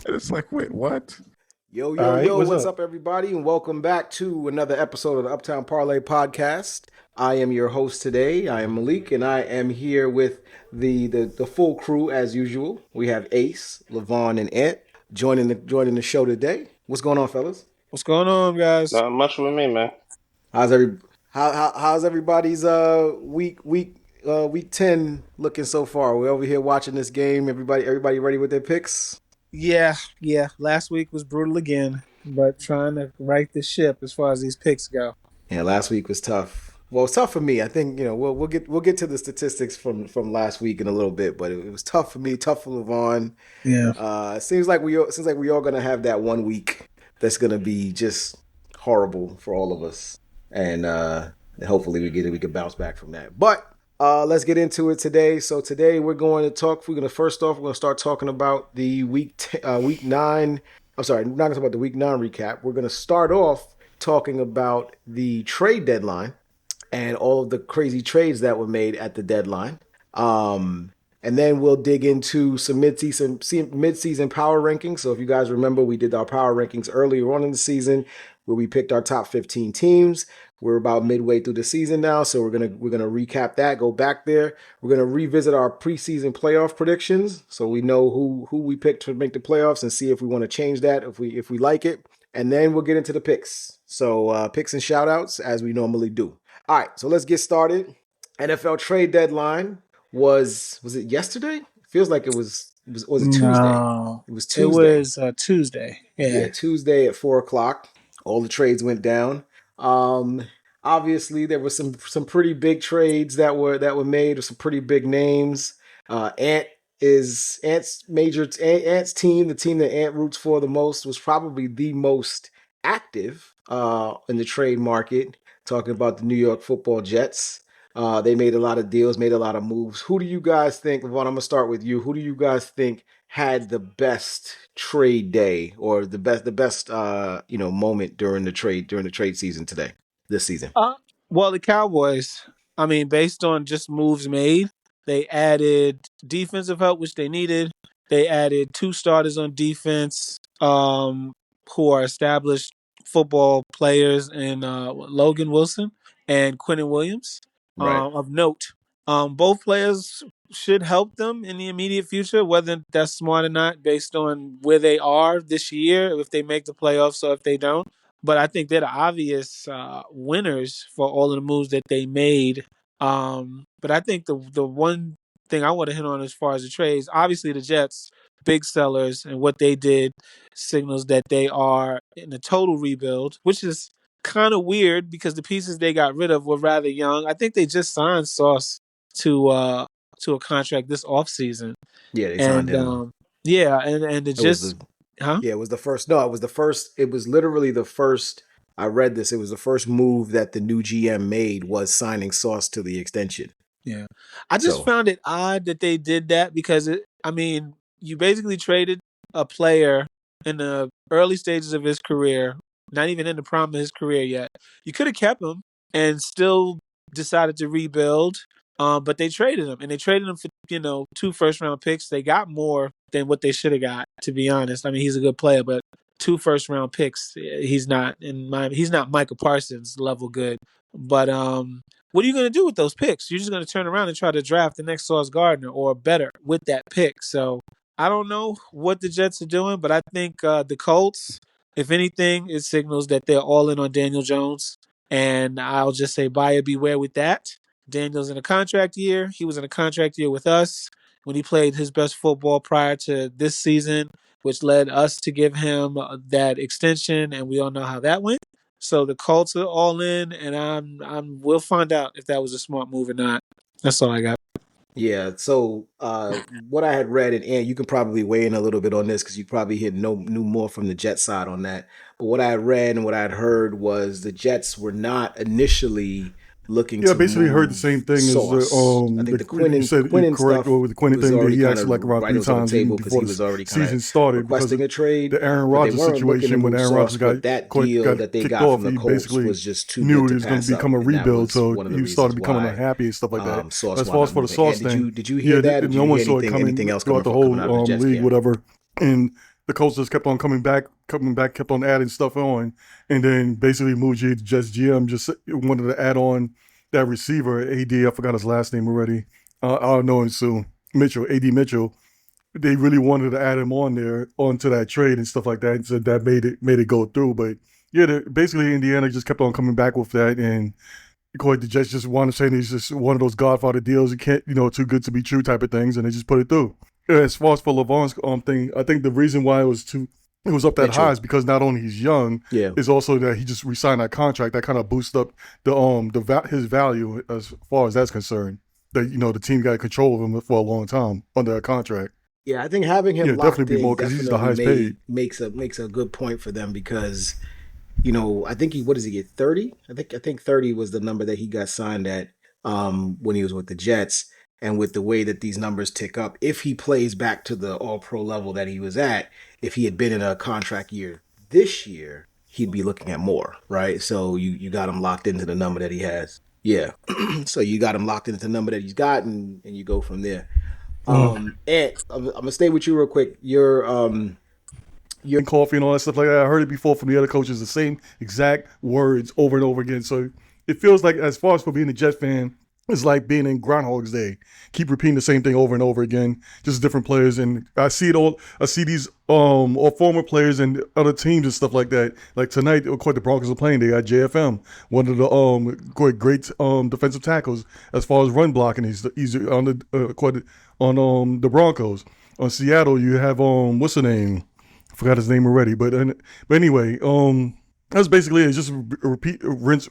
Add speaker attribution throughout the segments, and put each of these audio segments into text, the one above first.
Speaker 1: And it's like, wait, what?
Speaker 2: Yo,
Speaker 3: All
Speaker 2: yo,
Speaker 3: right,
Speaker 2: yo,
Speaker 3: what's
Speaker 2: what's
Speaker 3: up?
Speaker 2: up, everybody? And welcome back to another episode of the Uptown Parlay Podcast. I am your host today. I am Malik, and I am here with the full crew as usual. We have Ace, Levon, and Ant joining the show today. What's going on, fellas?
Speaker 4: What's going on, guys?
Speaker 3: Not much with me, man.
Speaker 2: How's how's everybody's week 10 looking so far? We're over here watching this game. Everybody ready with their picks?
Speaker 4: Yeah. Last week was brutal again, but trying to right the ship as far as these picks go.
Speaker 2: Yeah, last week was tough. Well, it's tough for me. I think we'll get to the statistics from last week in a little bit, but it was tough for me, tough for Levon.
Speaker 4: Yeah.
Speaker 2: It seems like we all gonna have that one week that's gonna be just horrible for all of us, and hopefully we can bounce back from that. But let's get into it today. So today we're gonna start talking about the week 9. I'm sorry, I'm not gonna talk about the week 9 recap. We're gonna start off talking about the trade deadline and all of the crazy trades that were made at the deadline. And then we'll dig into some mid-season power rankings. So if you guys remember, we did our power rankings earlier on in the season where we picked our top 15 teams. We're about midway through the season now, so we're gonna recap that, go back there. We're gonna revisit our preseason playoff predictions, so we know who we picked to make the playoffs, and see if we want to change that if we like it. And then we'll get into the picks. So picks and shout outs as we normally do. All right, so let's get started. NFL trade deadline was it yesterday? Feels like was it Tuesday?
Speaker 4: No,
Speaker 2: It was
Speaker 4: it
Speaker 2: Tuesday.
Speaker 4: was Tuesday.
Speaker 2: Yeah,
Speaker 4: Yeah.
Speaker 2: Tuesday at 4 o'clock. All the trades went down. Um, Obviously there were some pretty big trades that were made with some pretty big names. Ant's team, the team that Ant roots for the most, was probably the most active in the trade market. Talking about the New York Football Jets. They made a lot of deals, made a lot of moves. Who do you guys think, Levon, I'm gonna start with you. Who do you guys think had the best trade day or the best moment during the trade season this season?
Speaker 4: Uh, well, the Cowboys. I mean, based on just moves made, they added defensive help, which they needed. They added two starters on defense, who are established football players, in Logan Wilson and Quentin Williams.
Speaker 2: Right.
Speaker 4: Of note, both players should help them in the immediate future, whether that's smart or not, based on where they are this year, if they make the playoffs or if they don't. But I think they're the obvious winners for all of the moves that they made. But I think the one thing I want to hit on as far as the trades, obviously the Jets, big sellers, and what they did signals that they are in a total rebuild, which is kind of weird because the pieces they got rid of were rather young. I think they just signed Sauce to uh to a contract this offseason.
Speaker 2: Yeah, they signed
Speaker 4: And
Speaker 2: him.
Speaker 4: yeah, and it
Speaker 2: It was
Speaker 4: just
Speaker 2: the
Speaker 4: huh?
Speaker 2: Yeah, it was the first. No, it was the first. It was literally the first. I read this. It was the first move that the new GM made was signing Sauce to the extension.
Speaker 4: Yeah. I just
Speaker 2: So
Speaker 4: found it odd that they did that because I mean, you basically traded a player in the early stages of his career, not even in the prime of his career yet. You could have kept him and still decided to rebuild. But they traded him, and they traded him for, two first round picks. They got more than what they should have got, to be honest. I mean, he's a good player, but two first round picks, he's not Micah Parsons level good. But what are you going to do with those picks? You're just going to turn around and try to draft the next Sauce Gardner or better with that pick. So I don't know what the Jets are doing, but I think the Colts, if anything, it signals that they're all in on Daniel Jones. And I'll just say buyer beware with that. Daniel's in a contract year. He was in a contract year with us when he played his best football prior to this season, which led us to give him that extension, and we all know how that went. So the Colts are all in, and we'll find out if that was a smart move or not. That's all I got.
Speaker 2: yeah. So what I had read, and you can probably weigh in a little bit on this because you probably knew more from the Jet side on that. But what I had read and what I had heard was the Jets were not initially looking
Speaker 1: Yeah,
Speaker 2: to
Speaker 1: basically heard the
Speaker 2: move
Speaker 1: same thing as
Speaker 2: Sauce. I think the
Speaker 1: you said you're
Speaker 2: Quinton
Speaker 1: correct,
Speaker 2: stuff
Speaker 1: or with the Quentin
Speaker 2: was
Speaker 1: thing that
Speaker 2: already
Speaker 1: he
Speaker 2: kind
Speaker 1: asked
Speaker 2: of
Speaker 1: like around
Speaker 2: right
Speaker 1: three
Speaker 2: on the
Speaker 1: times even
Speaker 2: table because he
Speaker 1: before the
Speaker 2: was already kind of
Speaker 1: season started because
Speaker 2: requesting
Speaker 1: of
Speaker 2: a trade,
Speaker 1: the Aaron
Speaker 2: but they
Speaker 1: Rodgers
Speaker 2: weren't looking to
Speaker 1: situation. When
Speaker 2: move
Speaker 1: Aaron
Speaker 2: Sauce.
Speaker 1: Rodgers
Speaker 2: But that deal
Speaker 1: got
Speaker 2: that they
Speaker 1: kicked
Speaker 2: got
Speaker 1: off,
Speaker 2: from the
Speaker 1: he
Speaker 2: Colts
Speaker 1: basically
Speaker 2: was just too
Speaker 1: knew
Speaker 2: good
Speaker 1: he
Speaker 2: to
Speaker 1: was going to
Speaker 2: pass up,
Speaker 1: become a
Speaker 2: and that
Speaker 1: rebuild,
Speaker 2: was
Speaker 1: so
Speaker 2: one of the
Speaker 1: he started
Speaker 2: reasons
Speaker 1: becoming
Speaker 2: why
Speaker 1: unhappy and stuff like that.
Speaker 2: Sauce
Speaker 1: As
Speaker 2: wound
Speaker 1: far as
Speaker 2: up
Speaker 1: for the
Speaker 2: moving. And
Speaker 1: Sauce
Speaker 2: did
Speaker 1: thing,
Speaker 2: you did you hear
Speaker 1: yeah,
Speaker 2: that? Did you
Speaker 1: no one
Speaker 2: hear
Speaker 1: saw it
Speaker 2: anything
Speaker 1: coming
Speaker 2: else
Speaker 1: throughout the
Speaker 2: coming
Speaker 1: whole
Speaker 2: out of the Jets
Speaker 1: league,
Speaker 2: camp?
Speaker 1: whatever. And the Colts just kept on coming back, kept on adding stuff on, and then basically Muji, the Jets GM, just wanted to add on that receiver, AD, I forgot his last name already. I'll know him soon. Mitchell, AD Mitchell. They really wanted to add him on there onto that trade and stuff like that, and so that made it go through. But yeah, basically Indiana just kept on coming back with that, and the Jets just wanted to say he's just one of those Godfather deals. You can't, too good to be true type of things, and they just put it through. As far as for Levon's thing, I think the reason why it was up that
Speaker 2: Mitchell.
Speaker 1: high is because not only he's young,
Speaker 2: Yeah.
Speaker 1: is also that he just re-signed that contract that kind of boosts up his value as far as that's concerned. That the team got control of him for a long time under that contract.
Speaker 2: Yeah, I think having him locked
Speaker 1: definitely be
Speaker 2: in
Speaker 1: more because he's the highest paid.
Speaker 2: makes a good point for them because, I think what does he get, 30? I think 30 was the number that he got signed at when he was with the Jets. And with the way that these numbers tick up, if he plays back to the all-pro level that he was at, if he had been in a contract year this year, he'd be looking at more, right? So you got him locked into the number that he has. Yeah. So you got him locked into the number that he's got, and you go from there. And I'm gonna stay with you real quick. Your
Speaker 1: coffee and all that stuff like that. I heard it before from the other coaches, the same exact words over and over again. So it feels like, as far as for being a Jet fan, it's like being in Groundhog's Day. Keep repeating the same thing over and over again, just different players. And I see it all. I see these or former players and other teams and stuff like that. Like tonight, of course, the Broncos are playing. They got JFM, one of the great defensive tackles as far as run blocking. He's on the Broncos. On Seattle, you have what's the name? I forgot his name already. But anyway, that's basically it. Just rinse,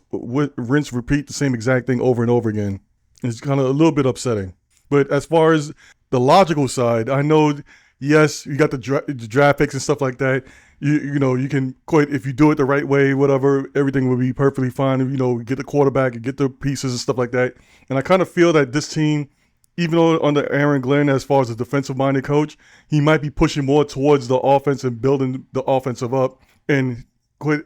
Speaker 1: repeat the same exact thing over and over again. It's kind of a little bit upsetting. But as far as the logical side, I know, yes, you got the draft picks and stuff like that. You can quite, if you do it the right way, whatever, everything will be perfectly fine. Get the quarterback and get the pieces and stuff like that. And I kind of feel that this team, even though under Aaron Glenn, as far as a defensive-minded coach, he might be pushing more towards the offense and building the offensive up. And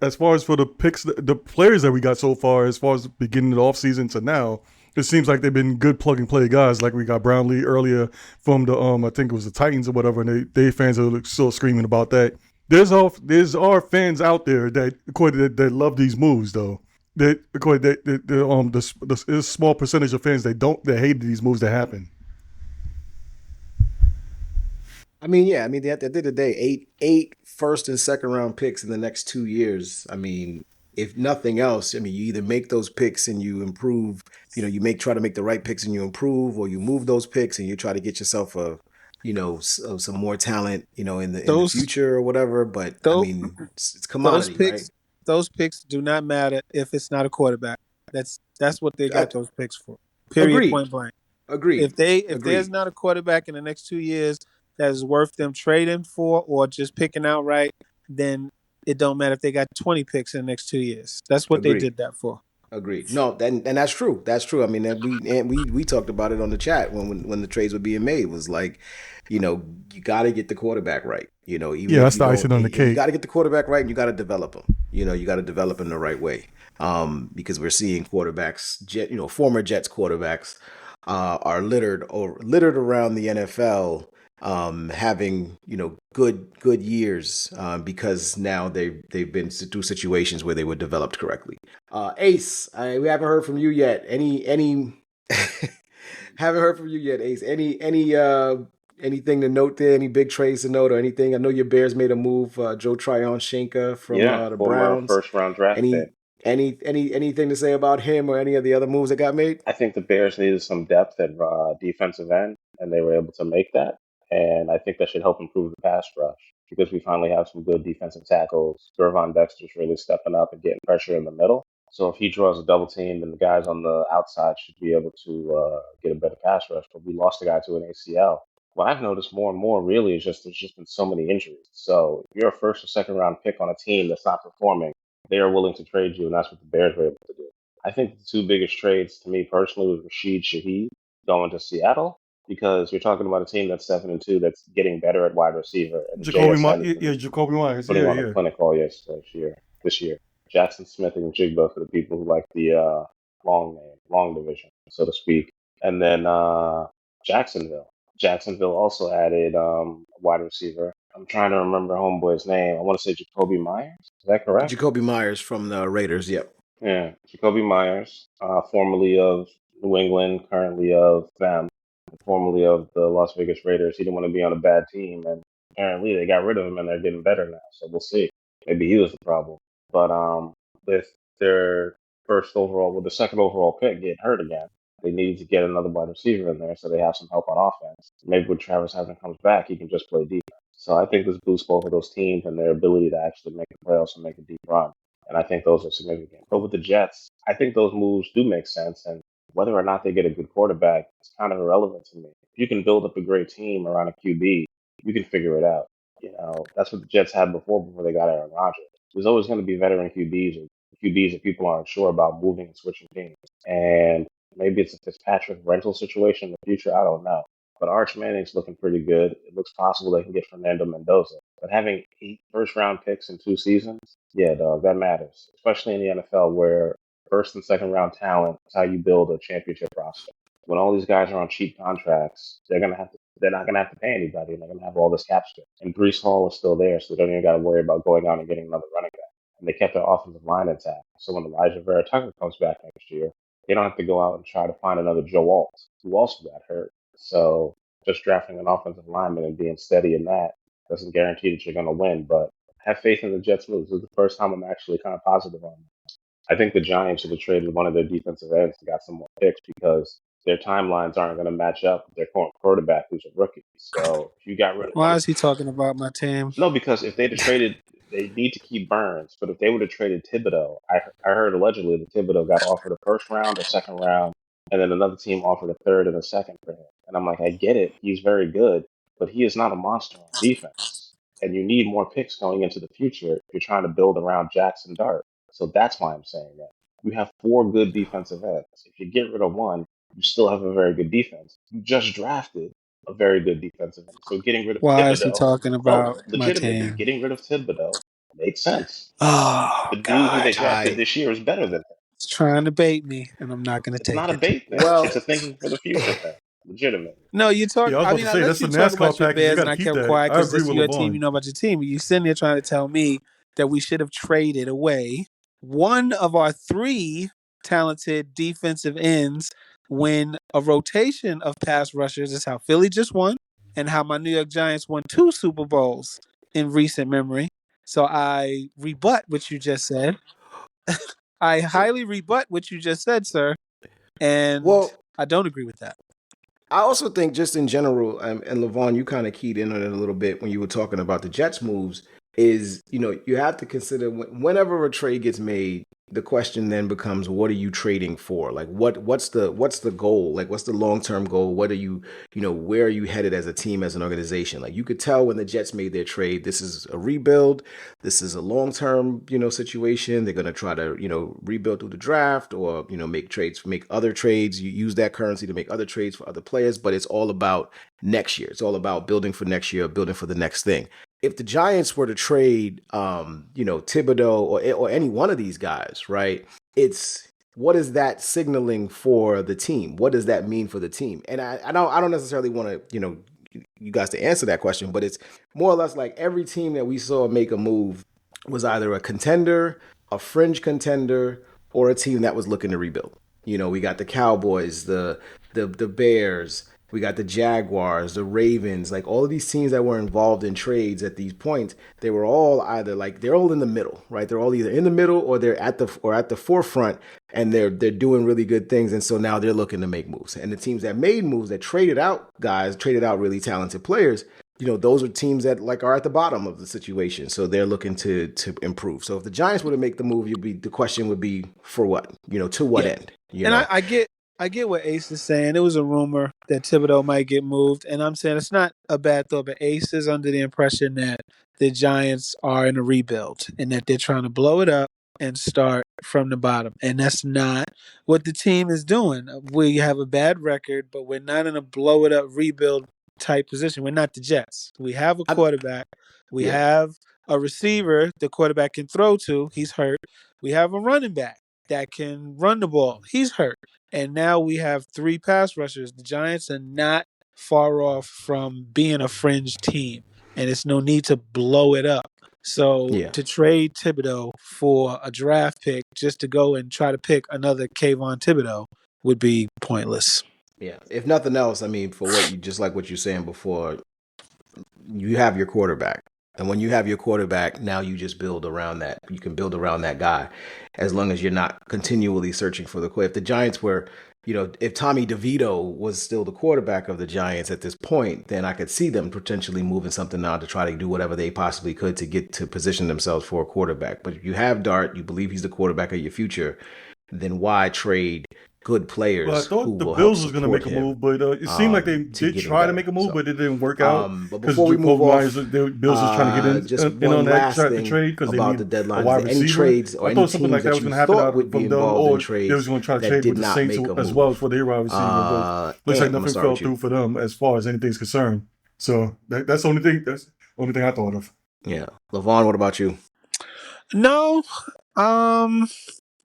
Speaker 1: as far as for the picks, the players that we got so far, as far as the beginning of the offseason to now, it seems like they've been good plug-and-play guys. Like we got Brownlee earlier from the, I think it was the Titans or whatever, and they fans are still screaming about that. There's our fans out there that love these moves, though. There's a small percentage of fans that hate these moves that happen.
Speaker 2: I mean, yeah. I mean, at the end of the day, eight first and second round picks in the next 2 years. I mean, if nothing else, I mean, you either make those picks and you improve. Try to make the right picks and you improve, or you move those picks and you try to get yourself some more talent, in the future or whatever. But I mean, it's commodity, right?
Speaker 4: Those picks do not matter if it's not a quarterback. That's what they got those picks for. Period.
Speaker 2: Agreed.
Speaker 4: Point blank.
Speaker 2: Agreed.
Speaker 4: If there's not a quarterback in the next 2 years that is worth them trading for or just picking outright, then it don't matter if they got 20 picks in the next 2 years. That's what they did that for.
Speaker 2: Agreed. No, and that's true. That's true. I mean, we talked about it on the chat when the trades were being made. It was like, you got to get the quarterback right. Even
Speaker 1: that's the icing on the cake.
Speaker 2: You got to get the quarterback right, and you got to develop him. You got to develop him the right way. Because we're seeing quarterbacks, former Jets quarterbacks, are littered around the NFL. Having good years because now they've been through situations where they were developed correctly. Ace, we haven't heard from you yet. Any haven't heard from you yet, Ace. Anything to note there? Any big trades to note or anything? I know your Bears made a move. Joe Tryon-Shenka from the Browns,
Speaker 3: first round draft pick.
Speaker 2: Anything to say about him or any of the other moves that got made?
Speaker 3: I think the Bears needed some depth at defensive end, and they were able to make that. And I think that should help improve the pass rush because we finally have some good defensive tackles. Gervon Dexter's really stepping up and getting pressure in the middle. So if he draws a double team, then the guys on the outside should be able to get a better pass rush. But we lost a guy to an ACL. What I've noticed more and more really is there's just been so many injuries. So if you're a first or second round pick on a team that's not performing, they are willing to trade you, and that's what the Bears were able to do. I think the two biggest trades to me personally was Rashid Shaheed going to Seattle, because you're talking about a team that's 7-2 that's getting better at wide receiver. And
Speaker 1: Jacoby Myers.
Speaker 3: Putting on a clinic all this year. Jackson Smith and Jigba for the people who like the long division, so to speak. And then Jacksonville. Jacksonville also added wide receiver. I'm trying to remember homeboy's name. I want to say Jacoby Myers. Is that correct?
Speaker 2: Jacoby Myers from the Raiders. Yep.
Speaker 3: Yeah, Jacoby Myers, formerly of New England, currently of them, formerly of the Las Vegas Raiders. He didn't want to be on a bad team, and apparently they got rid of him, and they're getting better now. So we'll see. Maybe he was the problem. But with their with the second overall pick getting hurt again, they need to get another wide receiver in there so they have some help on offense. Maybe when Travis Hunter comes back, he can just play defense. So I think this boosts both of those teams and their ability to actually make the playoffs and make a deep run. And I think those are significant. But with the Jets, I think those moves do make sense. And whether or not they get a good quarterback is kind of irrelevant to me. If you can build up a great team around a QB, you can figure it out. That's what the Jets had before they got Aaron Rodgers. There's always going to be veteran QBs that people aren't sure about moving and switching teams. And maybe it's a Fitzpatrick rental situation in the future. I don't know. But Arch Manning's looking pretty good. It looks possible they can get Fernando Mendoza. But having 8 first-round picks in 2 seasons, yeah, dog, that matters, especially in the NFL where first and second round talent is how you build a championship roster. When all these guys are on cheap contracts, they're not gonna have to pay anybody, and they're gonna have all this cap space. And Brees Hall is still there, so they don't even got to worry about going out and getting another running back. And they kept their offensive line intact, so when Elijah Vera Tucker comes back next year, they don't have to go out and try to find another Joe Alt, who also got hurt. So just drafting an offensive lineman and being steady in that doesn't guarantee that you're going to win. But have faith in the Jets' moves. This is the first time I'm actually kind of positive on them. I think the Giants should have traded one of their defensive ends and got some more picks because their timelines aren't going to match up with their current quarterback, who's a rookie. So if you got rid of one
Speaker 4: Why
Speaker 3: of
Speaker 4: is he talking about my team?
Speaker 3: no, because if they'd have traded, they need to keep Burns. But if they would have traded Thibodeau, I heard allegedly that Thibodeau got offered a first round, a second round, and then another team offered a third and a second for him. And I'm like, I get it, he's very good, but he is not a monster on defense. And you need more picks going into the future if you're trying to build around Jackson Dart. So that's why I'm saying that. You have 4 good defensive ends. If you get rid of one, you still have a very good defense. You just drafted a very good defensive end. So getting rid of
Speaker 4: Why is he
Speaker 3: Thibodeau,
Speaker 4: talking
Speaker 3: no,
Speaker 4: about my
Speaker 3: legitimately,
Speaker 4: team?
Speaker 3: getting rid of Thibodeau makes sense.
Speaker 4: Oh
Speaker 3: The dude who they
Speaker 4: God,
Speaker 3: drafted this year is better than him.
Speaker 4: he's trying to bait me, and I'm not going to
Speaker 3: It's not
Speaker 4: take
Speaker 3: a
Speaker 4: it.
Speaker 3: bait thing.
Speaker 2: Well,
Speaker 3: It's a thinking for the future thing. Legitimately.
Speaker 4: No, you talk.
Speaker 1: Yeah, I was
Speaker 4: I
Speaker 1: about
Speaker 4: mean,
Speaker 1: to
Speaker 4: I
Speaker 1: say
Speaker 4: let
Speaker 1: that's
Speaker 4: you
Speaker 1: the
Speaker 4: talk about
Speaker 1: NASCAR
Speaker 4: your
Speaker 1: package. You
Speaker 4: Bears,
Speaker 1: got
Speaker 4: and
Speaker 1: to
Speaker 4: I
Speaker 1: keep
Speaker 4: kept
Speaker 1: that.
Speaker 4: quiet
Speaker 1: I
Speaker 4: because
Speaker 1: agree
Speaker 4: this is
Speaker 1: with
Speaker 4: your team.
Speaker 1: Levon.
Speaker 4: You know about your team. You sitting there trying to tell me that we should have traded away one of our 3 talented defensive ends when a rotation of pass rushers is how Philly just won, and how my New York Giants won 2 Super Bowls in recent memory. So I rebut what you just said. I
Speaker 2: so
Speaker 4: highly rebut what you just said, sir, and
Speaker 2: well,
Speaker 4: I don't agree with that.
Speaker 2: I also think just in general, and Levon, you kind of keyed in on it a little bit when you were talking about the Jets moves. Is you have to consider whenever a trade gets made, the question then becomes, what are you trading for? Like what's the goal? Like what's the long term goal? What are where are you headed as a team, as an organization? Like you could tell when the Jets made their trade, this is a rebuild. This is a long term situation. They're going to try to rebuild through the draft, or make trades, make other trades. You use that currency to make other trades for other players, but it's all about next year. It's all about building for next year, building for the next thing. If the Giants were to trade, Thibodeau or any one of these guys, right? It's what is that signaling for the team? What does that mean for the team? And I don't necessarily want to, you guys to answer that question, but it's more or less like every team that we saw make a move was either a contender, a fringe contender, or a team that was looking to rebuild. We got the Cowboys, the Bears, we got the Jaguars, the Ravens, like all of these teams that were involved in trades at these points. They were all either they're all in the middle, right? They're all either in the middle or they're at the forefront, and they're doing really good things. And so now they're looking to make moves. And the teams that made moves, that traded out guys, traded out really talented players, those are teams that are at the bottom of the situation. So they're looking to improve. So if the Giants were to make the move, the question would be for what? To what
Speaker 4: Yeah.
Speaker 2: end?
Speaker 4: And I get what Ace is saying. It was a rumor that Thibodeau might get moved, and I'm saying it's not a bad thought, but Ace is under the impression that the Giants are in a rebuild and that they're trying to blow it up and start from the bottom. And that's not what the team is doing. We have a bad record, but we're not in a blow it up rebuild type position. We're not the Jets. We have a quarterback. We
Speaker 2: Yeah.
Speaker 4: have a receiver the quarterback can throw to. He's hurt. We have a running back that can run the ball. He's hurt. And now we have 3 pass rushers. The Giants are not far off from being a fringe team. and it's no need to blow it up. So
Speaker 2: Yeah.
Speaker 4: to trade Thibodeau for a draft pick just to go and try to pick another Kayvon Thibodeau would be pointless.
Speaker 2: Yeah. If nothing else, I mean, for what you just like what you're saying before, you have your quarterback. And when you have your quarterback, now you just build around that. You can build around that guy as long as you're not continually searching for the quarterback. If the Giants were, if Tommy DeVito was still the quarterback of the Giants at this point, then I could see them potentially moving something now to try to do whatever they possibly could to get to position themselves for a quarterback. But if you have Dart, you believe he's the quarterback of your future, then why trade good players?
Speaker 1: Well, I
Speaker 2: who
Speaker 1: thought the
Speaker 2: will
Speaker 1: Bills
Speaker 2: help
Speaker 1: was going to make a
Speaker 2: support him,
Speaker 1: move, but it seemed like they
Speaker 2: to
Speaker 1: did
Speaker 2: get him
Speaker 1: try to
Speaker 2: better.
Speaker 1: make a move,
Speaker 2: So,
Speaker 1: but it didn't work out.
Speaker 2: but
Speaker 1: Because
Speaker 2: before we move off,
Speaker 1: the Bills was trying to
Speaker 2: just
Speaker 1: get in
Speaker 2: one
Speaker 1: on that
Speaker 2: last
Speaker 1: try to
Speaker 2: thing
Speaker 1: trade because they
Speaker 2: about
Speaker 1: need
Speaker 2: the deadline.
Speaker 1: a wide
Speaker 2: Is there any
Speaker 1: receiver.
Speaker 2: trades or
Speaker 1: I
Speaker 2: any
Speaker 1: thought something
Speaker 2: teams
Speaker 1: like that
Speaker 2: that
Speaker 1: was
Speaker 2: you
Speaker 1: going to happen
Speaker 2: thought
Speaker 1: out
Speaker 2: would be
Speaker 1: from them,
Speaker 2: involved
Speaker 1: or
Speaker 2: in trades
Speaker 1: they was going to try to
Speaker 2: that
Speaker 1: trade
Speaker 2: did
Speaker 1: with the
Speaker 2: not
Speaker 1: Saints
Speaker 2: make a
Speaker 1: as
Speaker 2: move?
Speaker 1: well for their wide receiver. But looks like
Speaker 2: I'm gonna
Speaker 1: nothing
Speaker 2: start
Speaker 1: fell
Speaker 2: with you.
Speaker 1: through for them as far as anything's concerned. So that's the only thing. That's the only thing I thought of.
Speaker 2: Yeah, Levon, what about you?
Speaker 4: No,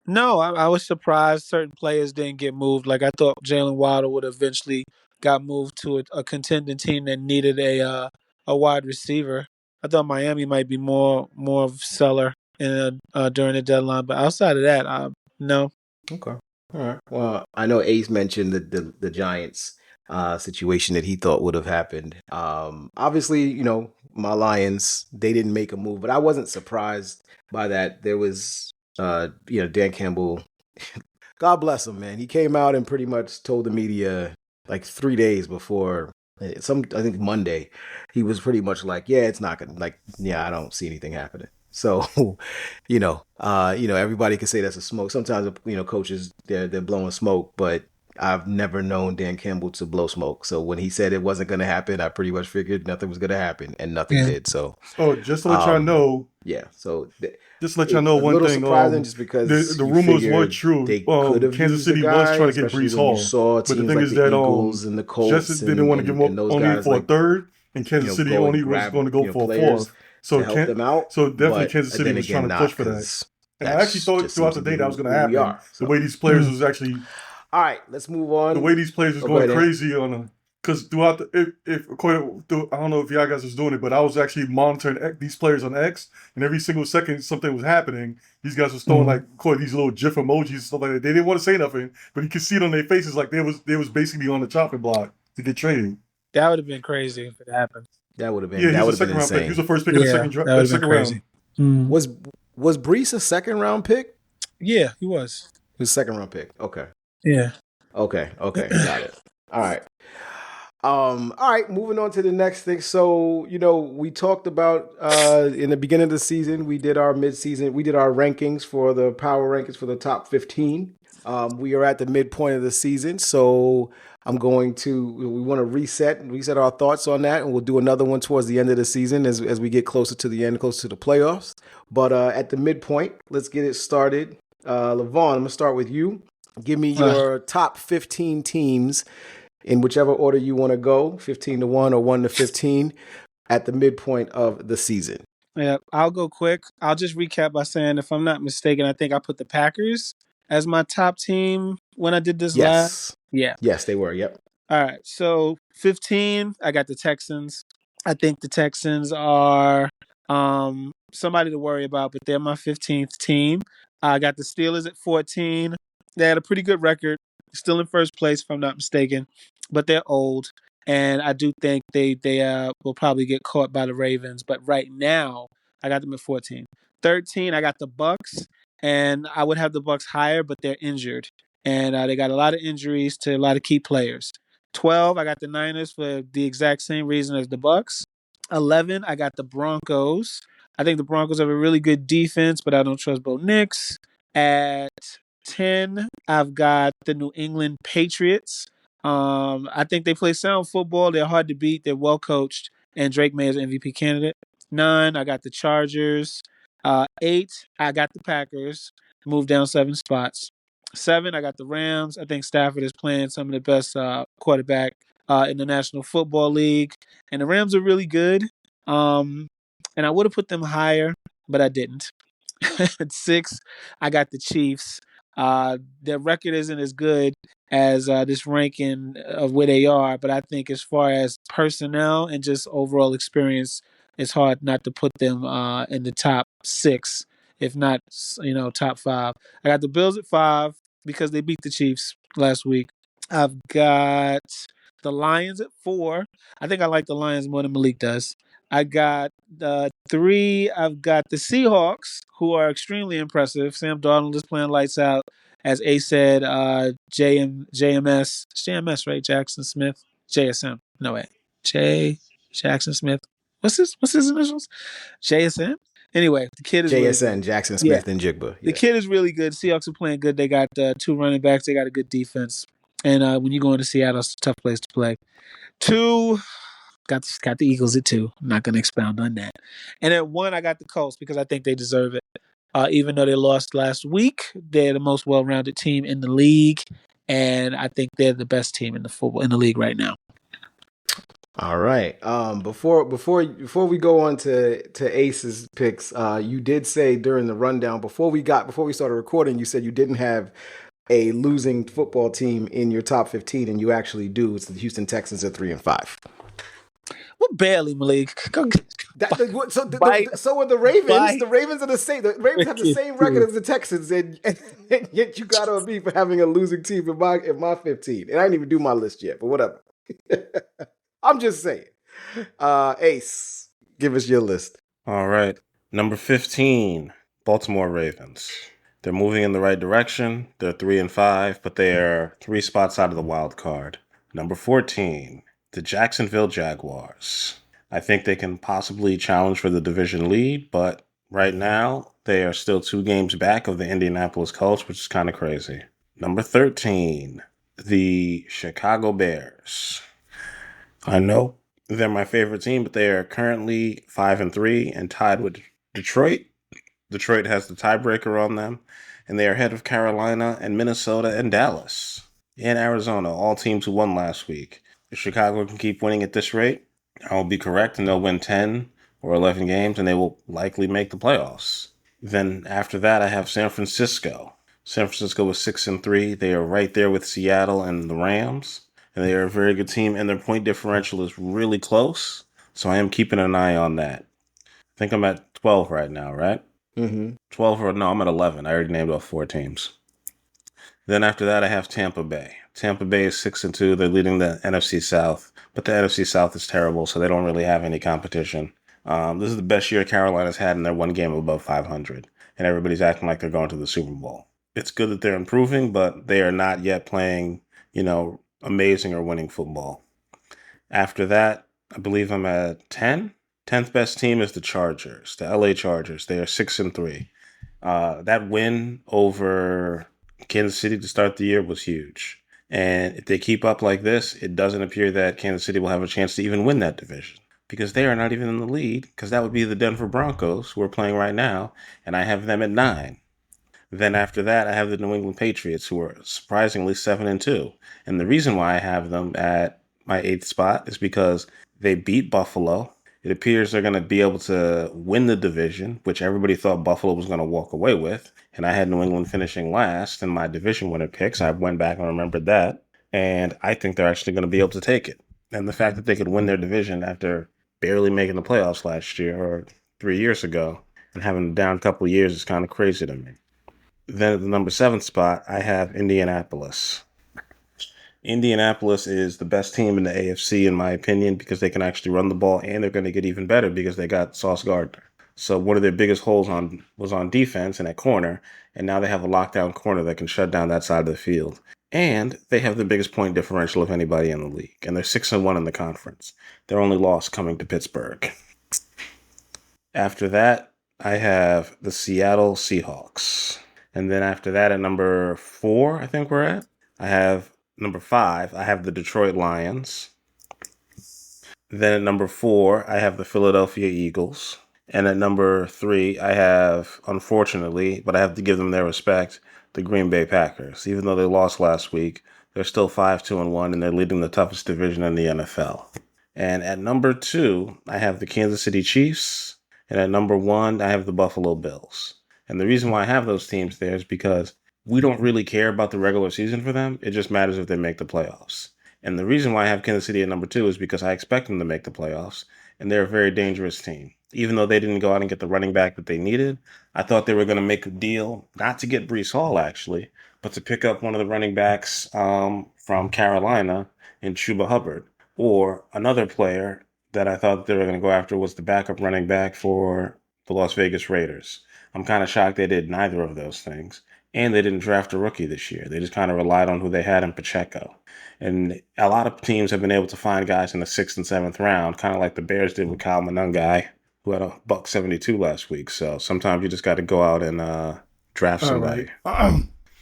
Speaker 4: no, I was surprised certain players didn't get moved. Like I thought Jalen Waddle would eventually got moved to a contending team that needed a wide receiver. I thought Miami might be more of a seller during the deadline, but outside of that, no.
Speaker 2: Okay, all right. Well, I know Ace mentioned the Giants situation that he thought would have happened. Obviously, my Lions, they didn't make a move, but I wasn't surprised by that. There was, Dan Campbell. God bless him, man. He came out and pretty much told the media like 3 days before I think Monday, he was pretty much like, yeah, it's not gonna, like, yeah, I don't see anything happening. So, everybody can say that's a smoke. Sometimes, coaches they're blowing smoke, but I've never known Dan Campbell to blow smoke. So when he said it wasn't going to happen, I pretty much figured nothing was going to happen, and nothing did. So,
Speaker 1: just to let y'all know,
Speaker 2: yeah. So
Speaker 1: just to let y'all know
Speaker 2: a
Speaker 1: one
Speaker 2: little
Speaker 1: thing.
Speaker 2: surprising, just because
Speaker 1: the
Speaker 2: you
Speaker 1: rumors were
Speaker 2: figured
Speaker 1: true.
Speaker 2: they could have
Speaker 1: Kansas
Speaker 2: used the
Speaker 1: City
Speaker 2: guy,
Speaker 1: was trying to get
Speaker 2: especially
Speaker 1: Brees
Speaker 2: when you
Speaker 1: Hall,
Speaker 2: saw
Speaker 1: but the
Speaker 2: teams
Speaker 1: thing
Speaker 2: like
Speaker 1: is
Speaker 2: the
Speaker 1: that
Speaker 2: Eagles and the Colts
Speaker 1: Jets didn't want to give him
Speaker 2: and those
Speaker 1: only
Speaker 2: guys
Speaker 1: for a
Speaker 2: like
Speaker 1: third, and Kansas City
Speaker 2: go and
Speaker 1: only was
Speaker 2: grab
Speaker 1: going to go for a
Speaker 2: players
Speaker 1: fourth. So
Speaker 2: to help them out.
Speaker 1: so definitely
Speaker 2: But
Speaker 1: Kansas City
Speaker 2: then
Speaker 1: was trying
Speaker 2: again,
Speaker 1: to
Speaker 2: not
Speaker 1: push for that.
Speaker 2: because
Speaker 1: And I actually thought throughout the day that was going to
Speaker 2: who we
Speaker 1: happen.
Speaker 2: are.
Speaker 1: The
Speaker 2: So,
Speaker 1: way these players was actually,
Speaker 2: all right, let's move on.
Speaker 1: the way these players was
Speaker 2: Go
Speaker 1: going
Speaker 2: ahead,
Speaker 1: crazy on a. Because throughout I don't know if y'all guys was doing it, but I was actually monitoring these players on X, and every single second something was happening. These guys was throwing these little GIF emojis and stuff like that. They didn't want to say nothing, but you could see it on their faces like they was basically on the chopping block to get traded.
Speaker 4: That would have been crazy if it happened.
Speaker 2: That would have been
Speaker 1: Yeah, he
Speaker 2: that
Speaker 1: was
Speaker 2: would
Speaker 1: a
Speaker 2: have been
Speaker 1: second round pick. He
Speaker 2: insane.
Speaker 1: was the first pick of the second
Speaker 4: crazy.
Speaker 1: round.
Speaker 2: Was Brees a second round pick?
Speaker 4: Yeah, he was.
Speaker 2: He was a second round pick. Okay.
Speaker 4: Yeah.
Speaker 2: Okay. Got it. All right. All right, moving on to the next thing. So, we talked about in the beginning of the season, we did our rankings for the power rankings for the top 15. We are at the midpoint of the season, so we want to reset our thoughts on that, and we'll do another one towards the end of the season as we get closer to the end, closer to the playoffs. But at the midpoint, let's get it started. Levon, I'm gonna start with you. Give me your top 15 teams in whichever order you want to go, 15 to 1 or 1 to 15 at the midpoint of the season.
Speaker 4: Yeah, I'll go quick. I'll just recap by saying, if I'm not mistaken, I think I put the Packers as my top team when I did this last. Yeah.
Speaker 2: Yes, they were. Yep.
Speaker 4: All right. So 15, I got the Texans. I think the Texans are somebody to worry about, but they're my 15th team. I got the Steelers at 14. They had a pretty good record. Still in first place, if I'm not mistaken, but they're old, and I do think they will probably get caught by the Ravens. But right now, I got them at 14. 13, I got the Bucks, and I would have the Bucks higher, but they're injured, and they got a lot of injuries to a lot of key players. 12, I got the Niners for the exact same reason as the Bucks. 11, I got the Broncos. I think the Broncos have a really good defense, but I don't trust Bo Nix. At 10, I've got the New England Patriots. I think they play sound football. They're hard to beat. They're well coached. And Drake May is MVP candidate. 9, I got the Chargers. 8, I got the Packers. Moved down 7 spots. 7, I got the Rams. I think Stafford is playing some of the best quarterback in the National Football League. And the Rams are really good. And I would have put them higher, but I didn't. At 6, I got the Chiefs. Their record isn't as good as this ranking of where they are, but I think as far as personnel and just overall experience, it's hard not to put them in the top 6, if not top 5. I got the Bills at 5 because they beat the Chiefs last week. I've got the Lions at 4. I think I like the Lions more than Malik does. I got 3. I've got the Seahawks, who are extremely impressive. Sam Darnold is playing lights out. As A said, JMS, right? Jackson Smith, JSM. No way, Jackson Smith. What's his initials? JSM. Anyway, the kid is really
Speaker 2: JSN,
Speaker 4: good.
Speaker 2: Jackson
Speaker 4: Yeah,
Speaker 2: Smith, and Jigba.
Speaker 4: the
Speaker 2: Yeah.
Speaker 4: kid is really good. Seahawks are playing good. They got 2 running backs. They got a good defense. And when you go into Seattle, it's a tough place to play. 2, got the Eagles at 2. I'm not going to expound on that. And at 1, I got the Colts because I think they deserve it. Even though they lost last week, they're the most well-rounded team in the league, and I think they're the best team in the league right now.
Speaker 2: All right. Before we go on to Ace's picks, you did say during the rundown before we started recording, you said you didn't have a losing football team in your top 15, and you actually do. It's the Houston Texans at 3-5.
Speaker 4: Well, barely, Malik.
Speaker 2: So are the Ravens.
Speaker 4: Bye.
Speaker 2: The Ravens are the same. The Ravens have the same record as the Texans, and yet you got on me for having a losing team in my 15. And I didn't even do my list yet, but whatever. I'm just saying. Ace, give us your list.
Speaker 3: All right. Number 15, Baltimore Ravens. They're moving in the right direction. They're 3-5, but they are 3 spots out of the wild card. Number 14, the Jacksonville Jaguars. I think they can possibly challenge for the division lead, but right now they are still 2 games back of the Indianapolis Colts, which is kind of crazy. Number 13, the Chicago Bears. I know they're my favorite team, but they are currently 5-3 and tied with Detroit. Detroit has the tiebreaker on them, and they are ahead of Carolina and Minnesota and Dallas and Arizona, all teams who won last week. If Chicago can keep winning at this rate, I will be correct, and they'll win 10 or 11 games, and they will likely make the playoffs. Then after that, I have San Francisco. San Francisco was 6-3. They are right there with Seattle and the Rams, and they are a very good team, and their point differential is really close, so I am keeping an eye on that. I think I'm at 12 right now, right?
Speaker 2: Mm-hmm.
Speaker 3: 12 or no, I'm at 11. I already named off 4 teams. Then after that, I have Tampa Bay. Tampa Bay is 6-2. They're leading the NFC South, but the NFC South is terrible, so they don't really have any competition. This is the best year Carolina's had in their 1 game above 500, and everybody's acting like they're going to the Super Bowl. It's good that they're improving, but they are not yet playing, amazing or winning football. After that, I believe I'm at 10. 10th best team is the Chargers, the LA Chargers. They are 6-3. That win over Kansas City to start the year was huge. And if they keep up like this, it doesn't appear that Kansas City will have a chance to even win that division because they are not even in the lead, because that would be the Denver Broncos, who are playing right now, and I have them at 9. Then after that, I have the New England Patriots, who are surprisingly 7-2. And the reason why I have them at my 8th spot is because they beat Buffalo. It appears they're going to be able to win the division, which everybody thought Buffalo was going to walk away with. And I had New England finishing last in my division winner picks. I went back and remembered that. And I think they're actually going to be able to take it. And the fact that they could win their division after barely making the playoffs last year or 3 years ago and having a down couple of years is kind of crazy to me. Then at the number 7 spot, I have Indianapolis. Indianapolis is the best team in the AFC, in my opinion, because they can actually run the ball, and they're going to get even better because they got Sauce Gardner. So one of their biggest holes was on defense and at corner, and now they have a lockdown corner that can shut down that side of the field. And they have the biggest point differential of anybody in the league, and they're 6-1 in the conference. Their only loss coming to Pittsburgh. After that, I have the Seattle Seahawks. And then after that, at number 4, I think we're at, I have number 5, I have the Detroit Lions. Then at number 4, I have the Philadelphia Eagles. And at number 3, I have, unfortunately, but I have to give them their respect, the Green Bay Packers. Even though they lost last week, they're still 5-2-1, and they're leading the toughest division in the NFL. And at number 2, I have the Kansas City Chiefs. And at number 1, I have the Buffalo Bills. And the reason why I have those teams there is because we don't really care about the regular season for them. It just matters if they make the playoffs. And the reason why I have Kansas City at number 2 is because I expect them to make the playoffs. and they're a very dangerous team. Even though they didn't go out and get the running back that they needed, I thought they were going to make a deal, not to get Brees Hall actually, but to pick up one of the running backs from Carolina in Chuba Hubbard, or another player that I thought they were going to go after was the backup running back for the Las Vegas Raiders. I'm kind of shocked they did neither of those things. And they didn't draft a rookie this year. They just kind of relied on who they had in Pacheco. And a lot of teams have been able to find guys in the 6th and 7th round, kind of like the Bears did with Kyle Monangai, who had a $172 last week. So sometimes you just got to go out and draft somebody.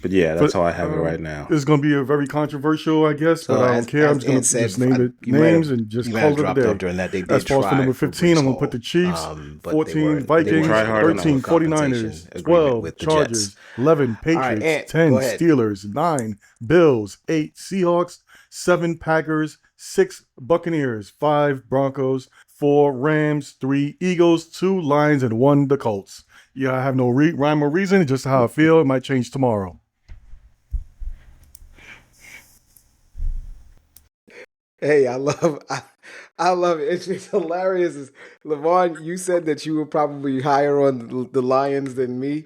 Speaker 3: But yeah, that's how I have it right now.
Speaker 1: It's going to be a very controversial, I guess, but I don't care. I'm just going to just name the names and just call it a day.
Speaker 2: During that, they
Speaker 1: as far as for number 15, I'm going to put the Chiefs, 14 Vikings, 13 49ers, 12 Chargers, 11 Patriots, 10 Steelers, 9 Bills, 8 Seahawks, 7 Packers, 6 Buccaneers, 5 Broncos, 4 Rams, 3 Eagles, 2 Lions, and 1 the Colts. Yeah, I have no rhyme or reason, just how I feel. It might change tomorrow.
Speaker 2: Hey, I love it. It's just hilarious. Levon, you said that you were probably higher on the Lions than me.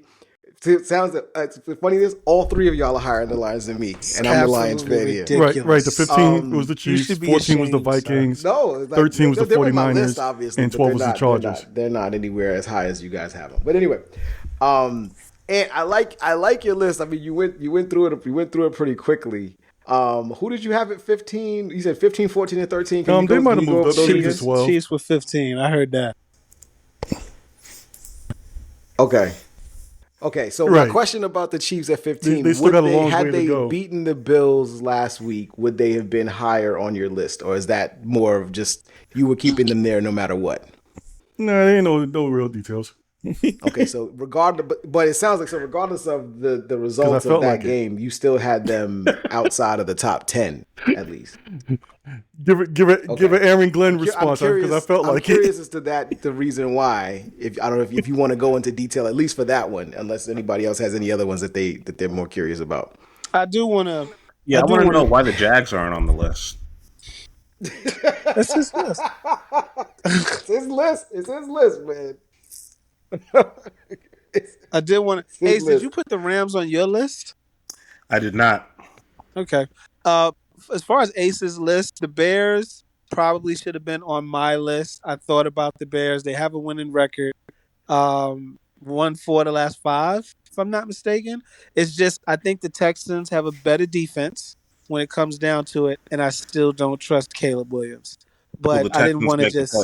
Speaker 2: It sounds it's funny. This all 3 of y'all are higher on the Lions than me, and I'm the Lions fan here.
Speaker 1: Right. The 15 was the Chiefs, 14 was the Vikings, 13 was the 49ers, and 12 was the Chargers.
Speaker 2: They're not anywhere as high as you guys have them. But anyway, and I like your list. I mean, you went through it. You went through it pretty quickly. Who did you have at 15? You said 15, 14, and 13.
Speaker 1: They might have moved those as well.
Speaker 4: Chiefs with 15. I heard that.
Speaker 2: Okay. So my question about the Chiefs at 15:
Speaker 1: they still got a long way to go.
Speaker 2: Had they beaten the Bills last week, would they have been higher on your list, or is that more of just you were keeping them there no matter what?
Speaker 1: No, there ain't no real details.
Speaker 2: Okay, so but it sounds like regardless of the results of that game, you still had them outside of the top 10 at least.
Speaker 1: Give an Aaron Glenn response because I felt like
Speaker 2: I'm curious as to the reason why. I don't know if you want to go into detail at least for that one, unless anybody else has any other ones that they're more curious about.
Speaker 4: I do want to.
Speaker 3: Yeah, I want to know why the Jags aren't on the list.
Speaker 4: It's his list.
Speaker 2: It's his list, man.
Speaker 4: I did want to. Ace, did you put the Rams on your list?
Speaker 3: I did not.
Speaker 4: Okay. As far as Ace's list, the Bears probably should have been on my list. I thought about the Bears. They have a winning record. Won 4 of the last 5, if I'm not mistaken. It's just I think the Texans have a better defense when it comes down to it, and I still don't trust Caleb Williams. But I didn't want to just.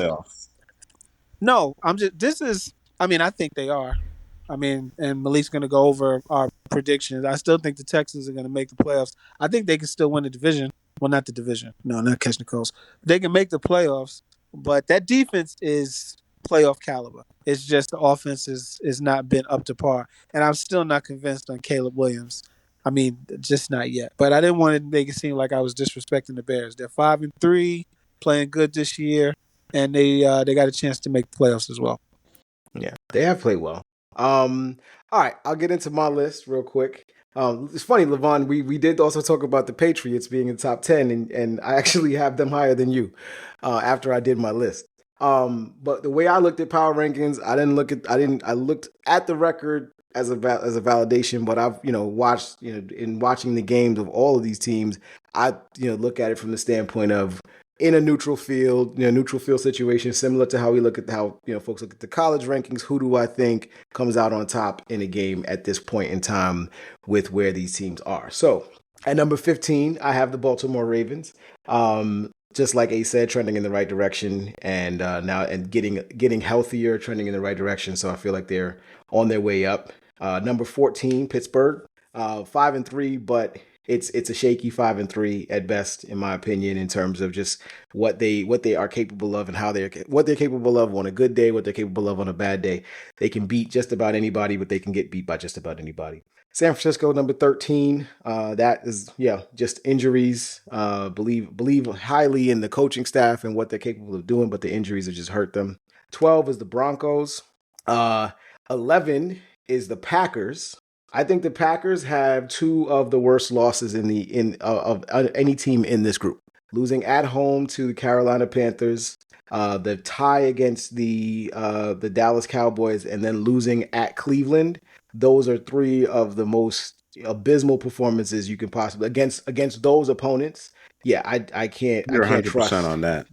Speaker 4: No, I'm just. This is. I mean, I think they are. I mean, and Malik's going to go over our predictions. I still think the Texans are going to make the playoffs. I think they can still win the division. Well, not the division. No, not catch Nichols. They can make the playoffs, but that defense is playoff caliber. It's just the offense is not been up to par. And I'm still not convinced on Caleb Williams. I mean, just not yet. But I didn't want to make it seem like I was disrespecting the Bears. They're 5-3, playing good this year, and they got a chance to make the playoffs as well.
Speaker 2: Yeah, they have played well. All right, I'll get into my list real quick. It's funny, Levon, we did also talk about the Patriots being in the top 10, and I actually have them higher than you after I did my list. But the way I looked at power rankings, I looked at the record as a validation, but I've watched in watching the games of all of these teams, I look at it from the standpoint of in a neutral field situation, similar to how we look at how folks look at the college rankings. Who do I think comes out on top in a game at this point in time with where these teams are? So at number 15, I have the Baltimore Ravens. Just like Ace said, trending in the right direction, and now getting healthier, trending in the right direction. So I feel like they're on their way up. Number 14, Pittsburgh, 5-3, but it's a shaky 5-3 at best, in my opinion, in terms of just what they are capable of and what they're capable of on a good day, what they're capable of on a bad day. They can beat just about anybody, but they can get beat by just about anybody. San Francisco, number 13. That is, just injuries. Believe highly in the coaching staff and what they're capable of doing, but the injuries have just hurt them. 12 is the Broncos. 11 is the Packers. I think the Packers have 2 of the worst losses of any team in this group. Losing at home to the Carolina Panthers the tie against the Dallas Cowboys, and then losing at Cleveland. Those are three of the most abysmal performances you can possibly against those opponents. Yeah, I
Speaker 3: You're
Speaker 2: can't
Speaker 3: 100%
Speaker 2: trust
Speaker 3: on that.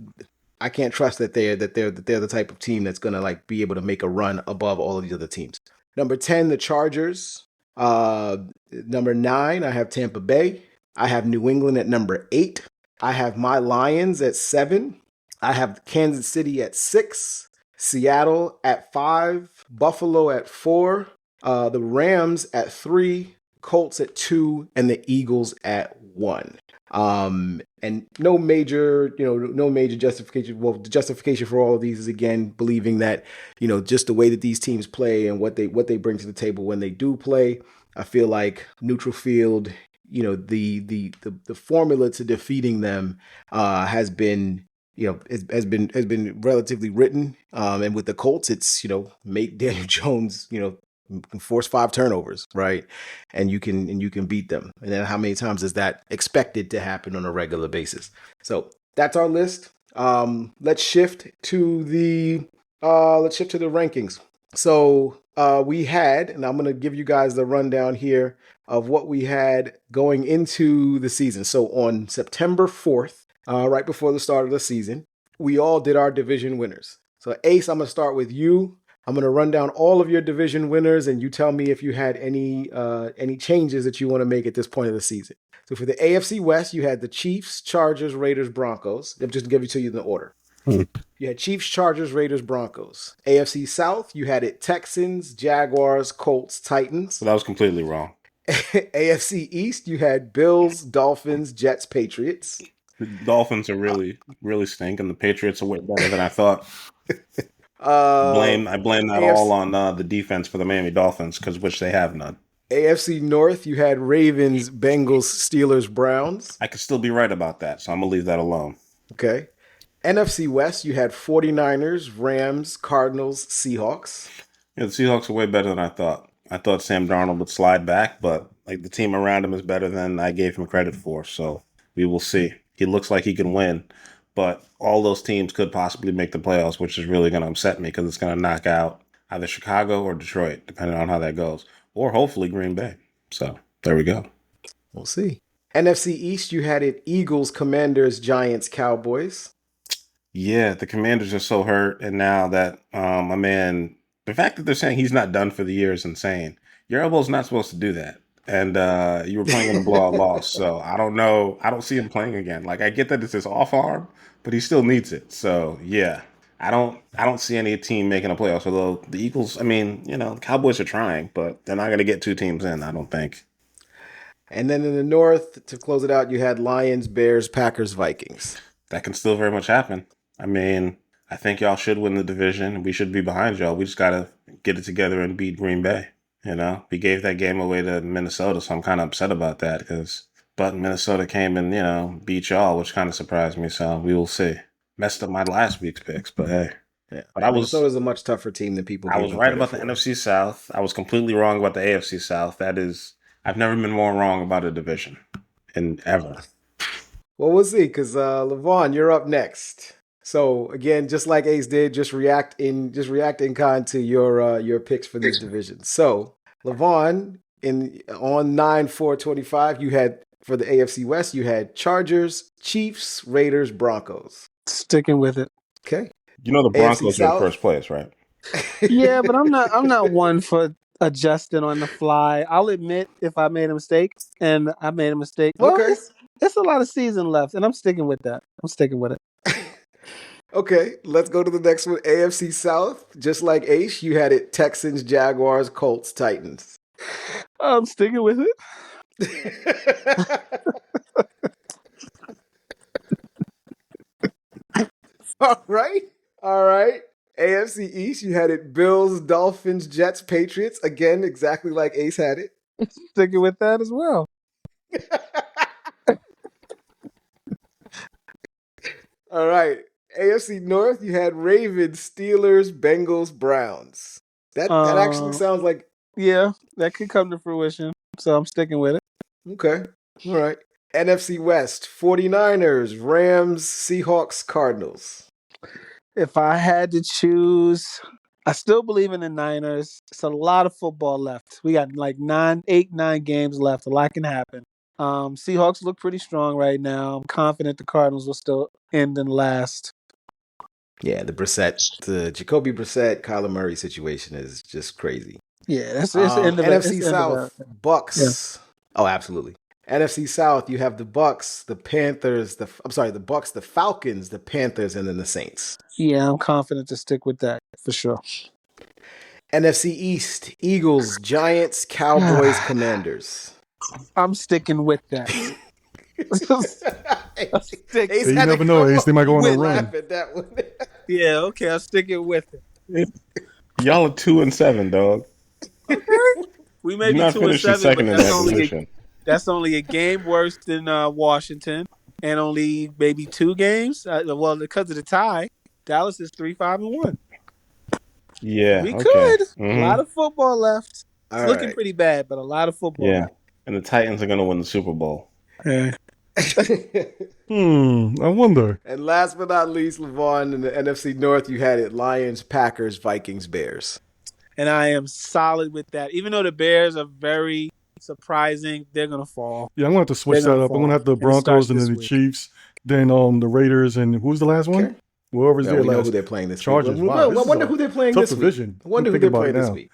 Speaker 2: I can't trust that they're the type of team that's gonna like be able to make a run above all of these other teams. Number 10, the Chargers. Number 9, I have Tampa Bay. I have New England at number 8. I have my Lions at 7. I have Kansas City at 6. Seattle at 5. Buffalo at 4. The Rams at 3. Colts at 2, and the Eagles at 1. And no major justification. Well, the justification for all of these is again believing that, just the way that these teams play and what they bring to the table when they do play. I feel like neutral field, the formula to defeating them has been has been relatively written. And with the Colts, it's make Daniel Jones force 5 turnovers, right? And you can beat them. And then how many times is that expected to happen on a regular basis? So that's our list. Let's shift to the rankings. So we had, and I'm gonna give you guys the rundown here of what we had going into the season. So on September 4th, right before the start of the season, we all did our division winners. So Ace, I'm gonna start with you. I'm going to run down all of your division winners, and you tell me if you had any changes that you want to make at this point of the season. So for the AFC West, you had the Chiefs, Chargers, Raiders, Broncos. I'm just going to give it to you in the order. You had Chiefs, Chargers, Raiders, Broncos. AFC South, you had it Texans, Jaguars, Colts, Titans.
Speaker 3: So that was completely wrong.
Speaker 2: AFC East, you had Bills, Dolphins, Jets, Patriots.
Speaker 3: The Dolphins are really, really stink, and the Patriots are way better than I thought. I blame that all on the defense for the Miami Dolphins, which they have none.
Speaker 2: AFC North, you had Ravens, Bengals, Steelers, Browns.
Speaker 3: I could still be right about that, so I'm going to leave that alone.
Speaker 2: Okay. NFC West, you had 49ers, Rams, Cardinals, Seahawks.
Speaker 3: Yeah, the Seahawks are way better than I thought. I thought Sam Darnold would slide back, but the team around him is better than I gave him credit for, so we will see. He looks like he can win. But all those teams could possibly make the playoffs, which is really going to upset me because it's going to knock out either Chicago or Detroit, depending on how that goes. Or hopefully Green Bay. So there we go.
Speaker 2: We'll see. NFC East, you had it Eagles, Commanders, Giants, Cowboys.
Speaker 3: Yeah, the Commanders are so hurt. And now that the fact that they're saying he's not done for the year is insane. Your elbow's not supposed to do that. And you were playing in a blowout loss. So I don't know. I don't see him playing again. I get that it's his off arm, but he still needs it. So yeah, I don't see any team making a playoffs. Although the Eagles, the Cowboys are trying, but they're not going to get 2 teams in, I don't think.
Speaker 2: And then in the North, to close it out, you had Lions, Bears, Packers, Vikings.
Speaker 3: That can still very much happen. I think y'all should win the division. We should be behind y'all. We just got to get it together and beat Green Bay. We gave that game away to Minnesota, so I'm kind of upset about that but Minnesota came and, beat y'all, which kind of surprised me. So we will see. Messed up my last week's picks, but hey.
Speaker 2: Yeah, but Minnesota's a much tougher team than people.
Speaker 3: I was right about the NFC South. I was completely wrong about the AFC South. I've never been more wrong about a division, ever.
Speaker 2: Well, we'll see, because Levon, you're up next. So again, just like Ace did, just react in kind to your picks for these divisions. So Levon, on 9/4/25, you had for the AFC West, you had Chargers, Chiefs, Raiders, Broncos.
Speaker 4: Sticking with it.
Speaker 2: Okay.
Speaker 3: The Broncos are in first place, right?
Speaker 4: Yeah, but I'm not one for adjusting on the fly. I'll admit if I made a mistake, and I made a mistake. Well,
Speaker 2: okay.
Speaker 4: It's a lot of season left, and I'm sticking with that. I'm sticking with it.
Speaker 2: Okay, let's go to the next one. AFC South, just like Ace, you had it Texans, Jaguars, Colts, Titans.
Speaker 4: I'm sticking with it.
Speaker 2: All right. AFC East, you had it Bills, Dolphins, Jets, Patriots. Again, exactly like Ace had it.
Speaker 4: Sticking with that as well.
Speaker 2: All right. AFC North, you had Ravens, Steelers, Bengals, Browns. That actually sounds like...
Speaker 4: Yeah, that could come to fruition. So I'm sticking with it.
Speaker 2: Okay. All right. NFC West, 49ers, Rams, Seahawks, Cardinals.
Speaker 4: If I had to choose, I still believe in the Niners. It's a lot of football left. We got like 9 games left. A lot can happen. Seahawks look pretty strong right now. I'm confident the Cardinals will still end in last.
Speaker 2: Yeah, the Jacoby Brissett, Kyler Murray situation is just crazy.
Speaker 4: Yeah, that's it's the end of
Speaker 2: NFC
Speaker 4: it.
Speaker 2: South, Bucks. Yeah. Oh, absolutely. NFC South, you have the Bucks, the Panthers, the Bucks, the Falcons, the Panthers, and then the Saints.
Speaker 4: Yeah, I'm confident to stick with that for sure.
Speaker 2: NFC East, Eagles, Giants, Cowboys, Commanders.
Speaker 4: I'm sticking with that.
Speaker 1: You never know, Ace. They might go on a run.
Speaker 2: At that one.
Speaker 4: Yeah, okay, I'll stick it with it.
Speaker 3: Y'all are 2-7, dog.
Speaker 4: Okay. We may
Speaker 3: You're
Speaker 4: be
Speaker 3: not
Speaker 4: 2-7,
Speaker 3: second
Speaker 4: but
Speaker 3: in that position.
Speaker 4: that's only a game worse than Washington, and only maybe 2 games. Well, because of the tie, Dallas is 3-5-1.
Speaker 3: Yeah,
Speaker 4: we
Speaker 3: okay.
Speaker 4: could.
Speaker 3: Mm-hmm.
Speaker 4: A lot of football left. It's looking
Speaker 2: right.
Speaker 4: pretty bad, but a lot of football.
Speaker 3: Yeah,
Speaker 4: left.
Speaker 3: and the Titans are going to win the Super Bowl.
Speaker 4: Yeah.
Speaker 1: I wonder.
Speaker 2: And last but not least, Levon, in the NFC North, you had it Lions, Packers, Vikings, Bears.
Speaker 4: And I am solid with that. Even though the Bears are very surprising, they're going to fall.
Speaker 1: Yeah, I'm going to have to switch that up. I'm going to have the Broncos and then the Chiefs, then the Raiders, and who's the last one?
Speaker 2: Okay.
Speaker 1: Whoever's there
Speaker 2: we
Speaker 1: last.
Speaker 2: know who they're playing this
Speaker 1: Chargers.
Speaker 2: week.
Speaker 1: Wow,
Speaker 2: I wonder who they're playing this
Speaker 1: division.
Speaker 2: week. I wonder who they're playing this week.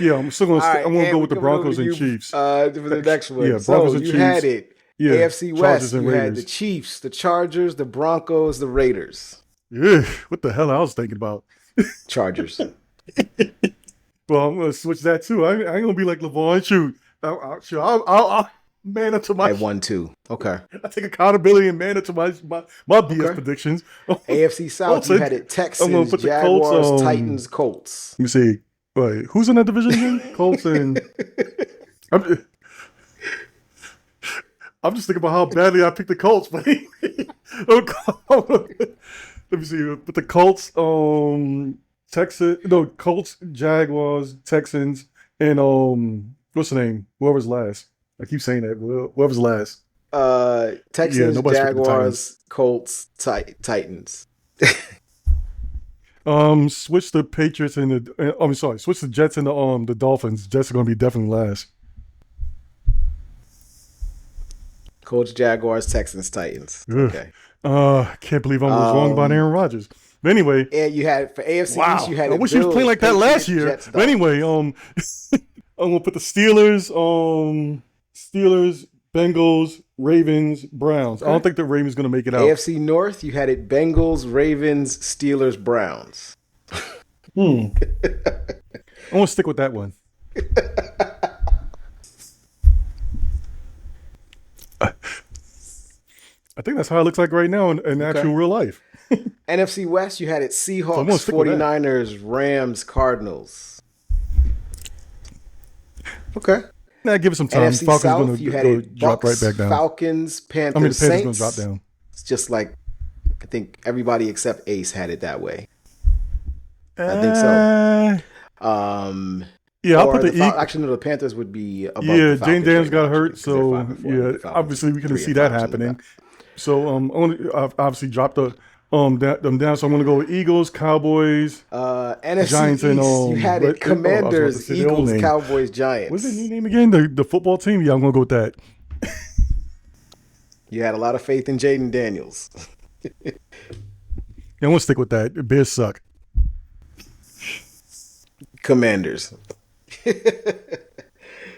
Speaker 1: Yeah, I'm still going to I'm going to go with the Broncos and
Speaker 2: you,
Speaker 1: Chiefs.
Speaker 2: For the next one.
Speaker 1: Yeah, Broncos and
Speaker 2: you
Speaker 1: Chiefs.
Speaker 2: had it.
Speaker 1: Yeah,
Speaker 2: AFC West, you
Speaker 1: Raiders.
Speaker 2: had the Chiefs, the Chargers, the Broncos, the Raiders.
Speaker 1: Yeah, what the hell I was thinking about?
Speaker 2: Chargers.
Speaker 1: Well, I'm going to switch that too. I ain't going to be like Levon. Shoot. I'll man up to my...
Speaker 2: I won 2. Okay.
Speaker 1: I take accountability and man up to my BS predictions.
Speaker 2: AFC South, you had it Texans,
Speaker 1: put the
Speaker 2: Jaguars,
Speaker 1: Colts,
Speaker 2: Titans, Colts.
Speaker 1: Let me see. Wait, who's in that division again? Colts and... I'm just thinking about how badly I picked the Colts, but let me see. But the Colts, Colts, Jaguars, Texans, and what's the name? Whoever's last. I keep saying that. Whoever's last.
Speaker 2: Texans, Jaguars, Colts, Titans.
Speaker 1: Switch the Patriots and switch the Jets and the Dolphins. Jets are going to be definitely last.
Speaker 2: Colts, Jaguars, Texans, Titans.
Speaker 1: Ugh.
Speaker 2: Okay.
Speaker 1: Can't believe I was wrong about Aaron Rodgers. But anyway,
Speaker 2: and you had for AFC East, you had.
Speaker 1: I wish he was playing like that last year.
Speaker 2: Jets,
Speaker 1: but anyway, I'm gonna put the Steelers, Bengals, Ravens, Browns. Okay. I don't think the Ravens gonna make it out.
Speaker 2: AFC North, you had it Bengals, Ravens, Steelers, Browns.
Speaker 1: I'm gonna stick with that one. I think that's how it looks like right now in actual real life.
Speaker 2: NFC West, you had it Seahawks, 49ers, Rams, Cardinals. Okay.
Speaker 1: Nah, give it some time.
Speaker 2: NFC
Speaker 1: Falcons
Speaker 2: South,
Speaker 1: going
Speaker 2: you had it
Speaker 1: drop
Speaker 2: Bucks,
Speaker 1: right back down.
Speaker 2: Falcons, Panthers,
Speaker 1: Panthers
Speaker 2: Saints.
Speaker 1: going to drop down.
Speaker 2: It's just like, I think everybody except Ace had it that way. I think so.
Speaker 1: Yeah, I'll put the
Speaker 2: actually, no, the Panthers would be above
Speaker 1: yeah,
Speaker 2: the Falcons.
Speaker 1: Jane Daniels got hurt, so
Speaker 2: yeah,
Speaker 1: obviously we couldn't see that happening. So I've obviously dropped them down. So I'm gonna go with Eagles, Cowboys,
Speaker 2: NFC
Speaker 1: Giants,
Speaker 2: East,
Speaker 1: and
Speaker 2: you had it Commanders, Eagles, Cowboys, Giants.
Speaker 1: What's the new name again? The football team? Yeah, I'm gonna go with that.
Speaker 2: You had a lot of faith in Jaden Daniels.
Speaker 1: Yeah, I'm gonna stick with that. The Bears suck.
Speaker 2: Commanders.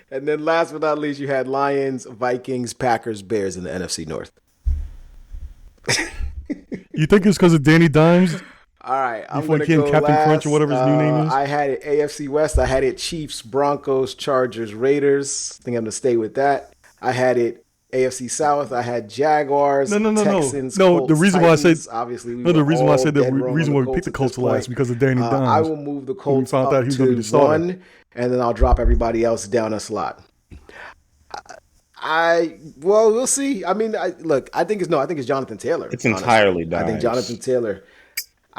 Speaker 2: And then last but not least, you had Lions, Vikings, Packers, Bears in the NFC North.
Speaker 1: You think it's because of Danny Dimes?
Speaker 2: All right, I'm
Speaker 1: Before
Speaker 2: going
Speaker 1: he
Speaker 2: to
Speaker 1: became
Speaker 2: go
Speaker 1: Captain
Speaker 2: last.
Speaker 1: Crunch or whatever his new name is?
Speaker 2: I had it AFC West. I had it Chiefs, Broncos, Chargers, Raiders. I think I'm going to stay with that. I had it AFC South. I had Jaguars, Texans, Colts,
Speaker 1: the reason
Speaker 2: Titans.
Speaker 1: why I said
Speaker 2: obviously
Speaker 1: the reason why I said the reason why we picked the Colts last because of Danny Dimes.
Speaker 2: I will move the Colts
Speaker 1: found
Speaker 2: up
Speaker 1: out he was going to be the starter.
Speaker 2: 1, and then I'll drop everybody else down a slot. We'll see. I mean, I think it's Jonathan Taylor.
Speaker 3: It's entirely Dimes.
Speaker 2: I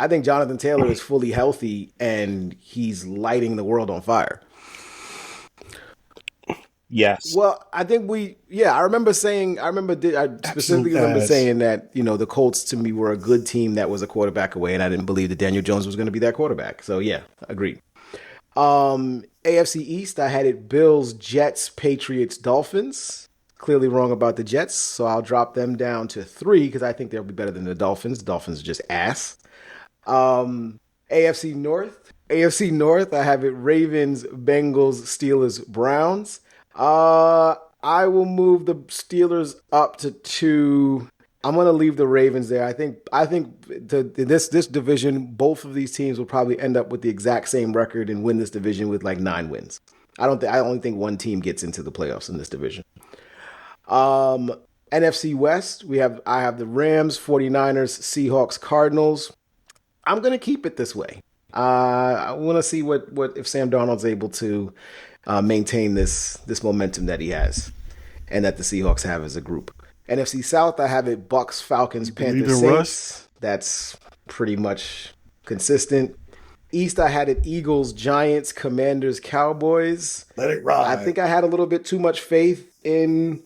Speaker 2: think Jonathan Taylor is fully healthy and he's lighting the world on fire.
Speaker 3: Yes.
Speaker 2: Well, I think I remember saying, I specifically
Speaker 1: Absolute
Speaker 2: remember
Speaker 1: ass.
Speaker 2: saying that, the Colts to me were a good team that was a quarterback away, and I didn't believe that Daniel Jones was going to be that quarterback. So, yeah, agreed. AFC East, I had it Bills, Jets, Patriots, Dolphins. Clearly wrong about the Jets, so I'll drop them down to 3 because I think they'll be better than the Dolphins. The Dolphins are just ass. Um, AFC North. AFC North, I have it Ravens, Bengals, Steelers, Browns. I will move the Steelers up to 2. I'm gonna leave the Ravens there. I think this division, both of these teams will probably end up with the exact same record and win this division with like 9 wins. I only think one team gets into the playoffs in this division. Um, NFC West, I have the Rams, 49ers, Seahawks, Cardinals. I'm gonna keep it this way. I want to see what if Sam Darnold's able to maintain this momentum that he has, and that the Seahawks have as a group. NFC South, I have it Bucks, Falcons,
Speaker 1: believe
Speaker 2: Panthers,
Speaker 1: in Russ?
Speaker 2: Saints. That's pretty much consistent. East, I had it Eagles, Giants, Commanders, Cowboys.
Speaker 1: Let it ride.
Speaker 2: I think I had a little bit too much faith in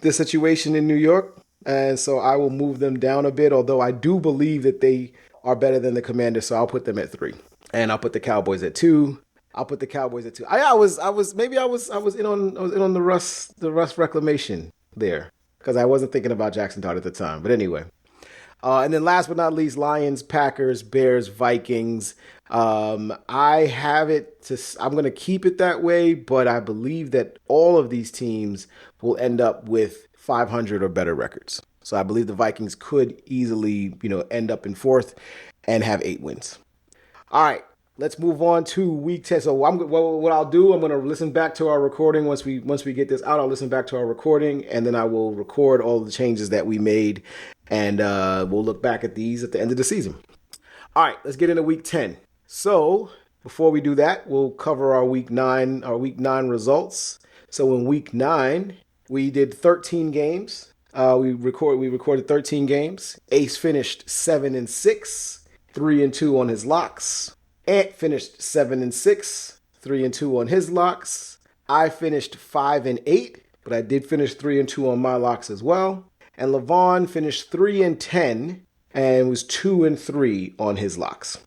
Speaker 2: the situation in New York, and so I will move them down a bit. Although I do believe that they are better than the Commanders, so I'll put them at 3, and I'll put the Cowboys at 2. I'll put the Cowboys at 2. I was in on the Russ reclamation there because I wasn't thinking about Jackson Dart at the time. But anyway, and then last but not least, Lions, Packers, Bears, Vikings. I have it to. I'm going to keep it that way, but I believe that all of these teams will end up with 500 or better records. So I believe the Vikings could easily, end up in 4th and have 8 wins. All right, let's move on to week 10. So what I'll do, I'm going to listen back to our recording once we get this out. I'll listen back to our recording, and then I will record all the changes that we made, and we'll look back at these at the end of the season. All right, let's get into week 10. So before we do that, we'll cover our week 9 results. So in week 9, we did 13 games. We recorded 13 games. Ace finished 7-6, 3-2 on his locks. Ant finished 7-6, 3-2 on his locks. I finished 5-8, but I did finish 3-2 on my locks as well. And Levon finished 3-10 and was 2-3 on his locks.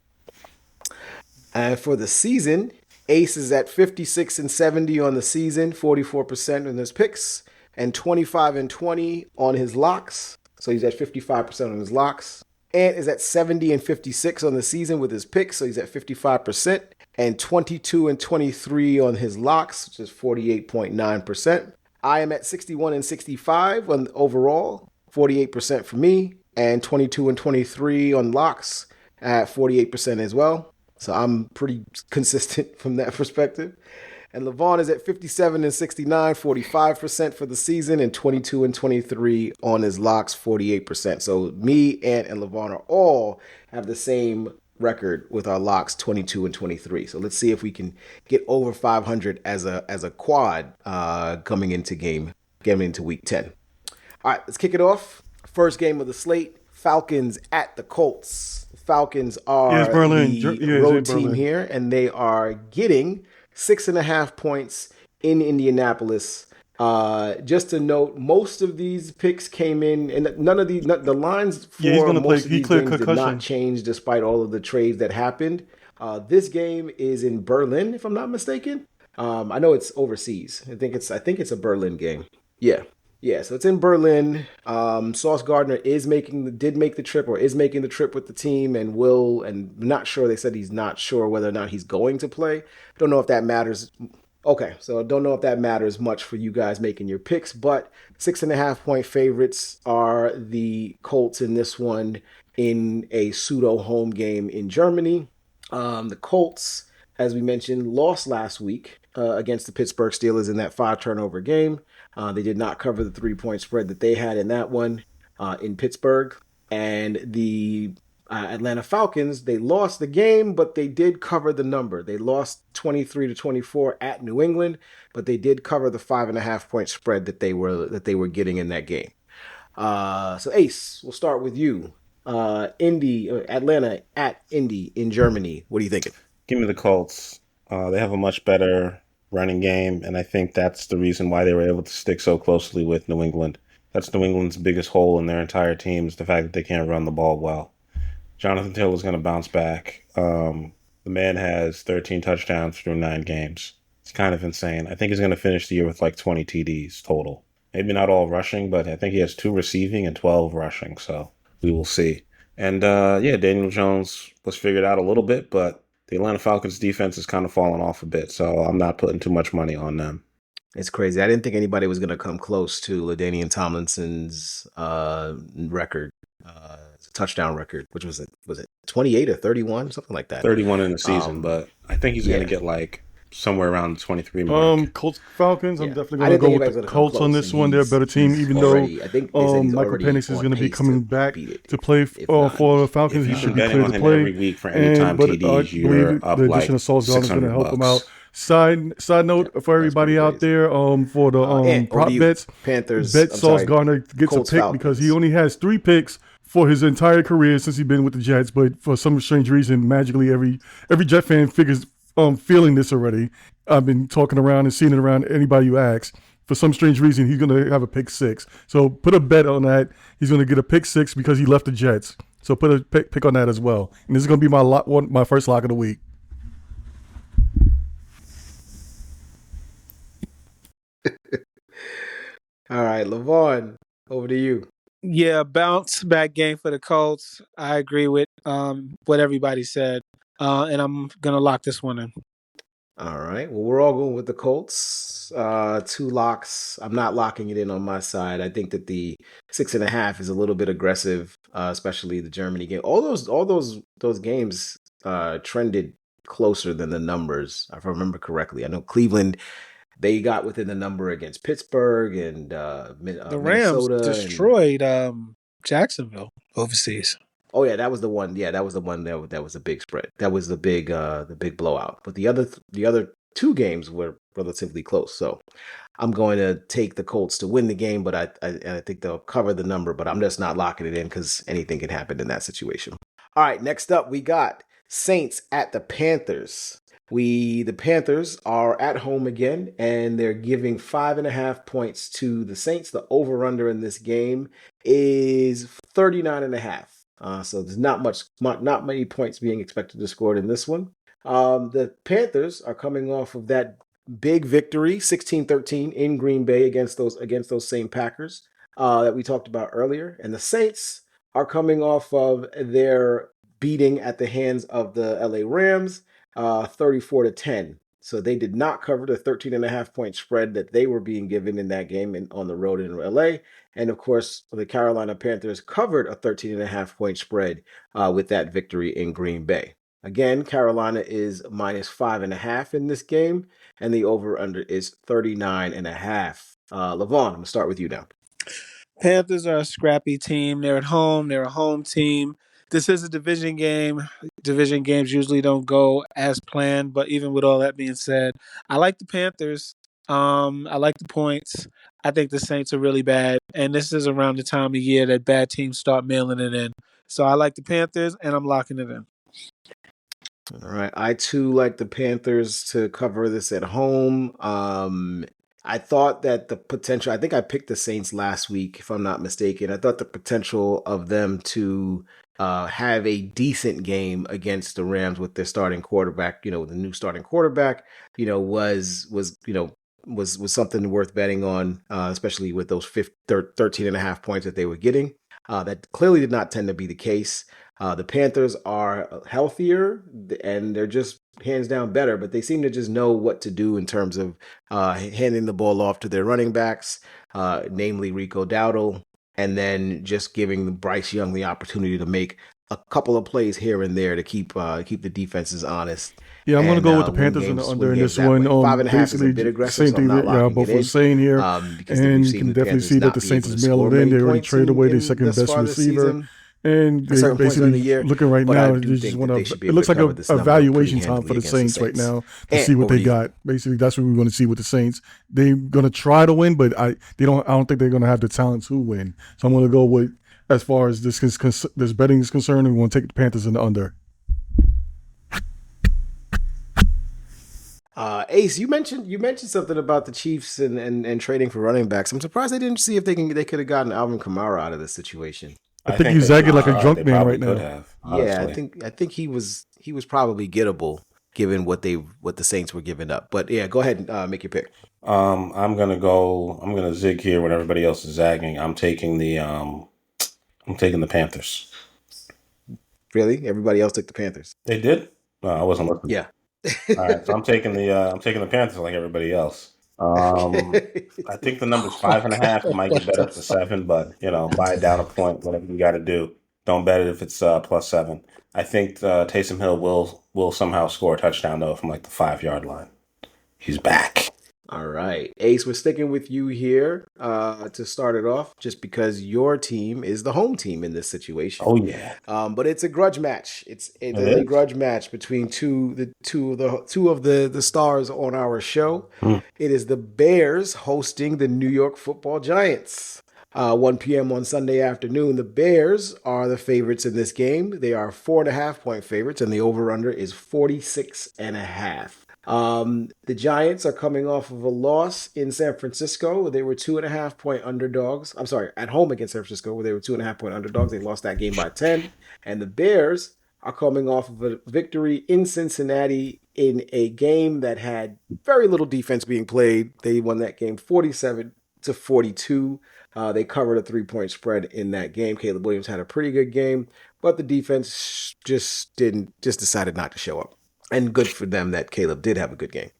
Speaker 2: And for the season, Ace is at 56-70 on the season, 44% on his picks, and 25-20 on his locks. So he's at 55% on his locks. Ant is at 70-56 on the season with his picks, so he's at 55%, and 22-23 on his locks, which is 48.9%. I am at 61-65 on overall, 48% for me, and 22-23 on locks at 48% as well. So I'm pretty consistent from that perspective. And Levon is at 57-69, 45% for the season, and 22-23 on his locks, 48%. So me, Ant, and Levon are all have the same record with our locks, 22-23. So let's see if we can get over 500 as a quad coming into week 10. All right, let's kick it off. First game of the slate: Falcons at the Colts. Falcons are the road team here, and they are getting 6.5 points in Indianapolis. Just to note, most of these picks came in, and the lines for most of these games did not change despite all of the trades that happened. This game is in Berlin, if I'm not mistaken. I know it's overseas. I think it's a Berlin game. Yeah, so it's in Berlin. Sauce Gardner did make the trip with the team, and not sure. They said he's not sure whether or not he's going to play. Don't know if that matters. Okay, so don't know if that matters much for you guys making your picks, but 6.5 point favorites are the Colts in this one in a pseudo home game in Germany. The Colts, as we mentioned, lost last week against the Pittsburgh Steelers in that 5 turnover game. They did not cover the 3-point spread that they had in that one in Pittsburgh. And the Atlanta Falcons, they lost the game, but they did cover the number. They lost 23-24 at New England, but they did cover the 5.5 point spread that they were getting in that game. So Ace, we'll start with you. Atlanta at Indy in Germany. What are you thinking?
Speaker 3: Give me the Colts. They have a much better running game, and I think that's the reason why they were able to stick so closely with New England. That's New England's biggest hole in their entire team is the fact that they can't run the ball well. Jonathan Taylor's going to bounce back. The man has 13 touchdowns through 9 games. It's kind of insane. I think he's going to finish the year with like 20 TDs total. Maybe not all rushing, but I think he has 2 receiving and 12 rushing, so we will see. And Daniel Jones was figured out a little bit, but the Atlanta Falcons defense has kind of fallen off a bit, so I'm not putting too much money on them.
Speaker 2: It's crazy. I didn't think anybody was going to come close to LaDainian Tomlinson's record, touchdown record, which was it 28 or 31, something like that.
Speaker 3: 31 in the season, but I think he's going to get like somewhere around the 23 mark.
Speaker 1: Colts Falcons. I'm definitely
Speaker 2: I
Speaker 1: going to
Speaker 2: didn't
Speaker 1: go
Speaker 2: think
Speaker 1: with the
Speaker 2: anybody was gonna come
Speaker 1: Colts on
Speaker 2: close,
Speaker 1: this
Speaker 2: and
Speaker 1: one. They're a better team, even
Speaker 2: already-
Speaker 1: though
Speaker 2: I think they said he's
Speaker 1: Michael
Speaker 2: already
Speaker 1: Penix is
Speaker 2: on
Speaker 1: going to be
Speaker 2: pace
Speaker 1: coming
Speaker 2: to
Speaker 1: back
Speaker 2: beat it.
Speaker 1: to play
Speaker 2: If not,
Speaker 1: for the Falcons.
Speaker 3: If
Speaker 1: He
Speaker 3: you've
Speaker 1: should
Speaker 3: been
Speaker 1: be
Speaker 3: betting
Speaker 1: clear
Speaker 3: on
Speaker 1: to
Speaker 3: him
Speaker 1: play.
Speaker 3: every week for anytime
Speaker 1: I
Speaker 3: TDs,
Speaker 1: believe
Speaker 3: you're up
Speaker 1: the
Speaker 3: like
Speaker 1: addition of Sauce Gardner is going to help him out.
Speaker 3: $600.
Speaker 1: Side note for everybody out
Speaker 2: crazy.
Speaker 1: there, for the
Speaker 2: And
Speaker 1: prop
Speaker 2: over to you,
Speaker 1: bets,
Speaker 2: Panthers.
Speaker 1: bet
Speaker 2: I'm
Speaker 1: Sauce
Speaker 2: sorry,
Speaker 1: Gardner gets
Speaker 2: Colts,
Speaker 1: a pick because he
Speaker 2: Falcons.
Speaker 1: only has 3 picks for his entire career since he's been with the Jets. But for some strange reason, magically every Jet fan figures feeling this already. I've been talking around and seeing it around anybody you ask. For some strange reason, he's going to have a pick 6. So put a bet on that. He's going to get a pick 6 because he left the Jets. So put a pick on that as well. And this is going to be my first lock of the week.
Speaker 2: All right, Levon, over to you.
Speaker 4: Yeah, bounce back game for the Colts. I agree with what everybody said, and I'm gonna lock this one in.
Speaker 2: All right. Well, we're all going with the Colts. 2 locks. I'm not locking it in on my side. I think that the 6.5 is a little bit aggressive, especially the Germany game. All those games trended closer than the numbers, if I remember correctly. I know Cleveland, they got within the number against Pittsburgh and
Speaker 4: The Rams
Speaker 2: Minnesota.
Speaker 4: destroyed Jacksonville overseas.
Speaker 2: Oh yeah, that was the one. Yeah, that was the one that was a big spread. That was the big blowout. But the other 2 games were relatively close. So I'm going to take the Colts to win the game, but I think they'll cover the number. But I'm just not locking it in because anything can happen in that situation. All right, next up we got Saints at the Panthers. The Panthers are at home again, and they're giving 5.5 points to the Saints. The over/under in this game is 39.5. So there's not many points being expected to score in this one. The Panthers are coming off of that big victory, 16-13 in Green Bay against those same Packers that we talked about earlier. And the Saints are coming off of their beating at the hands of the LA Rams, 34-10. So they did not cover the 13.5 point spread that they were being given in that game on the road in LA. And of course, the Carolina Panthers covered a 13.5 point spread with that victory in Green Bay. Again, Carolina is minus 5.5 in this game, and the over/under is 39.5. Levon, I'm gonna start with you now.
Speaker 4: Panthers are a scrappy team. They're at home. They're a home team. This is a division game. Division games usually don't go as planned, but even with all that being said, I like the Panthers. I like the points. I think the Saints are really bad, and this is around the time of year that bad teams start mailing it in. So I like the Panthers, and I'm locking it in.
Speaker 2: All right. I too like the Panthers to cover this at home. I thought that the potential, I think I picked the Saints last week, if I'm not mistaken. I thought the potential of them to have a decent game against the Rams with their starting quarterback, with the new starting quarterback, was something worth betting on, especially with those 13.5 points that they were getting. That clearly did not tend to be the case. The Panthers are healthier and they're just hands down better, but they seem to just know what to do in terms of handing the ball off to their running backs, namely Rico Dowdle, and then just giving Bryce Young the opportunity to make a couple of plays here and there to keep the defenses honest.
Speaker 1: Yeah, I'm going to go with the Panthers in the under in this one.
Speaker 2: 5.5 is a bit aggressive,
Speaker 1: same thing that both were saying here. And you can definitely see that the Saints is mailing it in. They already traded away their second best receiver. And they basically looking right now, they just want to. It looks like a evaluation time for the Saints right now to see what they got. Basically, that's what we want to see with the Saints. They're going to try to win, but I don't think they're going to have the talent to win. So I'm going to go with, as far as this betting is concerned, we want to take the Panthers in the under.
Speaker 2: Ace, you mentioned something about the Chiefs and trading for running backs. I'm surprised they didn't see if they could have gotten Alvin Kamara out of this situation.
Speaker 1: I think he's zagging like a drunk
Speaker 3: they
Speaker 1: man
Speaker 3: probably
Speaker 1: right
Speaker 3: could
Speaker 1: now.
Speaker 3: have.
Speaker 2: Yeah,
Speaker 3: Honestly.
Speaker 2: I think he was probably gettable given what the Saints were giving up. But yeah, go ahead and make your pick.
Speaker 3: I'm gonna zig here when everybody else is zagging. I'm taking the Panthers.
Speaker 2: Really? Everybody else took the Panthers.
Speaker 3: They did? No, I wasn't listening.
Speaker 2: Yeah.
Speaker 3: All right, so I'm taking the Panthers like everybody else.
Speaker 2: Okay.
Speaker 3: I think the number's
Speaker 2: Oh
Speaker 3: 5.5. It
Speaker 2: God,
Speaker 3: might
Speaker 2: what
Speaker 3: get bet
Speaker 2: the
Speaker 3: up to
Speaker 2: fuck?
Speaker 3: 7, but buy it down a point, whatever you got to do. Don't bet it if it's +7. I think Taysom Hill will somehow score a touchdown though from like the 5-yard line. He's back.
Speaker 2: All right, Ace, we're sticking with you here to start it off, just because your team is the home team in this situation.
Speaker 3: Oh yeah,
Speaker 2: But it's a grudge match. It's
Speaker 3: it
Speaker 2: a
Speaker 3: is.
Speaker 2: grudge match between two of the stars on our show.
Speaker 3: Hmm.
Speaker 2: It is the Bears hosting the New York Football Giants. 1 p.m. on Sunday afternoon. The Bears are the favorites in this game. They are 4.5-point favorites, and the over/under is 46.5. The Giants are coming off of a loss in San Francisco where they were 2.5-point underdogs. I'm sorry, at home against San Francisco where they were 2.5-point underdogs. They lost that game by 10. And the Bears are coming off of a victory in Cincinnati in a game that had very little defense being played. They won that game 47-42. They covered a 3-point spread in that game. Caleb Williams had a pretty good game, but the defense just decided not to show up. And good for them that Caleb did have a good game.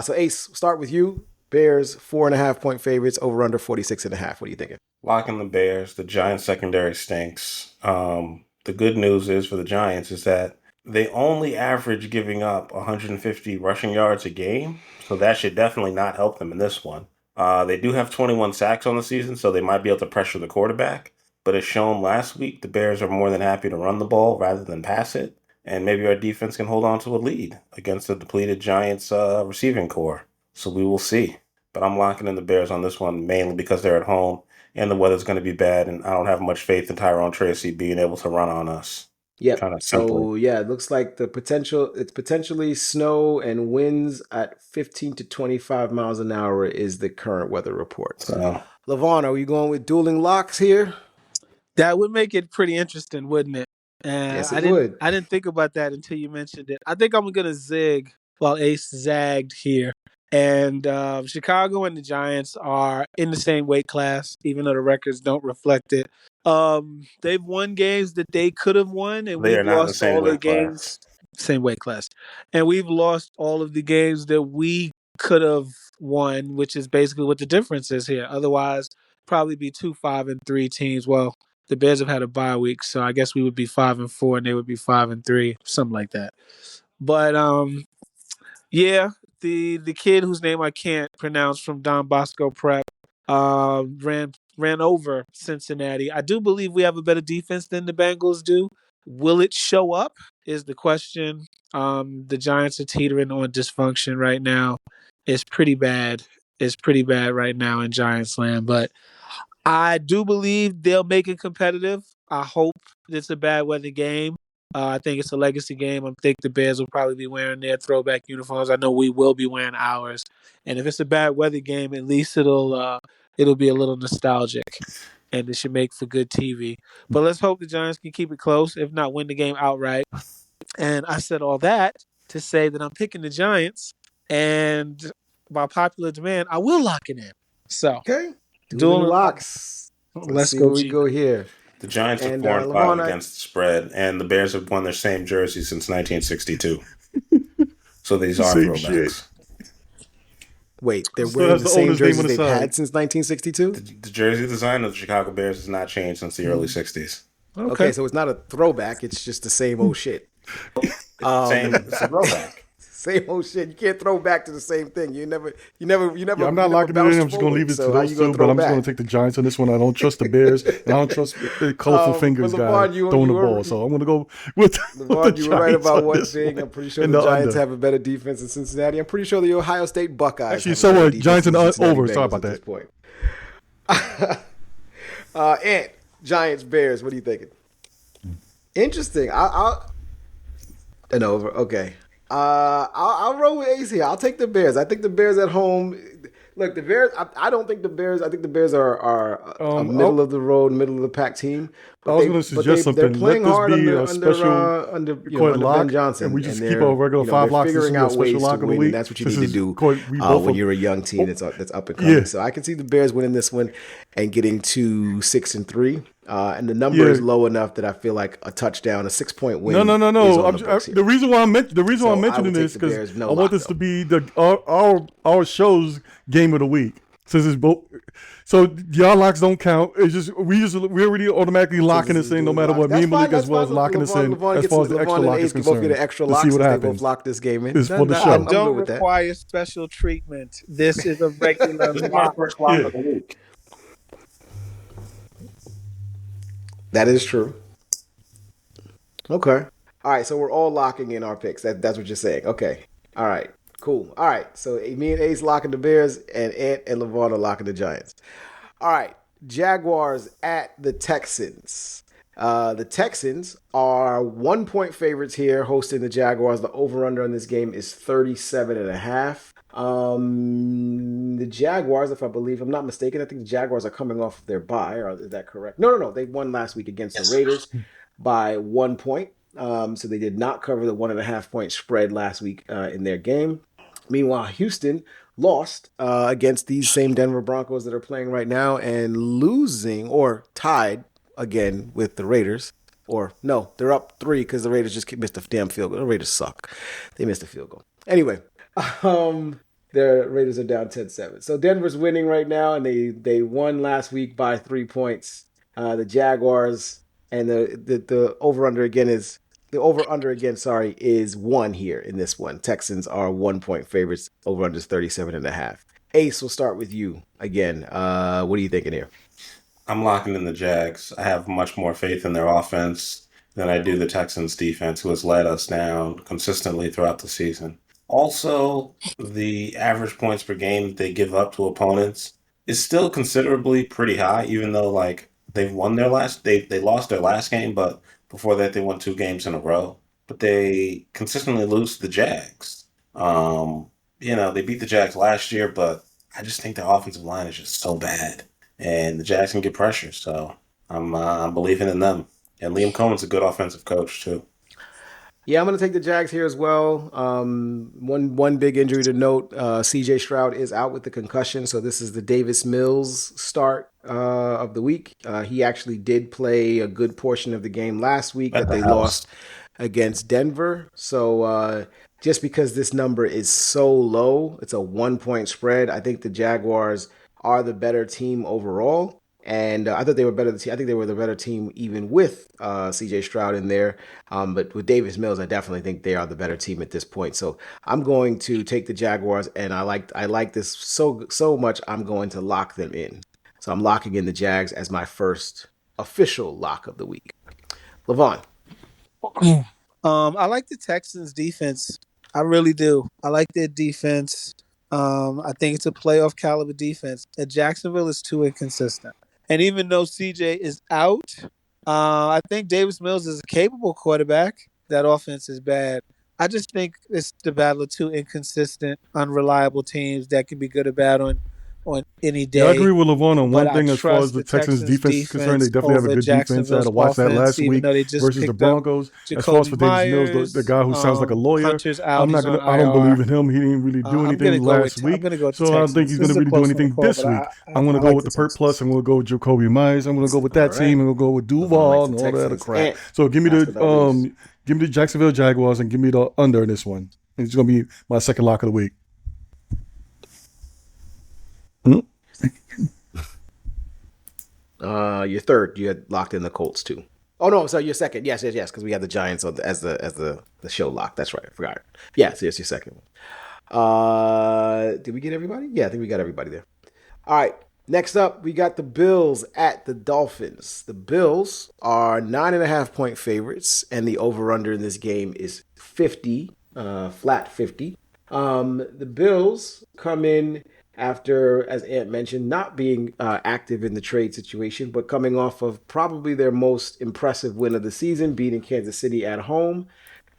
Speaker 2: So Ace, start with you. Bears 4.5-point favorites, over under 46.5. What are you thinking?
Speaker 3: Locking the Bears. The Giants secondary stinks. The good news is for the Giants is that they only average giving up 150 rushing yards a game, so that should definitely not help them in this one. They do have 21 sacks on the season, so they might be able to pressure the quarterback. But as shown last week, the Bears are more than happy to run the ball rather than pass it. And maybe our defense can hold on to a lead against the depleted Giants receiving core. So we will see. But I'm locking in the Bears on this one mainly because they're at home and the weather's going to be bad, and I don't have much faith in Tyrone Tracy being able to run on us.
Speaker 2: Yep.
Speaker 3: Kind of simply.
Speaker 2: So yeah, it looks like it's potentially snow and winds at 15 to 25 miles an hour is the current weather report.
Speaker 3: So
Speaker 2: Levon, are you going with dueling locks here?
Speaker 4: That would make it pretty interesting, wouldn't it?
Speaker 2: Yes,
Speaker 4: I
Speaker 2: it would.
Speaker 4: didn't think about that until you mentioned it. I think I'm gonna zig while Ace zagged here. And Chicago and the Giants are in the same weight class, even though the records don't reflect it. They've won games that they could have won, and
Speaker 3: they are
Speaker 4: we've
Speaker 3: not in the
Speaker 4: lost
Speaker 3: same
Speaker 4: all the
Speaker 3: weight class.
Speaker 4: games. Same weight class, and we've lost all of the games that we could have won, which is basically what the difference is here. Otherwise, probably be 2-5-3 teams. Well, the Bears have had a bye week, so I guess we would be 5-4, and they would be 5-3, something like that. But yeah, the kid whose name I can't pronounce from Don Bosco Prep ran over Cincinnati. I do believe we have a better defense than the Bengals do. Will it show up? Is the question. The Giants are teetering on dysfunction right now. It's pretty bad. It's pretty bad right now in Giants land, but I do believe they'll make it competitive. I hope it's a bad weather game. I think it's a legacy game. I think the Bears will probably be wearing their throwback uniforms. I know we will be wearing ours. And if it's a bad weather game, at least it'll be a little nostalgic, and it should make for good TV. But let's hope the Giants can keep it close, if not win the game outright. And I said all that to say that I'm picking the Giants, and by popular demand, I will lock it in. So,
Speaker 2: Okay. Dueling
Speaker 4: dueling
Speaker 2: locks. Let's
Speaker 4: Let's
Speaker 2: see
Speaker 4: go,
Speaker 2: where we
Speaker 4: G.
Speaker 2: go here.
Speaker 3: The Giants are
Speaker 2: And
Speaker 3: 4-5
Speaker 2: Levon,
Speaker 3: against the spread, and the Bears have won their same jersey since 1962. So these are
Speaker 1: Same
Speaker 3: throwbacks.
Speaker 2: wait, they're
Speaker 1: Still
Speaker 2: wearing
Speaker 1: has
Speaker 2: the
Speaker 1: the
Speaker 2: same
Speaker 1: owner's name
Speaker 2: jerseys
Speaker 1: on the
Speaker 2: they've
Speaker 1: side.
Speaker 2: had since 1962?
Speaker 3: The jersey design of the Chicago Bears has not changed since the early 60s.
Speaker 2: Okay, so it's not a throwback. It's just the same old shit.
Speaker 3: It's a throwback.
Speaker 2: Same old shit. You can't throw back to the same thing. You never.
Speaker 1: Yeah, I'm not locking it in. I'm just going to leave it to those two, but I'm just going to take the Giants on this one. I don't trust the Bears, and I don't trust the colorful fingers
Speaker 2: but
Speaker 1: guy
Speaker 2: Levon,
Speaker 1: throwing the ball. So I'm going to go with
Speaker 2: Levon,
Speaker 1: the
Speaker 2: you were right
Speaker 1: Giants
Speaker 2: about
Speaker 1: on
Speaker 2: one
Speaker 1: this
Speaker 2: thing.
Speaker 1: one.
Speaker 2: I'm pretty sure
Speaker 1: And
Speaker 2: the Giants
Speaker 1: under.
Speaker 2: have a better defense than Cincinnati. I'm pretty sure the Ohio State Buckeyes
Speaker 1: Actually,
Speaker 2: have a
Speaker 1: so
Speaker 2: better
Speaker 1: what?
Speaker 2: defense
Speaker 1: Giants
Speaker 2: than
Speaker 1: and
Speaker 2: Cincinnati
Speaker 1: over. Sorry
Speaker 2: Bengals
Speaker 1: about
Speaker 2: at
Speaker 1: that.
Speaker 2: this point. Ant, Giants, Bears. What are you thinking? Interesting. An over. Okay. I'll roll with Ace here. I'll take the Bears. I think the Bears at home. Look, the Bears. I don't think the Bears. I think the Bears are a middle of the road, middle of the pack team.
Speaker 1: I
Speaker 2: But
Speaker 1: was going to suggest
Speaker 2: they're
Speaker 1: something. Let
Speaker 2: playing
Speaker 1: this
Speaker 2: hard
Speaker 1: be a special
Speaker 2: under
Speaker 1: call it
Speaker 2: under
Speaker 1: lock,
Speaker 2: Ben Johnson,
Speaker 1: and we just
Speaker 2: and
Speaker 1: keep
Speaker 2: they're
Speaker 1: our regular five
Speaker 2: they're
Speaker 1: locks. This
Speaker 2: figuring
Speaker 1: will be a
Speaker 2: out
Speaker 1: special
Speaker 2: ways to
Speaker 1: lock of the
Speaker 2: win,
Speaker 1: week.
Speaker 2: and that's what you
Speaker 1: This
Speaker 2: need to
Speaker 1: is
Speaker 2: do
Speaker 1: we both
Speaker 2: when you're a young team that's up and coming.
Speaker 1: Yeah.
Speaker 2: So I can see the Bears winning this one and getting to 6-3. And the number is low enough that I feel like a touchdown, a 6-point win.
Speaker 1: No.
Speaker 2: Is on the books here.
Speaker 1: The reason why I'm mentioning
Speaker 2: will
Speaker 1: this
Speaker 2: take the
Speaker 1: because
Speaker 2: Bears, no
Speaker 1: I want
Speaker 2: lock,
Speaker 1: this
Speaker 2: though.
Speaker 1: to be our show's game of the week. Since it's both, so y'all locks don't count. It's just we already automatically locking this in no matter what. Me and Malik as well as locking this in as far as the extra lock is concerned.
Speaker 2: Both get an extra
Speaker 1: to
Speaker 2: lock
Speaker 1: see what
Speaker 2: since
Speaker 1: happens.
Speaker 2: they both lock this game in.
Speaker 1: It's for the
Speaker 2: Nah,
Speaker 1: show.
Speaker 2: I'm
Speaker 4: Don't
Speaker 2: good with that.
Speaker 4: require special treatment. This is a regular
Speaker 3: This is my
Speaker 4: lock.
Speaker 3: first lock of the week.
Speaker 2: That is true. Okay. All right. So we're all locking in our picks. That's what you're saying. Okay. All right. Cool. All right. So me and Ace locking the Bears, and Ant and Levon are locking the Giants. All right. Jaguars at the Texans. The Texans are 1-point favorites here, hosting the Jaguars. The over/under on this game is 37.5. The Jaguars, if I'm not mistaken, I think the Jaguars are coming off of their bye. Or is that correct? No. They won last week against the Raiders by 1 point. So they did not cover the 1.5-point spread last week in their game. Meanwhile, Houston lost against these same Denver Broncos that are playing right now and losing or tied again with the Raiders. Or no, they're up 3 because the Raiders just missed a damn field goal. The Raiders suck. They missed a field goal. Anyway, the Raiders are down 10-7. So Denver's winning right now, and they won last week by 3 points. The Jaguars and the over-under again is the over-under again, is 1 here in this one. Texans are 1-point favorites. Over-under is 37.5. Ace, we'll start with you again. What are you thinking here?
Speaker 3: I'm locking in the Jags. I have much more faith in their offense than I do the Texans defense, who has let us down consistently throughout the season. Also, the average points per game that they give up to opponents is still considerably pretty high, even though like they've won they lost their last game, but before that they won 2 games in a row. But they consistently lose to the Jags. They beat the Jags last year, but I just think their offensive line is just so bad, and the Jags can get pressure. So I'm believing in them. And Liam Cohen's a good offensive coach too.
Speaker 2: Yeah, I'm going to take the Jags here as well. One big injury to note: C.J. Stroud is out with the concussion, so this is the Davis Mills start of the week. He actually did play a good portion of the game last week that they lost against Denver. So just because this number is so low, it's a 1-point spread. I think the Jaguars are the better team overall. And I thought they were better. I think they were the better team even with C.J. Stroud in there. But with Davis Mills, I definitely think they are the better team at this point. So I'm going to take the Jaguars, and I like this so much. I'm going to lock them in. So I'm locking in the Jags as my first official lock of the week. Levon.
Speaker 4: I like the Texans defense. I really do. I like their defense. I think it's a playoff caliber defense. And Jacksonville is too inconsistent. And even though CJ is out, I think Davis Mills is a capable quarterback. That offense is bad. I just think it's the battle of 2 inconsistent, unreliable teams that can be good or bad on any day.
Speaker 1: Yeah, I agree with Levon on one thing as far as
Speaker 4: the
Speaker 1: the Texans defense is concerned. They definitely have a good defense. I had to watch that last week versus the Broncos. As far as for Davis Mills, the guy who sounds like a lawyer, I don't believe in him. He didn't really do anything last week. So I don't think he's going to really do anything this week. I'm going to go with the Perk Plus. I'm going to go with Jacoby Myers. I'm going to go with that team. I'm going to go with Duval and all that other crap. So give me the Jacksonville Jaguars and give me the under in this one. It's going to be my second lock of the week.
Speaker 2: Your third, you had locked in the Colts too. Oh no, so your second, yes, because we had the Giants as the show lock. That's right, I forgot. Yes, your second one. Did we get everybody? Yeah, I think we got everybody there. All right, next up, we got the Bills at the Dolphins. The Bills are 9.5-point favorites, and the over/under in this game is 50, flat 50. The Bills come in after, as Ant mentioned, not being active in the trade situation, but coming off of probably their most impressive win of the season, beating Kansas City at home.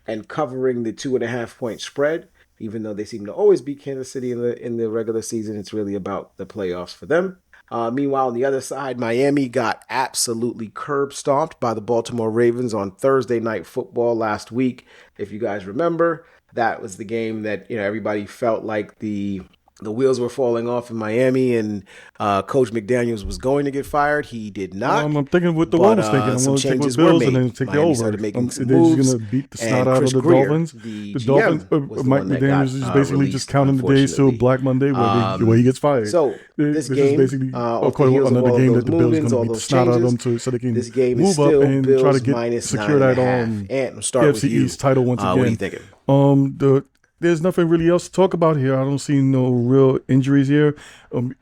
Speaker 2: and covering the 2.5-point spread. Even though they seem to always beat Kansas City in the regular season, it's really about the playoffs for them. Meanwhile, on the other side, Miami got absolutely curb stomped by the Baltimore Ravens on Thursday Night Football last week. If you guys remember, that was the game that everybody felt like the wheels were falling off in Miami, and Coach McDaniels was going to get fired. He did not.
Speaker 1: I'm thinking with the
Speaker 2: But
Speaker 1: Wolves thinking. I'm
Speaker 2: some
Speaker 1: going to take with
Speaker 2: changes were
Speaker 1: Bills
Speaker 2: made.
Speaker 1: and then take
Speaker 2: Miami
Speaker 1: the
Speaker 2: started
Speaker 1: over.
Speaker 2: making some
Speaker 1: They're just
Speaker 2: moves,
Speaker 1: going to beat the snot
Speaker 2: and
Speaker 1: out
Speaker 2: Chris
Speaker 1: of the
Speaker 2: Greer,
Speaker 1: Dolphins.
Speaker 2: the
Speaker 1: The
Speaker 2: GM,
Speaker 1: Dolphins,
Speaker 2: was the
Speaker 1: Mike
Speaker 2: one that
Speaker 1: McDaniels
Speaker 2: got
Speaker 1: is basically
Speaker 2: released,
Speaker 1: just counting the days till
Speaker 2: unfortunately.
Speaker 1: Black Monday where he gets fired.
Speaker 2: So this
Speaker 1: is
Speaker 2: game,
Speaker 1: basically
Speaker 2: off the heels of
Speaker 1: another
Speaker 2: all of
Speaker 1: game
Speaker 2: those
Speaker 1: that the Bills
Speaker 2: movements,
Speaker 1: going
Speaker 2: all
Speaker 1: to beat the
Speaker 2: those
Speaker 1: snot out of
Speaker 2: changes,
Speaker 1: them so they can
Speaker 2: this game is
Speaker 1: move up
Speaker 2: still
Speaker 1: and try
Speaker 2: Bills
Speaker 1: to get
Speaker 2: minus
Speaker 1: secure that
Speaker 2: 9.5. And we'll start with
Speaker 1: AFC
Speaker 2: you.
Speaker 1: East title once again.
Speaker 2: What are you thinking?
Speaker 1: There's nothing really else to talk about here. I don't see no real injuries here.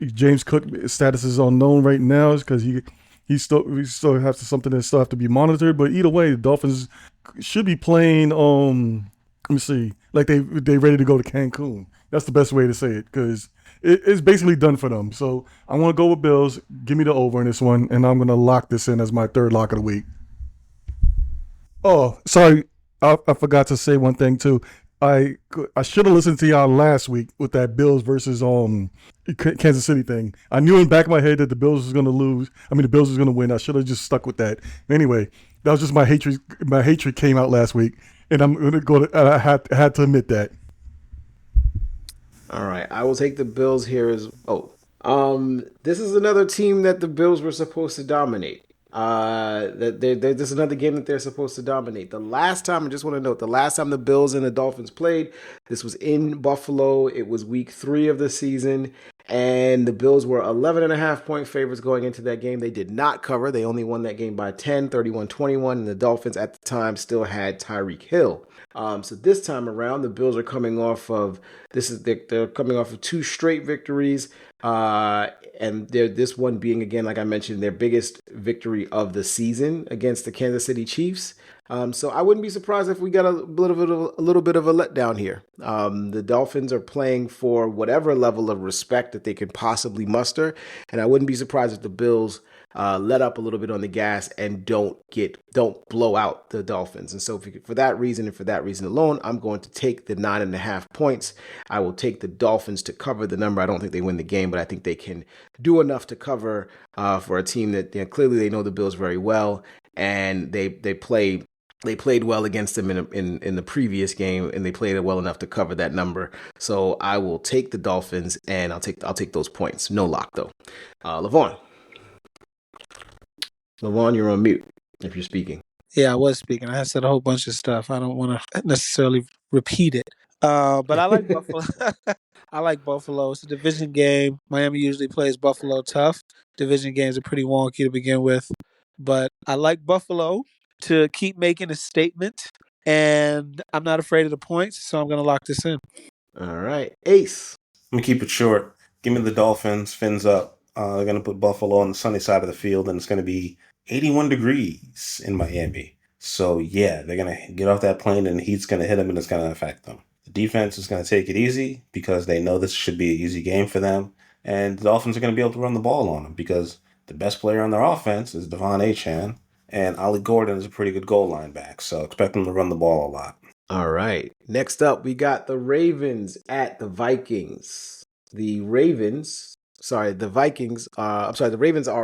Speaker 1: James Cook status is unknown right now because we still have something that still have to be monitored. But either way, the Dolphins should be playing. Let me see, like they ready to go to Cancun. That's the best way to say it because it's basically done for them. So I want to go with Bills. Give me the over in this one, and I'm gonna lock this in as my third lock of the week. Oh, sorry, I forgot to say one thing too. I should have listened to y'all last week with that Bills versus Kansas City thing. I knew in the back of my head that the Bills was going to lose. I mean, the Bills was going to win. I should have just stuck with that. Anyway, that was just my hatred. My hatred came out last week, and I'm going to go. I had to admit that.
Speaker 2: All right, I will take the Bills here as this is another team that the Bills were supposed to dominate. This is another game that they're supposed to dominate. The last time, I just want to note, the last time the Bills and the Dolphins played, this was in Buffalo. It was week 3 of the season, and the Bills were 11.5-point favorites going into that game. They did not cover. They only won that game by 10, 31-21, and the Dolphins at the time still had Tyreek Hill. So this time around, the Bills are coming off of they're coming off of 2 straight victories, and this one being, again, like I mentioned, their biggest victory of the season against the Kansas City Chiefs. So I wouldn't be surprised if we got a little bit of a letdown here. The Dolphins are playing for whatever level of respect that they can possibly muster, and I wouldn't be surprised if the Bills let up a little bit on the gas and don't blow out the Dolphins. And so for that reason and for that reason alone, I'm going to take the 9.5 points. I will take the Dolphins to cover the number. I don't think they win the game, but I think they can do enough to cover for a team that clearly they know the Bills very well, and they played well against them in the previous game, and they played it well enough to cover that number. So I will take the Dolphins, and I'll take those points. No lock though. Levon, you're on mute if you're speaking.
Speaker 4: Yeah, I was speaking. I said a whole bunch of stuff. I don't want to necessarily repeat it. But I like Buffalo. I like Buffalo. It's a division game. Miami usually plays Buffalo tough. Division games are pretty wonky to begin with. But I like Buffalo to keep making a statement. And I'm not afraid of the points, so I'm going to lock this in.
Speaker 2: All right. Ace.
Speaker 3: I'm going to keep it short. Give me the Dolphins, fins up. They're going to put Buffalo on the sunny side of the field, and it's going to be 81 degrees in Miami. So, yeah, they're going to get off that plane, and the heat's going to hit them, and it's going to affect them. The defense is going to take it easy because they know this should be an easy game for them. And the Dolphins are going to be able to run the ball on them because the best player on their offense is Devon Achane, and Ollie Gordon is a pretty good goal line back. So expect them to run the ball a lot.
Speaker 2: All right. Next up, we got the Ravens at the Vikings. The Ravens are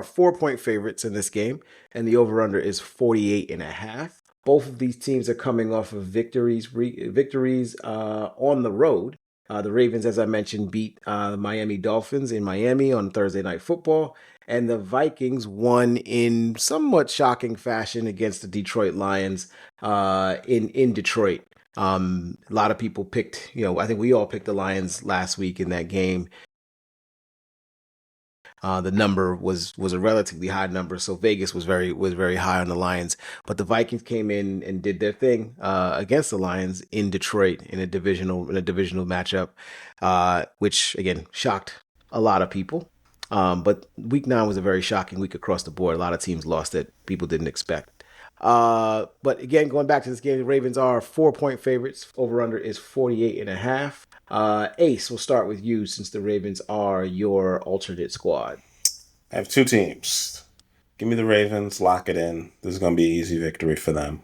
Speaker 2: 4-point favorites in this game, and the over-under is 48.5. Both of these teams are coming off of victories on the road. The Ravens, as I mentioned, beat the Miami Dolphins in Miami on Thursday Night Football, and the Vikings won in somewhat shocking fashion against the Detroit Lions in Detroit. A lot of people picked, I think we all picked the Lions last week in that game. The number was a relatively high number, so Vegas was very high on the Lions. But the Vikings came in and did their thing against the Lions in Detroit in a divisional matchup, which again shocked a lot of people. But Week 9 was a very shocking week across the board. A lot of teams lost that people didn't expect. But again, going back to this game, the Ravens are 4-point favorites. Over under is 48.5. Ace, we'll start with you since the Ravens are your alternate squad.
Speaker 3: I have 2 teams. Give me the Ravens, lock it in. This is going to be an easy victory for them.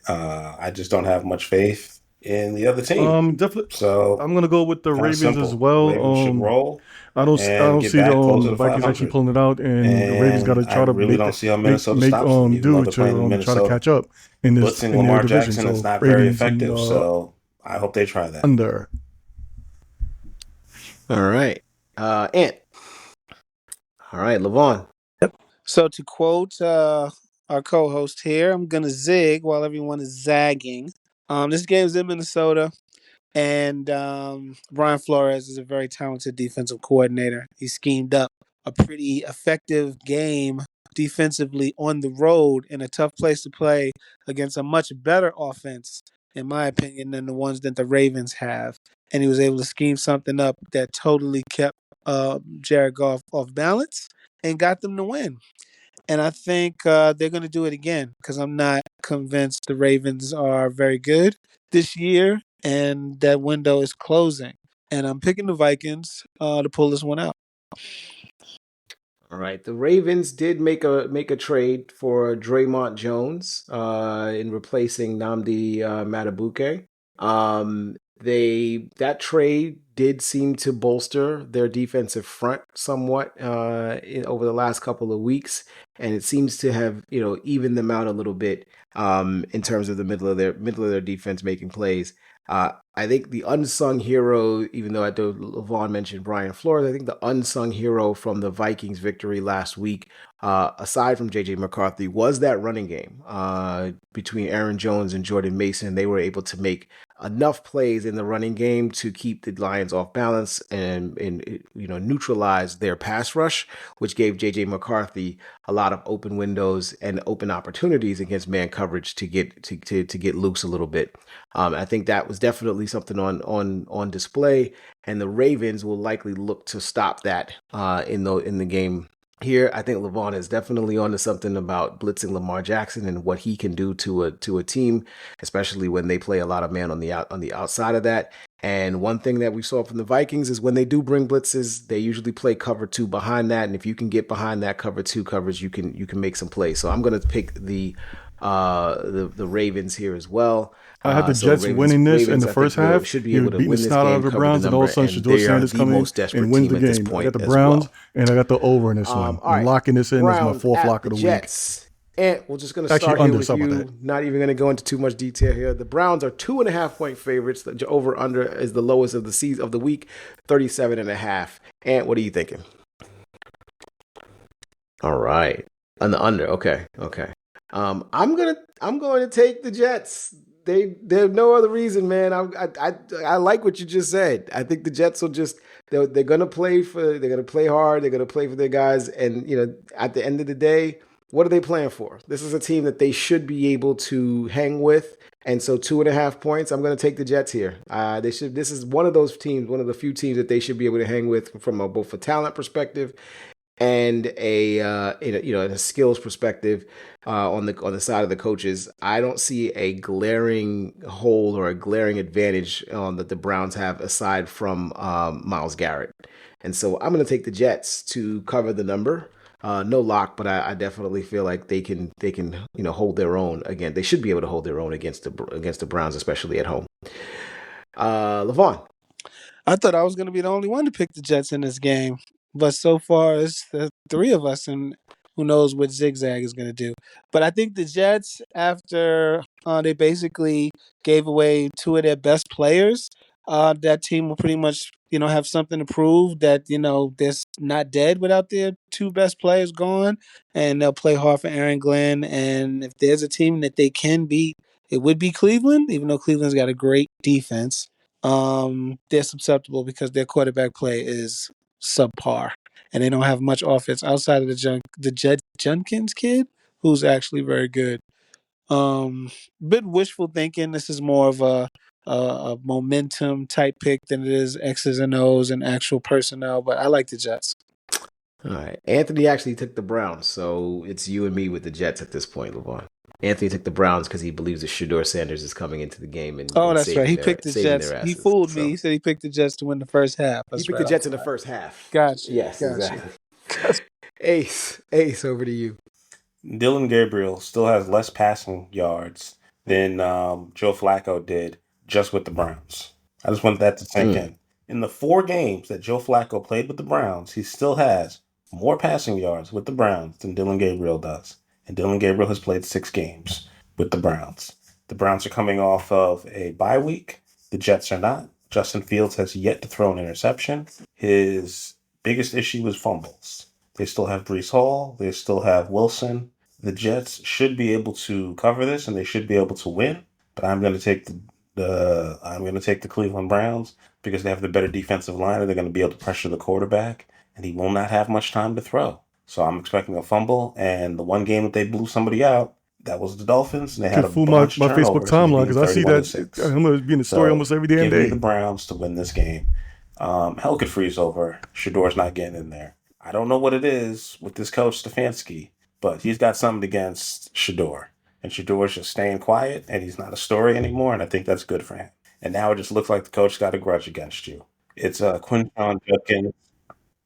Speaker 3: I just don't have much faith in the other team.
Speaker 1: Definitely.
Speaker 3: So
Speaker 1: I'm gonna go with the
Speaker 3: kind of
Speaker 1: Ravens as
Speaker 3: simple.
Speaker 1: well.
Speaker 3: Ravens should roll
Speaker 1: I
Speaker 3: and
Speaker 1: don't
Speaker 3: get
Speaker 1: see
Speaker 3: back closer
Speaker 1: the
Speaker 3: to
Speaker 1: Vikings actually
Speaker 3: 500.
Speaker 1: pulling it out, and the Ravens got
Speaker 3: And
Speaker 1: to
Speaker 3: I
Speaker 1: try to
Speaker 3: really don't see how Minnesota stops them, even though
Speaker 1: do
Speaker 3: they're playing in
Speaker 1: to try to
Speaker 3: Minnesota.
Speaker 1: catch up
Speaker 3: Blitzing
Speaker 1: in their
Speaker 3: Lamar
Speaker 1: division.
Speaker 3: Jackson is
Speaker 1: So
Speaker 3: not very
Speaker 1: Ravens and
Speaker 3: effective, so I hope they try that.
Speaker 1: under.
Speaker 2: All right. Ant. All right, Levon.
Speaker 4: So to quote our co-host here, I'm gonna zig while everyone is zagging. This game's in Minnesota, and Brian Flores is a very talented defensive coordinator. He schemed up a pretty effective game defensively on the road in a tough place to play against a much better offense, in my opinion, than the ones that the Ravens have. And he was able to scheme something up that totally kept Jared Goff off balance and got them to win. And I think they're going to do it again because I'm not convinced the Ravens are very good this year, and that window is closing. And I'm picking the Vikings to pull this one out.
Speaker 2: All right. The Ravens did make a trade for Draymond Jones in replacing Nnamdi Matabuke. That trade did seem to bolster their defensive front somewhat over the last couple of weeks, and it seems to have evened them out a little bit in terms of the middle of their defense making plays. I think the unsung hero, even though I know Levon mentioned Brian Flores, I think the unsung hero from the Vikings victory last week, aside from J.J. McCarthy, was that running game between Aaron Jones and Jordan Mason. They were able to make enough plays in the running game to keep the Lions off balance and neutralize their pass rush, which gave J.J. McCarthy a lot of open windows and open opportunities against man coverage to get loose a little bit. I think that was definitely something on display, and the Ravens will likely look to stop that in the game here. I think Levon is definitely onto something about blitzing Lamar Jackson and what he can do to a team, especially when they play a lot of man on the outside of that. And one thing that we saw from the Vikings is when they do bring blitzes, they usually play cover two behind that, and if you can get behind that cover two coverage, you can make some plays. So I'm going to pick the Ravens here as well.
Speaker 1: I had the Jets winning this in the first half.
Speaker 2: Should be
Speaker 1: He
Speaker 2: able
Speaker 1: would
Speaker 2: to
Speaker 1: beat
Speaker 2: win
Speaker 1: the
Speaker 2: this
Speaker 1: snot out
Speaker 2: game,
Speaker 1: of the
Speaker 2: cover
Speaker 1: Browns,
Speaker 2: the
Speaker 1: and all of
Speaker 2: number,
Speaker 1: a sudden
Speaker 2: and
Speaker 1: Shador
Speaker 2: they are
Speaker 1: Sanders
Speaker 2: the
Speaker 1: come in
Speaker 2: most desperate
Speaker 1: and wins
Speaker 2: team
Speaker 1: the
Speaker 2: at this
Speaker 1: game. I
Speaker 2: point
Speaker 1: got the
Speaker 2: as
Speaker 1: Browns,
Speaker 2: well.
Speaker 1: and I got the over in this one.
Speaker 2: All
Speaker 1: I'm
Speaker 2: right.
Speaker 1: locking this in as my
Speaker 2: Browns
Speaker 1: fourth
Speaker 2: at
Speaker 1: lock of the week.
Speaker 2: Jets. And we're just going to
Speaker 1: Actually,
Speaker 2: start here
Speaker 1: under,
Speaker 2: with
Speaker 1: sorry about
Speaker 2: you.
Speaker 1: that.
Speaker 2: Not even going to go into too much detail here. The Browns are 2.5-point favorites. The over under is the lowest of the season of the week, 37.5. And what are you thinking? All right, on the under. Okay. I'm going to take the Jets. There's no other reason, man. I like what you just said. I think the Jets will they're gonna play hard. They're gonna play for their guys, and at the end of the day, what are they playing for? This is a team that they should be able to hang with, and so 2.5 points. I'm gonna take the Jets here. This is one of those teams, one of the few teams that they should be able to hang with from both a talent perspective and a skills perspective on the side of the coaches. I don't see a glaring hole or a glaring advantage that the Browns have aside from Myles Garrett, and so I'm going to take the Jets to cover the number. No lock, but I definitely feel like they can hold their own again. They should be able to hold their own against the Browns, especially at home. Levon.
Speaker 4: I thought I was going to be the only one to pick the Jets in this game, but so far it's the three of us, and who knows what Zigzag is going to do. But I think the Jets, after they basically gave away two of their best players, that team will pretty much have something to prove that they're not dead without their two best players gone, and they'll play hard for Aaron Glenn. And if there's a team that they can beat, it would be Cleveland, even though Cleveland's got a great defense. They're susceptible because their quarterback play is subpar, and they don't have much offense outside of the Jed Junkins kid, who's actually very good. Bit wishful thinking. This is more of a momentum type pick than it is X's and O's and actual personnel, but I like the Jets.
Speaker 2: All right. Anthony actually took the Browns, so it's you and me with the Jets at this point, Levon. Anthony took the Browns because he believes that Shador Sanders is coming into the game and
Speaker 4: That's right. He picked the Jets.
Speaker 2: their
Speaker 4: He
Speaker 2: asses.
Speaker 4: fooled me. He said he picked the Jets to win the first half.
Speaker 2: He
Speaker 4: That's
Speaker 2: picked
Speaker 4: right.
Speaker 2: the Jets in the first half.
Speaker 4: Gotcha.
Speaker 2: Yes,
Speaker 4: Gotcha.
Speaker 2: exactly. Ace, over to you.
Speaker 3: Dylan Gabriel still has less passing yards than Joe Flacco did just with the Browns. I just want that to sink in. In the 4 games that Joe Flacco played with the Browns, he still has more passing yards with the Browns than Dylan Gabriel does. And Dylan Gabriel has played 6 games with the Browns. The Browns are coming off of a bye week. The Jets are not. Justin Fields has yet to throw an interception. His biggest issue is fumbles. They still have Breece Hall. They still have Wilson. The Jets should be able to cover this, and they should be able to win. But I'm going to take the Cleveland Browns because they have the better defensive line, and they're going to be able to pressure the quarterback, and he will not have much time to throw. So I'm expecting a fumble. And the one game that they blew somebody out, that was the Dolphins, and they had
Speaker 1: Could
Speaker 3: a
Speaker 1: fool my
Speaker 3: bunch of
Speaker 1: Facebook
Speaker 3: turnovers. And they
Speaker 1: timeline
Speaker 3: beat
Speaker 1: because I see
Speaker 3: 31 to
Speaker 1: that
Speaker 3: 6.
Speaker 1: I'm going to be in the story
Speaker 3: So
Speaker 1: almost every damn
Speaker 3: give me
Speaker 1: day.
Speaker 3: the Browns to win this game. Hell could freeze over. Shador's not getting in there. I don't know what it is with this coach Stefanski, but he's got something against Shador. And Shador's just staying quiet, and he's not a story anymore, and I think that's good for him. And now it just looks like the coach got a grudge against you. It's Quinshon Judkins.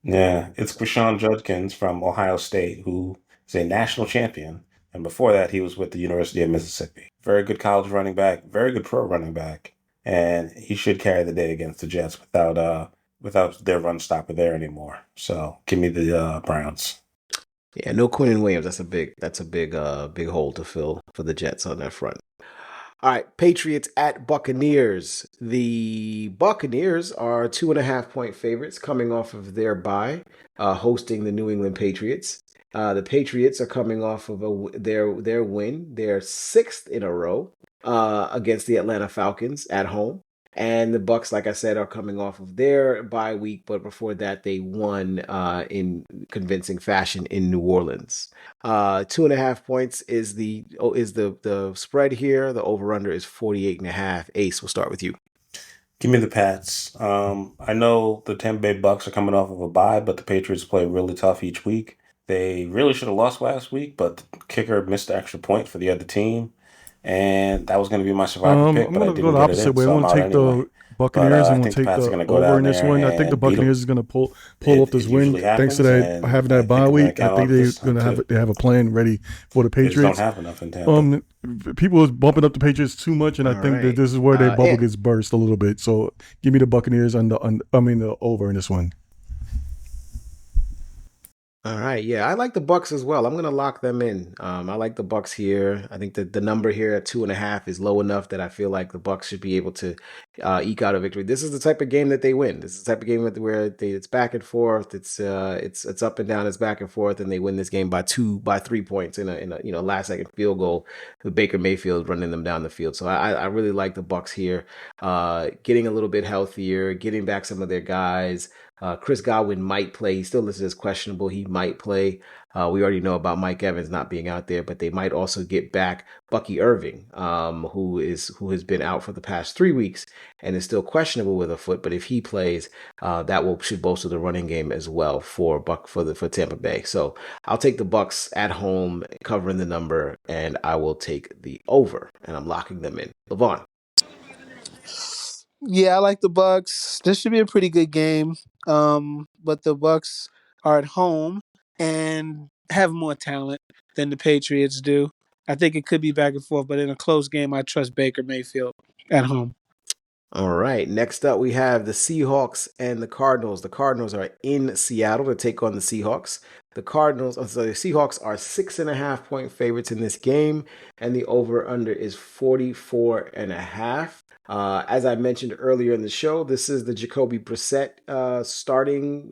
Speaker 3: Yeah, it's Quinshon Judkins from Ohio State, who is a national champion. And before that, he was with the University of Mississippi. Very good college running back, very good pro running back. And he should carry the day against the Jets without their run stopper there anymore. So give me the Browns.
Speaker 2: Yeah, no Quinn and Williams. That's a big hole to fill for the Jets on that front. All right, Patriots at Buccaneers. The Buccaneers are 2.5-point favorites coming off of their bye, hosting the New England Patriots. The Patriots are coming off of their win, their 6th in a row against the Atlanta Falcons at home. And the Bucks, like I said, are coming off of their bye week, but before that, they won in convincing fashion in New Orleans. 2.5 points is the spread here. The over under is 48.5. Ace, we'll start with you.
Speaker 3: Give me the Pats. I know the Tampa Bay Bucks are coming off of a bye, but the Patriots play really tough each week. They really should have lost last week, but the kicker missed the extra point for the other team. And that was going to be my survivor pick,
Speaker 1: I'm
Speaker 3: but I
Speaker 1: going to go
Speaker 3: didn't
Speaker 1: the
Speaker 3: get it
Speaker 1: opposite
Speaker 3: in,
Speaker 1: way. I
Speaker 3: so I'm
Speaker 1: want to
Speaker 3: out
Speaker 1: take
Speaker 3: anyway.
Speaker 1: the
Speaker 3: But
Speaker 1: Buccaneers. I'm
Speaker 3: I
Speaker 1: going
Speaker 3: think
Speaker 1: to
Speaker 3: the
Speaker 1: take
Speaker 3: Pats are
Speaker 1: the
Speaker 3: going to go
Speaker 1: over
Speaker 3: down
Speaker 1: in this
Speaker 3: there
Speaker 1: one. I think the
Speaker 3: and beat them.
Speaker 1: Buccaneers is going to pull
Speaker 3: It
Speaker 1: off this win
Speaker 3: usually
Speaker 1: thanks to
Speaker 3: happens,
Speaker 1: that
Speaker 3: and
Speaker 1: having
Speaker 3: I
Speaker 1: that bye
Speaker 3: think I'm going to
Speaker 1: week. I
Speaker 3: count
Speaker 1: think
Speaker 3: on
Speaker 1: they're
Speaker 3: this
Speaker 1: going
Speaker 3: time
Speaker 1: to
Speaker 3: too.
Speaker 1: have a plan ready for the
Speaker 3: They just don't
Speaker 1: Patriots.
Speaker 3: have enough in Tampa.
Speaker 1: People is bumping up the Patriots too much, and I
Speaker 2: All
Speaker 1: think that
Speaker 2: right.
Speaker 1: this is where their bubble
Speaker 2: And
Speaker 1: gets burst a little bit. So give me the Buccaneers on the over in this one.
Speaker 2: all right, yeah, I like the Bucks as well. I'm gonna lock them in. I like the Bucks here. I think that the number here at 2.5 is low enough that I feel like the Bucks should be able to eke out a victory. This is the type of game that they win. This is the type of game where it's back and forth. It's up and down. It's back and forth, and they win this game by 3 points in a last second field goal with Baker Mayfield running them down the field. So I really like the Bucks here, getting a little bit healthier, getting back some of their guys. Chris Godwin might play. He's still listed as questionable. He might play. We already know about Mike Evans not being out there, but they might also get back Bucky Irving, who has been out for the past 3 weeks and is still questionable with a foot. But if he plays, should bolster the running game as well for Tampa Bay. So I'll take the Bucks at home covering the number, and I will take the over, and I'm locking them in. Levon.
Speaker 4: Yeah, I like the Bucks. This should be a pretty good game. But the Bucks are at home and have more talent than the Patriots do. I think it could be back and forth, but in a close game, I trust Baker Mayfield at home.
Speaker 2: All right. Next up, we have the Seahawks and the Cardinals. The Cardinals are in Seattle to take on the Seahawks. The Seahawks are 6.5-point favorites in this game, and the over/under is 44.5. As I mentioned earlier in the show, this is the Jacoby Brissett starting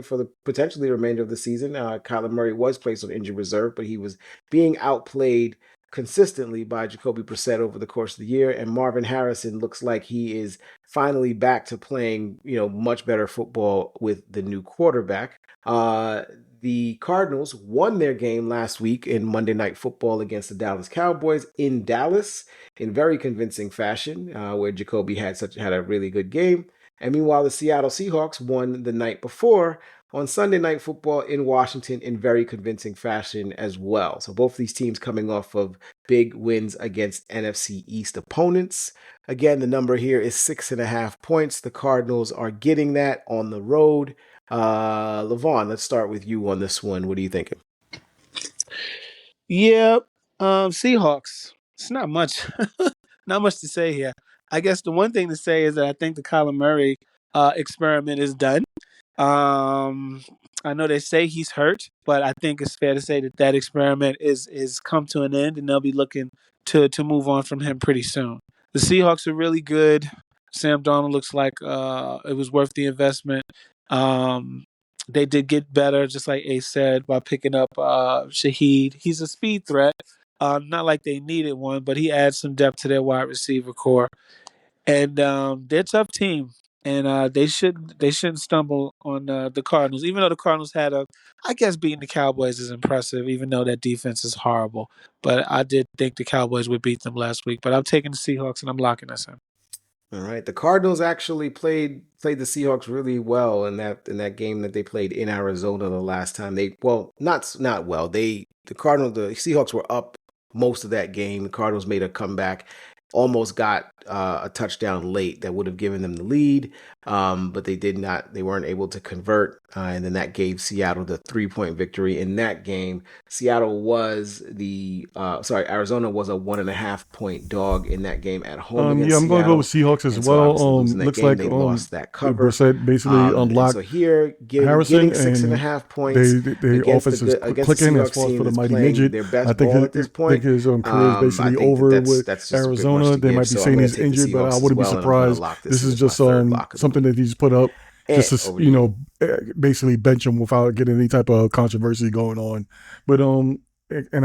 Speaker 2: for the potentially remainder of the season. Kyler Murray was placed on injured reserve, but he was being outplayed consistently by Jacoby Brissett over the course of the year, and Marvin Harrison looks like he is finally back to playing, much better football with the new quarterback. The Cardinals won their game last week in Monday Night Football against the Dallas Cowboys in Dallas in very convincing fashion, where Jacoby had a really good game. And meanwhile, the Seattle Seahawks won the night before on Sunday Night Football in Washington in very convincing fashion as well. So both these teams coming off of big wins against NFC East opponents. Again, the number here is 6.5 points. The Cardinals are getting that on the road. Levon, let's start with you on this one. What are you thinking?
Speaker 4: Yeah, Seahawks. It's not much, not much to say here. I guess the one thing to say is that I think the Kyler Murray experiment is done. Um, I know they say he's hurt, but I think it's fair to say that that experiment is come to an end, and they'll be looking to move on from him pretty soon. The Seahawks are really good. Sam Darnold looks like it was worth the investment. Um, they did get better, just like Ace said, by picking up Shaheed. He's a speed threat. Not like they needed one, but he adds some depth to their wide receiver core. And they're a tough team, and they shouldn't stumble on the Cardinals. Even though the Cardinals had I guess beating the Cowboys is impressive, even though that defense is horrible. But I did think the Cowboys would beat them last week. But I'm taking the Seahawks, and I'm locking us in.
Speaker 2: All right. The Cardinals actually played the Seahawks really well in that game that they played in Arizona the last time. Not well. The Seahawks were up most of that game. The Cardinals made a comeback, almost got a touchdown late that would have given them the lead, but they did not. They weren't able to convert, and then that gave Seattle the 3-point victory in that game. Arizona was a 1.5-point dog in that game at home against
Speaker 1: I'm going to
Speaker 2: Seattle.
Speaker 1: go with Seahawks as
Speaker 2: And so
Speaker 1: well.
Speaker 2: obviously losing that
Speaker 1: Looks
Speaker 2: game,
Speaker 1: like
Speaker 2: they lost that cover.
Speaker 1: Brissett basically
Speaker 2: And
Speaker 1: unlocked
Speaker 2: so here,
Speaker 1: Harrison,
Speaker 2: getting 6.5 points
Speaker 1: they
Speaker 2: against
Speaker 1: offense is
Speaker 2: against
Speaker 1: clicking
Speaker 2: the
Speaker 1: as
Speaker 2: Seahawks
Speaker 1: far as
Speaker 2: team
Speaker 1: for the
Speaker 2: that's
Speaker 1: mighty
Speaker 2: playing
Speaker 1: midget.
Speaker 2: their
Speaker 1: I
Speaker 2: best
Speaker 1: think
Speaker 2: ball at this point.
Speaker 1: his career is
Speaker 2: I
Speaker 1: basically
Speaker 2: think
Speaker 1: over with
Speaker 2: that's just a bit much
Speaker 1: Arizona.
Speaker 2: to
Speaker 1: They
Speaker 2: give,
Speaker 1: might be
Speaker 2: so I'm
Speaker 1: saying
Speaker 2: gonna
Speaker 1: he's
Speaker 2: take the
Speaker 1: injured, but I
Speaker 2: Seahawks as
Speaker 1: wouldn't be
Speaker 2: well, and I'm gonna
Speaker 1: surprised.
Speaker 2: lock this
Speaker 1: This
Speaker 2: in
Speaker 1: is
Speaker 2: as my
Speaker 1: just
Speaker 2: third lock of the
Speaker 1: something that he's put up just to
Speaker 2: over to you.
Speaker 1: basically bench him without getting any type of controversy going on. But and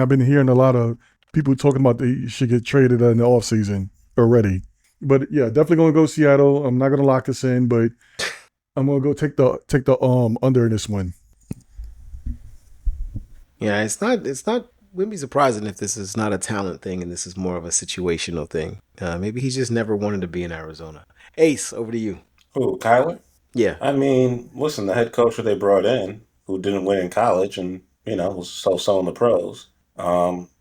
Speaker 1: I've been hearing a lot of people talking about they should get traded in the offseason already. But yeah, definitely gonna go Seattle. I'm not gonna lock this in, but I'm gonna go take the under in this one.
Speaker 2: Yeah, it's not. Wouldn't be surprising if this is not a talent thing and this is more of a situational thing. Maybe he's just never wanted to be in Arizona. Ace, over to you.
Speaker 3: Who, Kyler?
Speaker 2: Yeah.
Speaker 3: I mean, listen, the head coach that they brought in, who didn't win in college and, was so in the pros,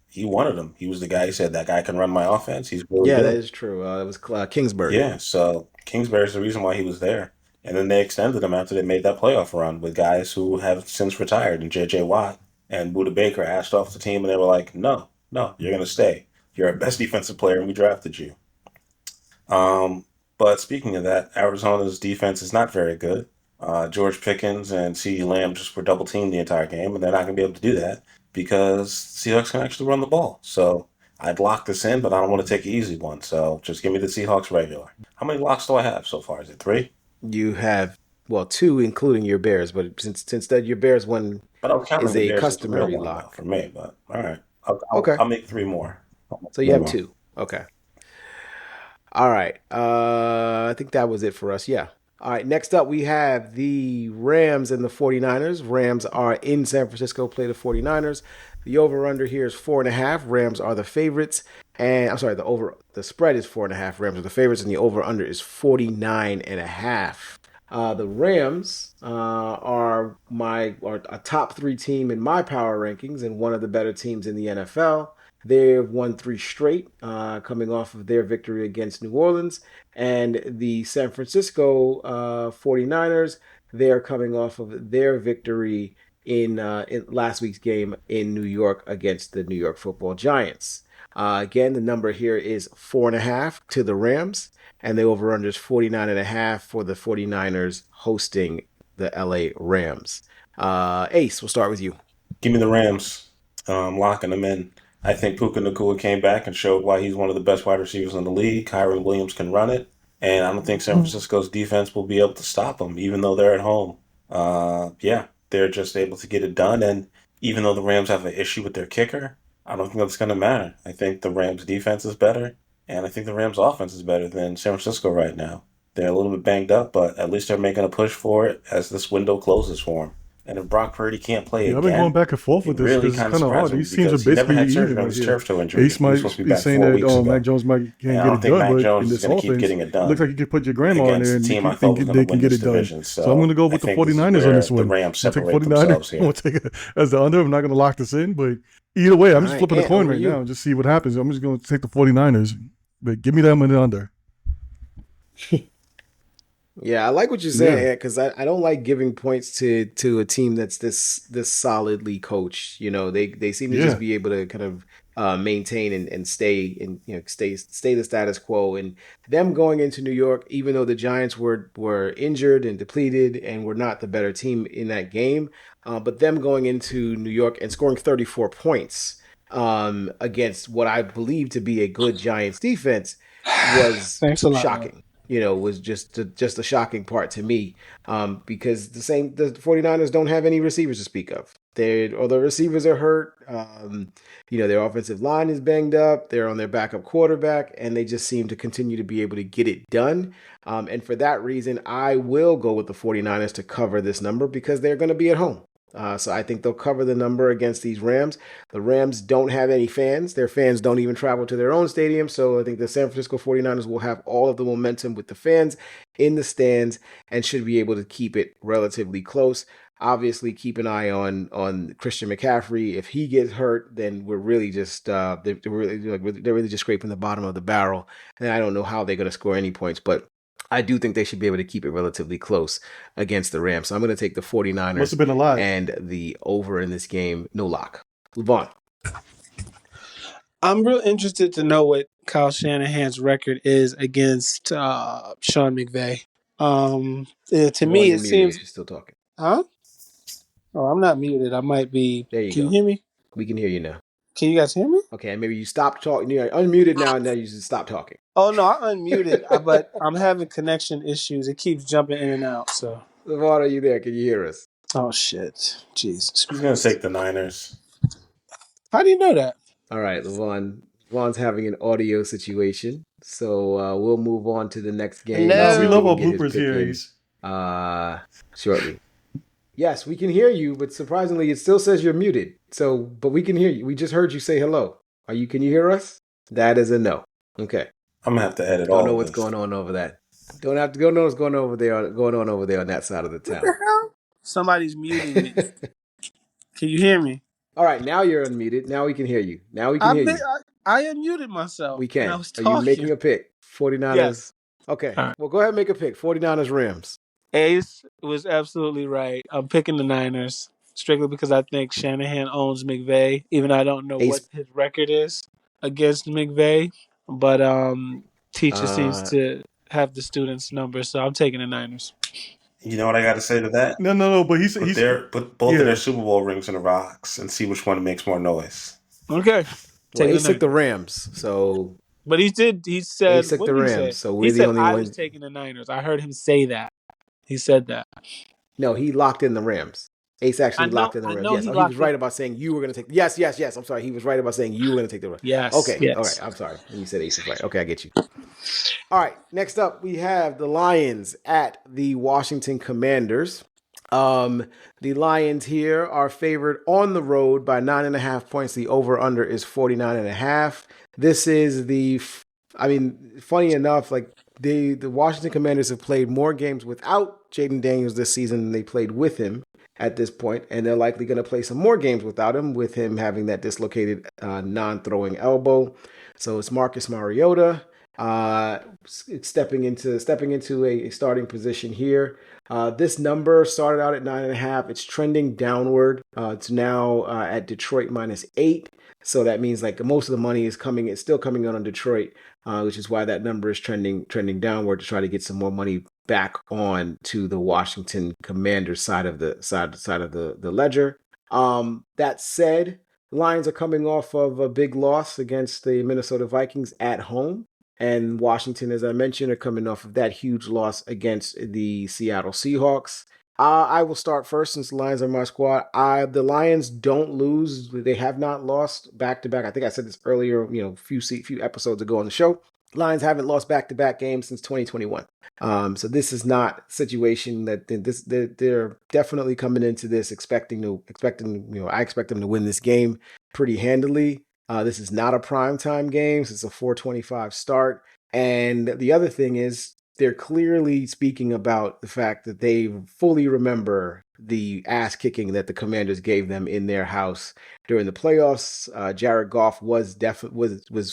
Speaker 3: he wanted him. He was the guy. He said, that guy can run my offense. He's really
Speaker 2: Yeah, that
Speaker 3: good.
Speaker 2: is true. It was Kingsbury.
Speaker 3: Yeah, so Kingsbury's the reason why he was there. And then they extended him after they made that playoff run with guys who have since retired. And J.J. Watt and Buda Baker asked off the team, and they were like, no, you're going to stay. You're our best defensive player, and we drafted you. But speaking of that, Arizona's defense is not very good. George Pickens and CeeDee Lamb just were double teamed the entire game, and they're not going to be able to do that because Seahawks can actually run the ball. So I'd lock this in, but I don't want to take an easy one. So just give me the Seahawks regular. How many locks do I have so far? Is it 3?
Speaker 2: You have, well, 2, including your Bears, but since that your Bears one
Speaker 3: But I'm counting
Speaker 2: is
Speaker 3: the
Speaker 2: a
Speaker 3: Bears as the real
Speaker 2: customary
Speaker 3: one now
Speaker 2: lock.
Speaker 3: for me. But all right,
Speaker 2: Okay.
Speaker 3: I'll make 3 more.
Speaker 2: So you have 2. Okay. All right. I think that was it for us. Yeah. All right. Next up, we have the Rams and the 49ers. Rams are in San Francisco, play the 49ers. The over-under here is 4.5. Rams are the favorites. And I'm sorry, the spread is 4.5. Rams are the favorites, and the over-under is 49.5. The Rams are a top 3 team in my power rankings and one of the better teams in the NFL. They've won 3 straight, coming off of their victory against New Orleans. And the San Francisco 49ers, they're coming off of their victory in last week's game in New York against the New York Football Giants. Again, the number here is 4.5 to the Rams, and the over-under is 49.5 for the 49ers hosting the LA Rams. Ace, we'll start with you.
Speaker 3: Give me the Rams. Locking them in. I think Puka Nacua came back and showed why he's one of the best wide receivers in the league. Kyron Williams can run it. And I don't think San Francisco's defense will be able to stop them, even though they're at home. They're just able to get it done. And even though the Rams have an issue with their kicker, I don't think that's going to matter. I think the Rams' defense is better, and I think the Rams' offense is better than San Francisco right now. They're a little bit banged up, but at least they're making a push for it as this window closes for them. And if Brock Purdy can't play again,
Speaker 1: I've been going back and forth with this
Speaker 3: really
Speaker 1: because it's kind of hard. These teams are basically even right here.
Speaker 3: turf toe injury.
Speaker 1: Ace might be saying that Mac Jones might can't get it done, but in this offense, it looks like you could put your grandma in there and you think they can get it done. So I'm going to go with the 49ers on this one.
Speaker 3: The Rams
Speaker 1: I'll take
Speaker 3: separate
Speaker 1: 49ers.
Speaker 3: themselves here.
Speaker 1: I'm going to take it as the under. I'm not going to lock this in, but either way, I'm just flipping the coin right now and just see what happens. I'm just going to take the 49ers, but give me them in the under.
Speaker 2: Yeah, I like what you're saying, because I don't like giving points to a team that's this solidly coached. You know, they seem to just be able to kind of maintain and stay and stay the status quo. And them going into New York, even though the Giants were injured and depleted and were not the better team in that game, but them going into New York and scoring 34 points against what I believe to be a good Giants defense was
Speaker 4: Thanks a lot.
Speaker 2: shocking. Was just a shocking part to me, because the 49ers don't have any receivers to speak of. Or the receivers are hurt. Their offensive line is banged up. They're on their backup quarterback, and they just seem to continue to be able to get it done. And for that reason, I will go with the 49ers to cover this number because they're going to be at home. So I think they'll cover the number against these Rams. The Rams don't have any fans. Their fans don't even travel to their own stadium. So I think the San Francisco 49ers will have all of the momentum with the fans in the stands and should be able to keep it relatively close. Obviously, keep an eye on Christian McCaffrey. If he gets hurt, then we're really just they're really just scraping the bottom of the barrel. And I don't know how they're going to score any points, but I do think they should be able to keep it relatively close against the Rams. So I'm going to take the 49ers.
Speaker 1: Must have been a lot.
Speaker 2: And the over in this game, no lock. Levon.
Speaker 4: I'm real interested to know what Kyle Shanahan's record is against Sean McVay. To me, it seems.
Speaker 2: You're still talking.
Speaker 4: Huh? Oh, I'm not muted. I might be.
Speaker 2: There you
Speaker 4: Can
Speaker 2: go.
Speaker 4: you hear me?
Speaker 2: We can hear you now.
Speaker 4: Can you guys hear me?
Speaker 2: Okay, maybe you stopped talking. You're unmuted now, and now you just stop talking.
Speaker 4: Oh, no, I unmuted, but I'm having connection issues. It keeps jumping in and out, so.
Speaker 2: Levon, are you there? Can you hear us?
Speaker 4: Oh, shit. Jesus.
Speaker 3: He's going to take the Niners.
Speaker 4: How do you know that?
Speaker 2: All right, Levon's having an audio situation, so we'll move on to the next game.
Speaker 4: No.
Speaker 1: We love our bloopers here.
Speaker 2: Shortly. Yes, we can hear you, but surprisingly, it still says you're muted. But we can hear you. We just heard you say hello. Can you hear us? That is a no. Okay.
Speaker 3: I'm gonna have to edit all.
Speaker 2: Don't know what's going on over that. Don't have to go know what's going on over there on that side of the town.
Speaker 4: What the hell? Somebody's muting me. Can you hear me?
Speaker 2: All right, now you're unmuted. Now we can hear you. Now we can hear you.
Speaker 4: I unmuted myself.
Speaker 2: We can.
Speaker 4: I was
Speaker 2: Are you making a pick? 49ers.
Speaker 4: Yes.
Speaker 2: Okay.
Speaker 4: Right.
Speaker 2: Well, go ahead and make a pick. 49ers Rams.
Speaker 4: Ace was absolutely right. I'm picking the Niners strictly because I think Shanahan owns McVay, even though I don't know what his record is against McVay. But teacher seems to have the students' number, so I'm taking the Niners.
Speaker 3: You know what I got to say to that?
Speaker 1: No. But he's
Speaker 3: put both of their Super Bowl rings in the rocks and see which one makes more noise.
Speaker 4: Okay.
Speaker 2: Well, Ace took the Rams, so.
Speaker 4: But he said.
Speaker 2: Ace took the Rams, so we're
Speaker 4: he
Speaker 2: the
Speaker 4: said
Speaker 2: only
Speaker 4: I
Speaker 2: ones.
Speaker 4: was taking the Niners. I heard him say that. He said that.
Speaker 2: No, he locked in the Rams. Ace actually locked in the Rams. Yes, he was right about saying you were going to take. Yes. I'm sorry. He was right about saying you were going to take the Rams.
Speaker 4: Yes.
Speaker 2: Okay.
Speaker 4: Yes.
Speaker 2: All right. I'm sorry. When you said Ace is right. Okay, I get you. All right. Next up, we have the Lions at the Washington Commanders. The Lions here are favored on the road by 9.5 points. The over/under is 49.5. This is funny enough, like the Washington Commanders have played more games without Jaden Daniels this season than they played with him at this point, and they're likely going to play some more games without him, with him having that dislocated non-throwing elbow. So it's Marcus Mariota stepping into a starting position here. This number started out at 9.5. It's trending downward. It's now at Detroit -8. So that means like most of the money is still coming on Detroit, which is why that number is trending downward to try to get some more money back on to the Washington Commanders side of the ledger. That said, the Lions are coming off of a big loss against the Minnesota Vikings at home. And Washington, as I mentioned, are coming off of that huge loss against the Seattle Seahawks. I will start first since the Lions are my squad. The Lions don't lose. They have not lost back-to-back. I think I said this earlier, few episodes ago on the show. Lions haven't lost back-to-back games since 2021. So this is not a situation that they're definitely coming into this expecting I expect them to win this game pretty handily. This is not a primetime game. So it's a 4:25 start. And the other thing is they're clearly speaking about the fact that they fully remember the ass kicking that the Commanders gave them in their house during the playoffs. Jared Goff was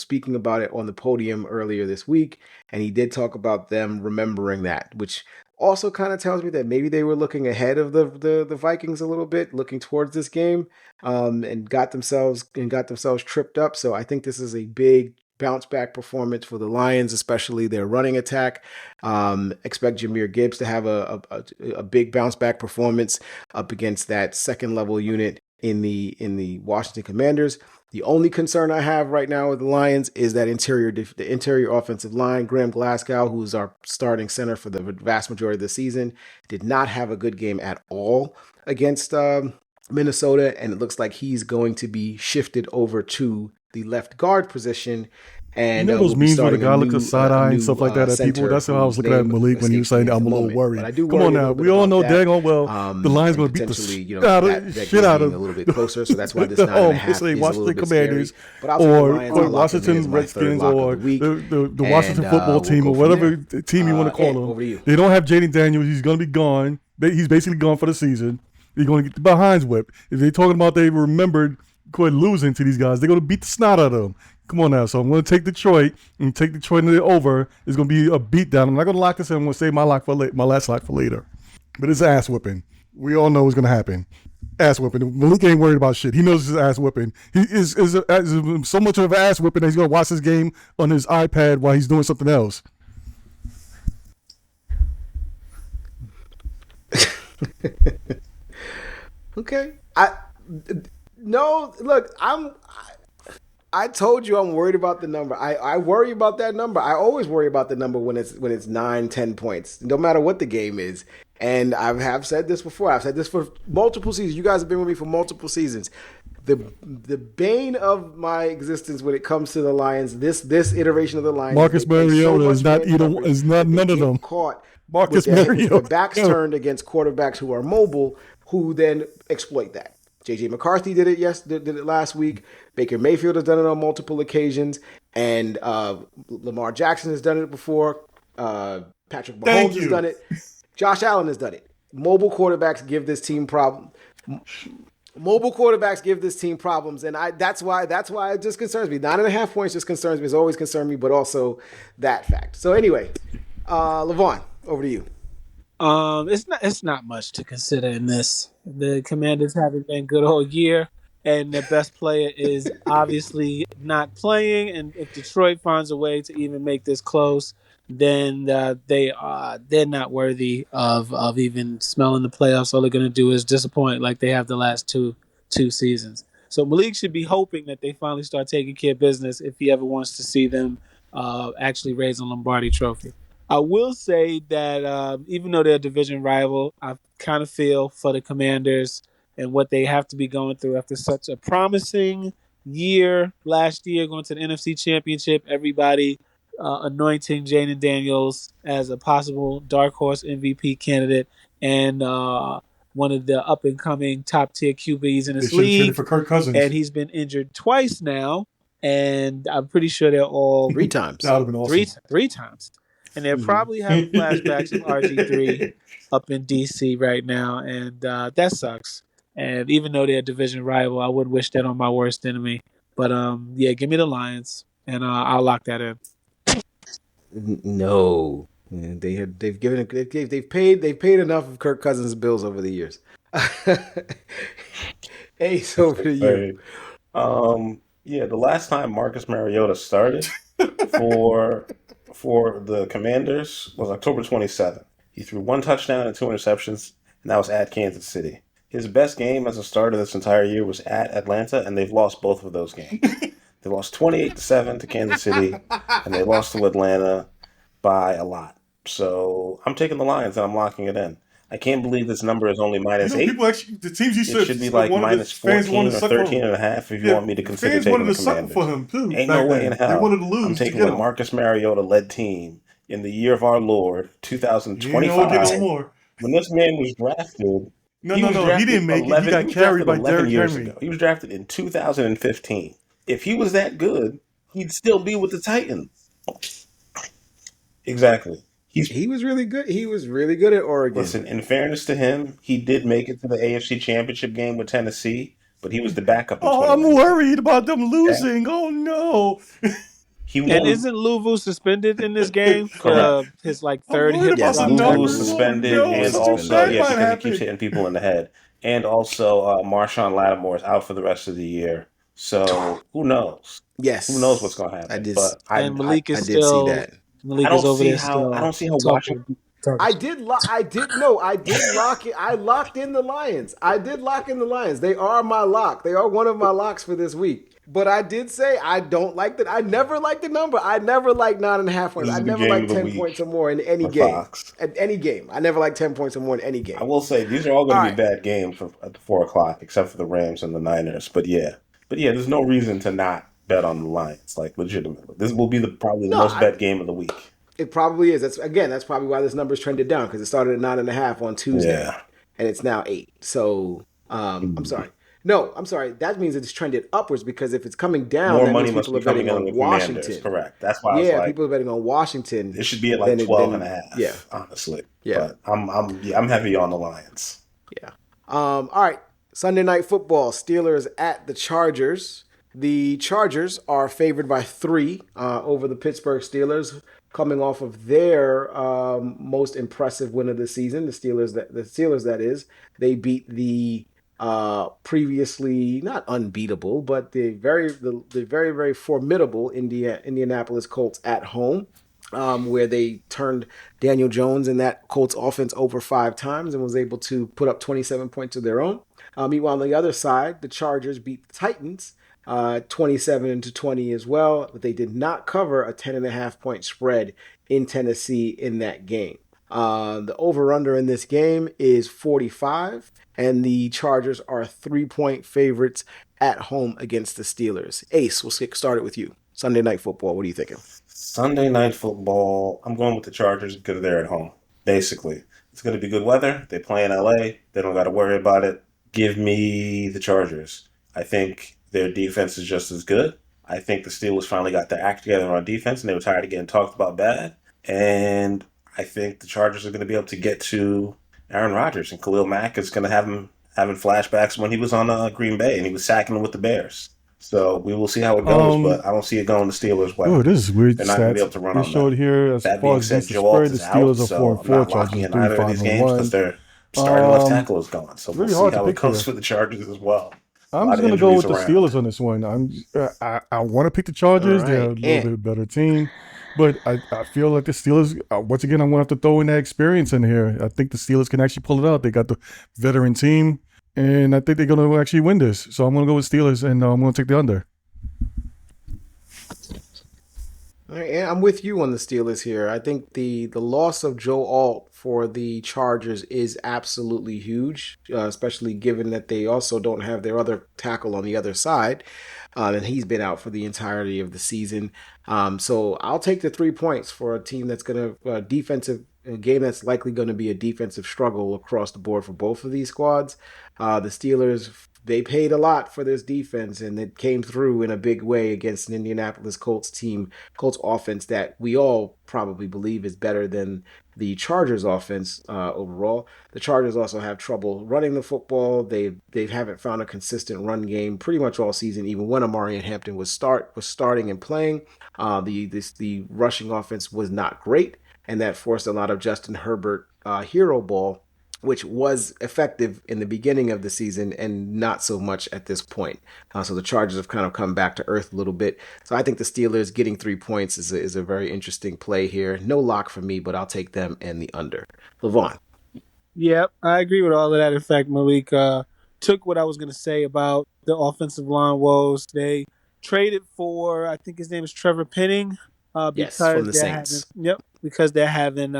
Speaker 2: speaking about it on the podium earlier this week, and he did talk about them remembering that, which also kind of tells me that maybe they were looking ahead of the Vikings a little bit, looking towards this game, and got themselves tripped up. So I think this is a big bounce back performance for the Lions, especially their running attack. Expect Jahmyr Gibbs to have a big bounce back performance up against that second level unit in the Washington Commanders. The only concern I have right now with the Lions is that the interior offensive line. Graham Glasgow, who's our starting center for the vast majority of the season, did not have a good game at all against Minnesota, and it looks like he's going to be shifted over to the left guard position. And
Speaker 1: those memes where the guy looks side eye and stuff like that at people. That's how I was looking at Malik when he was saying I'm a little worried. Come on now, we all know daggone well the Lions going to beat the shit out of
Speaker 2: a little bit closer. So that's why this 9.5 is a little bit
Speaker 1: Commanders
Speaker 2: scary.
Speaker 1: or Washington Redskins or the Washington football team or whatever team you want to call them. They don't have Jaden Daniels. He's going to be gone. He's basically gone for the season. They're going to get the behinds whipped. If they're talking about they remembered losing to these guys, they're going to beat the snot out of them. Come on now. So I'm going to take Detroit and take Detroit in the over. It's going to be a beatdown. I'm not going to lock this in. I'm going to save my last lock for later. But it's ass whipping. We all know what's going to happen. Ass whipping. Malik ain't worried about shit. He knows it's ass whipping. He is so much of an ass whipping that he's going to watch this game on his iPad while he's doing something else.
Speaker 2: Okay. I told you I'm worried about the number. I worry about that number. I always worry about the number when it's 9-10 points, no matter what the game is. And I have said this before. I've said this for multiple seasons. You guys have been with me for multiple seasons. The bane of my existence when it comes to the Lions, this iteration of the Lions,
Speaker 1: Marcus Mariota is not none of them.
Speaker 2: Caught
Speaker 1: Marcus Mariota,
Speaker 2: their backs turned against quarterbacks who are mobile, who then exploit that. J.J. McCarthy did it last week. Baker Mayfield has done it on multiple occasions, and Lamar Jackson has done it before. Patrick Mahomes has done it. Josh Allen has done it. Mobile quarterbacks give this team problems. And that's why it just concerns me. 9.5 points just concerns me. It's always concerned me, but also that fact. So anyway, Levon, over to you.
Speaker 4: It's not much to consider in this. The Commanders haven't been good all year, and their best player is obviously not playing. And if Detroit finds a way to even make this close, then they're not worthy of even smelling the playoffs. All they're going to do is disappoint, like they have the last two seasons. So Malik should be hoping that they finally start taking care of business if he ever wants to see them actually raise a Lombardi Trophy. I will say that even though they're a division rival, I kind of feel for the Commanders and what they have to be going through after such a promising year last year, going to the NFC Championship, everybody anointing Jaden Daniels as a possible dark horse MVP candidate and one of the up-and-coming top-tier QBs in this league.
Speaker 1: For Kirk Cousins.
Speaker 4: And he's been injured twice now, and I'm pretty sure they're all...
Speaker 2: 3 times.
Speaker 1: That would have been awesome.
Speaker 4: Three times. And they're probably having flashbacks of RG3 up in D.C. right now, and that sucks. And even though they're a division rival, I wouldn't wish that on my worst enemy. But give me the Lions, and I'll lock that in.
Speaker 2: No, they've paid enough of Kirk Cousins' bills over the years. Ace, over to you.
Speaker 3: The last time Marcus Mariota started for the Commanders was October 27th. He threw 1 touchdown and 2 interceptions, and that was at Kansas City. His best game as a starter this entire year was at Atlanta, and they've lost both of those games. They lost 28-7 to Kansas City, and they lost to Atlanta by a lot. So I'm taking the Lions, and I'm locking it in. I can't believe this number is only -8.
Speaker 1: People actually, the teams you said
Speaker 3: it should be like -14 or 13.5 if you want me to consider taking the Commanders.
Speaker 1: For him too,
Speaker 3: ain't no way in hell.
Speaker 1: They wanted to lose.
Speaker 3: I'm taking the Marcus Mariota-led team in the year of our Lord, 2025. When this man was drafted...
Speaker 1: he didn't make it. He got carried by Derrick Henry.
Speaker 3: He was drafted in 2015. If he was that good, he'd still be with the Titans. Exactly.
Speaker 2: he was really good. He was really good at Oregon.
Speaker 3: Listen, in fairness to him, he did make it to the AFC Championship game with Tennessee, but he was the backup in
Speaker 1: Oh, I'm
Speaker 3: 2019.
Speaker 1: worried about them losing. Oh no.
Speaker 3: He
Speaker 4: And
Speaker 3: won.
Speaker 4: isn't Louvu suspended in this game for
Speaker 3: Correct.
Speaker 4: his like
Speaker 1: I'm
Speaker 4: third
Speaker 1: worried
Speaker 4: hit
Speaker 1: about
Speaker 2: Yes,
Speaker 1: my
Speaker 4: block
Speaker 3: Lulu
Speaker 4: tackle?
Speaker 3: was
Speaker 1: numbers. Oh
Speaker 3: suspended,
Speaker 1: no,
Speaker 3: and
Speaker 2: Louvu's
Speaker 1: something
Speaker 3: also
Speaker 1: bad
Speaker 2: suspended.
Speaker 1: might
Speaker 3: because he keeps
Speaker 1: happen.
Speaker 3: hitting people in the head, and also Marshawn Lattimore is out for the rest of the year. So who knows? Who knows what's
Speaker 2: Yes,
Speaker 3: going to
Speaker 2: I
Speaker 3: happen?
Speaker 2: did.
Speaker 3: But
Speaker 4: And Malik
Speaker 2: I
Speaker 4: is
Speaker 2: did see
Speaker 4: still
Speaker 2: that.
Speaker 3: I
Speaker 4: Malik is
Speaker 3: don't
Speaker 4: over
Speaker 3: see
Speaker 4: there
Speaker 3: how
Speaker 4: still
Speaker 3: Washington.
Speaker 4: talking.
Speaker 2: I did. I did. No, I did lock it. I locked in the Lions. I did lock in the Lions. They are my lock. They are one of my locks for this week. But I did say I don't like that. I never liked the number. I never liked 9.5
Speaker 3: This
Speaker 2: points. I
Speaker 3: is the
Speaker 2: never
Speaker 3: game of
Speaker 2: liked
Speaker 3: the
Speaker 2: 10 points
Speaker 3: week
Speaker 2: or more in any
Speaker 3: for
Speaker 2: game.
Speaker 3: Fox.
Speaker 2: At any game, I never liked 10 points or more in any
Speaker 3: I
Speaker 2: game.
Speaker 3: will say these are all going
Speaker 2: All
Speaker 3: to be
Speaker 2: right.
Speaker 3: bad games at the 4 o'clock, except for the Rams and the Niners. But yeah, there's no reason to not bet on the Lions. Like legitimately, this will be probably the
Speaker 2: No,
Speaker 3: most bet game of the week.
Speaker 2: it probably is. That's probably why this number's trended down because it started at 9.5 on Tuesday,
Speaker 3: Yeah.
Speaker 2: and it's now 8. So I'm sorry. No, I'm sorry. That means it's trended upwards because if it's coming down,
Speaker 3: More
Speaker 2: that means
Speaker 3: money must
Speaker 2: people
Speaker 3: be
Speaker 2: are
Speaker 3: coming
Speaker 2: betting
Speaker 3: in on
Speaker 2: on
Speaker 3: the Commanders.
Speaker 2: Washington.
Speaker 3: Correct. That's why I was
Speaker 2: Yeah,
Speaker 3: like,
Speaker 2: people are betting on Washington.
Speaker 3: it should be at like 12 and a
Speaker 2: Yeah,
Speaker 3: half, honestly.
Speaker 2: yeah,
Speaker 3: But I'm heavy on the Lions.
Speaker 2: yeah. All right. Sunday night football. Steelers at the Chargers. The Chargers are favored by 3 over the Pittsburgh Steelers, coming off of their most impressive win of the season. The Steelers that is, they beat the previously not unbeatable, but the very very formidable Indianapolis Colts at home. Where they turned Daniel Jones and that Colts offense over 5 times and was able to put up 27 points of their own. Meanwhile, on the other side, the Chargers beat the Titans 27-20 as well, but they did not cover a 10.5 point spread in Tennessee in that game. The over/under in this game is 45, and the Chargers are 3 point favorites at home against the Steelers. Ace, we'll get started with you. Sunday night football. What are you thinking?
Speaker 3: Sunday night football, I'm going with the Chargers because they're at home. Basically, it's going to be good weather. They play in LA. They don't got to worry about it. Give me the Chargers. I think their defense is just as good. I think the Steelers finally got their act together on defense, and they were tired of getting talked about bad. And I think the Chargers are going to be able to get to Aaron Rodgers, and Khalil Mack is going to have him having flashbacks when he was on Green Bay and he was sacking them with the Bears. So we will see how it goes, but I don't see it going the Steelers' way.
Speaker 1: Oh, this is weird
Speaker 3: They're not going to be
Speaker 1: stats.
Speaker 3: able to run
Speaker 1: They
Speaker 3: on
Speaker 1: showed
Speaker 3: that.
Speaker 1: here as
Speaker 3: That
Speaker 1: far
Speaker 3: being
Speaker 1: as
Speaker 3: said,
Speaker 1: against the
Speaker 3: Joe Alt
Speaker 1: spread, the
Speaker 3: is
Speaker 1: Steelers
Speaker 3: out,
Speaker 1: are
Speaker 3: so
Speaker 1: 4-4,
Speaker 3: I'm not
Speaker 1: Chargers
Speaker 3: locking
Speaker 1: are
Speaker 3: in
Speaker 1: 3
Speaker 3: either of
Speaker 1: 5
Speaker 3: these
Speaker 1: and
Speaker 3: games because
Speaker 1: 1.
Speaker 3: their starting left
Speaker 1: Um,
Speaker 3: tackle is gone. So we'll
Speaker 1: really
Speaker 3: see
Speaker 1: hard to
Speaker 3: how it
Speaker 1: pick here.
Speaker 3: goes for the Chargers as well. A
Speaker 1: I'm
Speaker 3: lot
Speaker 1: just
Speaker 3: of
Speaker 1: gonna go
Speaker 3: injuries
Speaker 1: with the
Speaker 3: around.
Speaker 1: Steelers on this one. I want to pick the
Speaker 2: All
Speaker 1: Chargers. They're a
Speaker 2: right,
Speaker 1: little bit better team, but I feel like the Steelers. Once again, I'm gonna have to throw in that experience in here. I think the Steelers can actually pull it out. They got the veteran team, and I think they're gonna actually win this. So I'm gonna go with Steelers, and I'm gonna take the under.
Speaker 2: All right, and I'm with you on the Steelers here. I think the loss of Joe Alt for the Chargers is absolutely huge, especially given that they also don't have their other tackle on the other side, and he's been out for the entirety of the season. So I'll take the 3 points for a team that's going to defensive a game that's likely going to be a defensive struggle across the board for both of these squads. The Steelers, they paid a lot for this defense, and it came through in a big way against an Indianapolis Colts offense that we all probably believe is better than the Chargers offense overall. The Chargers also have trouble running the football. They haven't found a consistent run game pretty much all season, even when Amari Hampton was starting and playing. The rushing offense was not great, and that forced a lot of Justin Herbert hero ball, which was effective in the beginning of the season and not so much at this point. So the Chargers have kind of come back to earth a little bit. So I think the Steelers getting 3 points is a very interesting play here. No lock for me, but I'll take them and the under. Levon.
Speaker 4: Yep, I agree with all of that. In fact, Malik took what I was going to say about the offensive line woes. They traded for, I think his name is Trevor Penning,
Speaker 2: Yes, from the
Speaker 4: having,
Speaker 2: Saints.
Speaker 4: because they're having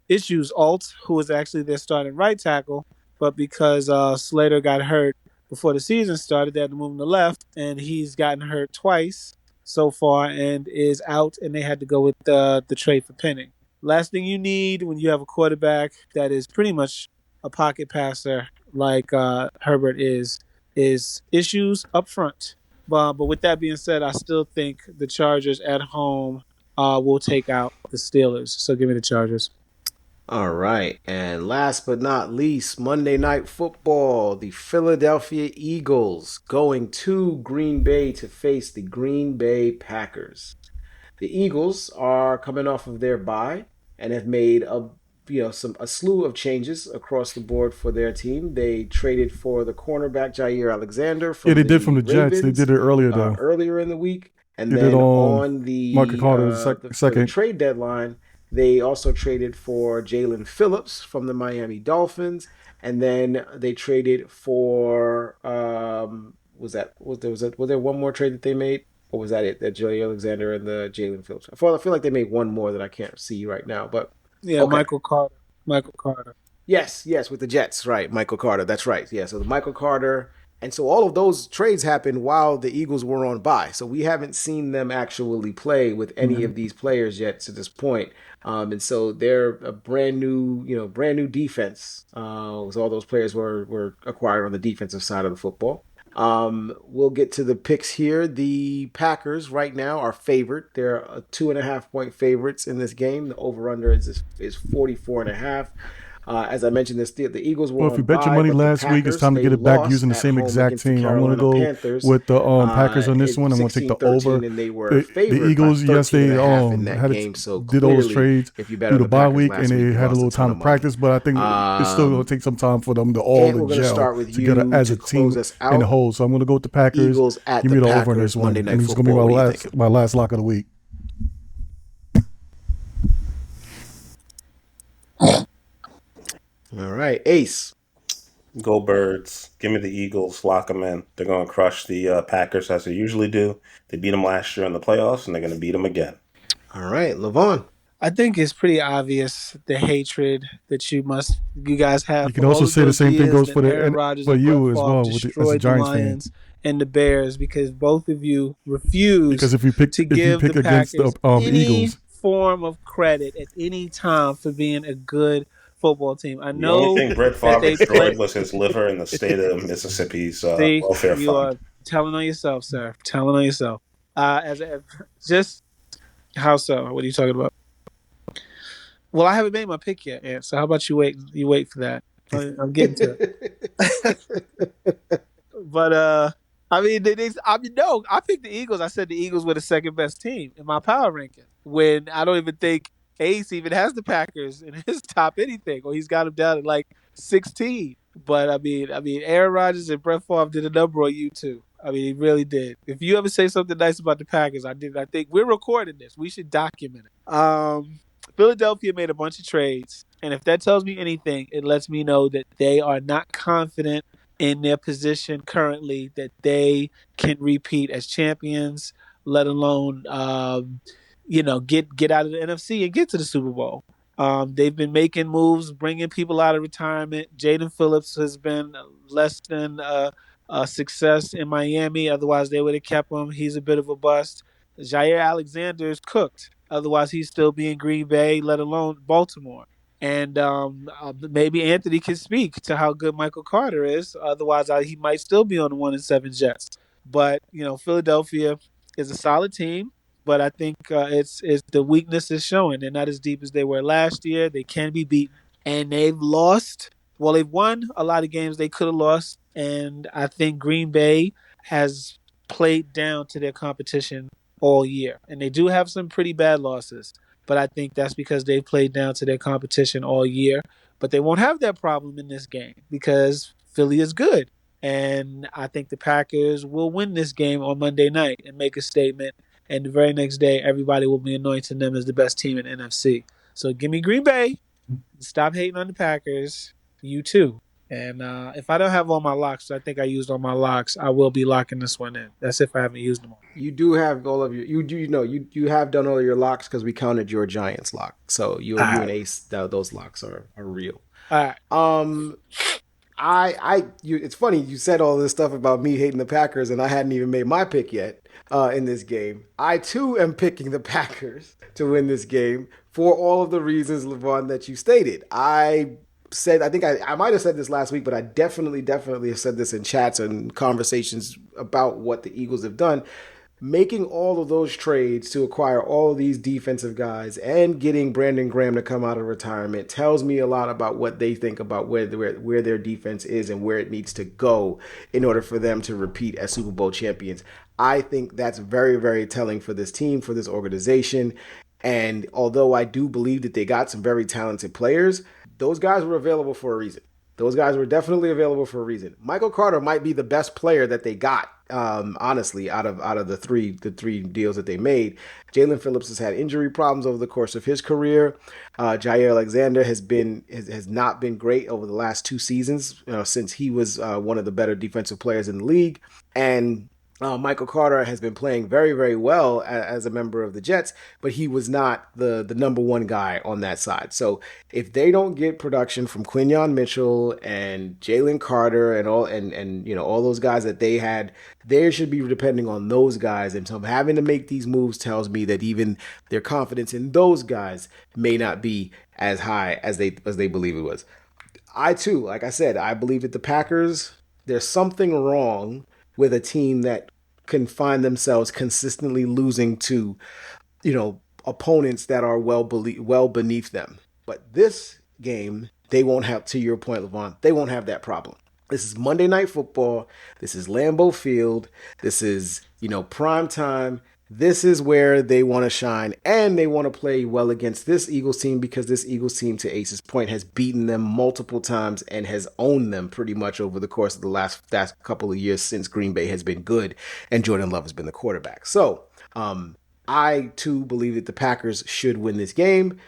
Speaker 4: issues. Alt, who is actually their starting right tackle, but because Slater got hurt before the season started, they had to move him to left, and he's gotten hurt twice so far and is out, and they had to go with the trade for Penning. Last thing you need when you have a quarterback that is pretty much a pocket passer like Herbert is issues up front. But with that being said, I still think the Chargers at home will take out the Steelers. So give me the Chargers.
Speaker 2: All right. And last but not least, Monday Night Football. The Philadelphia Eagles going to Green Bay to face the Green Bay Packers. The Eagles are coming off of their bye and have made a slew of changes across the board for their team. They traded for the cornerback Jair Alexander from
Speaker 1: they did from the Jets. They
Speaker 2: Ravens,
Speaker 1: did it earlier though.
Speaker 2: earlier in the week, and
Speaker 1: They
Speaker 2: then
Speaker 1: did
Speaker 2: on the
Speaker 1: Michael Carter
Speaker 2: for the
Speaker 1: second.
Speaker 2: trade deadline, they also traded for Jalen Phillips from the Miami Dolphins, and then they traded for was there one more trade that they made? Or was that it? That Joey Alexander and the Jalen Phillips. I feel like they made one more that I can't see right now. But
Speaker 4: yeah, okay. Michael Carter.
Speaker 2: Yes, with the Jets, right? Michael Carter. That's right. Yeah, so the Michael Carter, and so all of those trades happened while the Eagles were on bye. So we haven't seen them actually play with any of these players yet to this point. And so they're a brand new defense. Because all those players were acquired on the defensive side of the football. We'll get to the picks here. The Packers right now are favored. They're 2.5 point favorites in this game. The over-under is 44.5. As I mentioned, the Eagles were.
Speaker 1: Well, if you bet your money last week, it's time to get it back using the same exact team. I'm going to go with the Packers on this one. I'm going to take the over.
Speaker 2: And they were
Speaker 1: the Eagles, yes, they did all those trades through the bye week, and they had a little time to practice. But I think it's still going to take some time for them to all gel together as a team in the whole. So I'm going to go with the Packers. Give me the over on this one. And it's going to be my last lock of the week.
Speaker 2: All right, Ace.
Speaker 3: Go Birds. Give me the Eagles. Lock them in. They're going to crush the Packers as they usually do. They beat them last year in the playoffs, and they're going to beat them again.
Speaker 2: All right, Levon.
Speaker 4: I think it's pretty obvious the hatred that you guys have.
Speaker 1: You can also say the same thing goes for you as well with the Giants
Speaker 4: fans and the Bears, because both of you refuse
Speaker 1: to give the Packers
Speaker 4: any
Speaker 1: Eagles
Speaker 4: form of credit at any time for being a good football team. I know
Speaker 3: the only thing Brett Favre destroyed was his liver in the state of Mississippi's welfare fund.
Speaker 4: You are telling on yourself, sir. Telling on yourself. How so? What are you talking about? Well, I haven't made my pick yet, Ant. So how about you wait? You wait for that. I'm getting to it. But I picked the Eagles. I said the Eagles were the second best team in my power ranking. When I don't even think Ace even has the Packers in his top anything, or he's got them down at like 16. But I mean, Aaron Rodgers and Brett Favre did a number on you too. I mean, he really did. If you ever say something nice about the Packers, I think we're recording this. We should document it. Philadelphia made a bunch of trades, and if that tells me anything, it lets me know that they are not confident in their position currently that they can repeat as champions, let alone get out of the NFC and get to the Super Bowl. They've been making moves, bringing people out of retirement. Jaden Phillips has been less than a success in Miami. Otherwise, they would have kept him. He's a bit of a bust. Jair Alexander is cooked. Otherwise, he's still be in Green Bay, let alone Baltimore. And maybe Anthony can speak to how good Michael Carter is. Otherwise, he might still be on the 1-7 Jets. But Philadelphia is a solid team. But I think it's the weakness is showing. They're not as deep as they were last year. They can be beaten. And they've lost. Well, they've won a lot of games they could have lost. And I think Green Bay has played down to their competition all year. And they do have some pretty bad losses. But I think that's because they played down to their competition all year. But they won't have that problem in this game because Philly is good. And I think the Packers will win this game on Monday night and make a statement. And the very next day, everybody will be anointing them as the best team in NFC. So give me Green Bay. Stop hating on the Packers. You too. And if I don't have all my locks, I think I used all my locks, I will be locking this one in. That's if I haven't used them all.
Speaker 2: You do have all of your you have done all of your locks because we counted your Giants lock. So you and Ace, those locks are real.
Speaker 4: All right.
Speaker 2: It's funny you said all this stuff about me hating the Packers, and I hadn't even made my pick yet in this game. I too am picking the Packers to win this game for all of the reasons, Levon, that you stated. I think I might have said this last week, but I definitely have said this in chats and conversations about what the Eagles have done. making all of those trades to acquire all of these defensive guys and getting Brandon Graham to come out of retirement tells me a lot about what they think about where their defense is and where it needs to go in order for them to repeat as Super Bowl champions. I think that's very, very telling for this team, for this organization. And although I do believe that they got some very talented players, those guys were available for a reason. Those guys were definitely available for a reason. Michael Carter might be the best player that they got, honestly, out of the three deals that they made. Jalen Phillips has had injury problems over the course of his career. Jair Alexander has not been great over the last 2 seasons since he was one of the better defensive players in the league. And Michael Carter has been playing very, very well as a member of the Jets, but he was not the number one guy on that side. So if they don't get production from Quinyon Mitchell and Jalen Carter and all those guys that they had, they should be depending on those guys. And so having to make these moves tells me that even their confidence in those guys may not be as high as they believe it was. I too, like I said, I believe that the Packers, there's something wrong with a team that can find themselves consistently losing to, opponents that are well beneath them. But this game, they won't have, to your point, Levon, they won't have that problem. This is Monday Night Football. This is Lambeau Field. This is, prime time. This is where they want to shine, and they want to play well against this Eagles team because this Eagles team, to Ace's point, has beaten them multiple times and has owned them pretty much over the course of the last couple of years since Green Bay has been good and Jordan Love has been the quarterback. So, I too believe that the Packers should win this game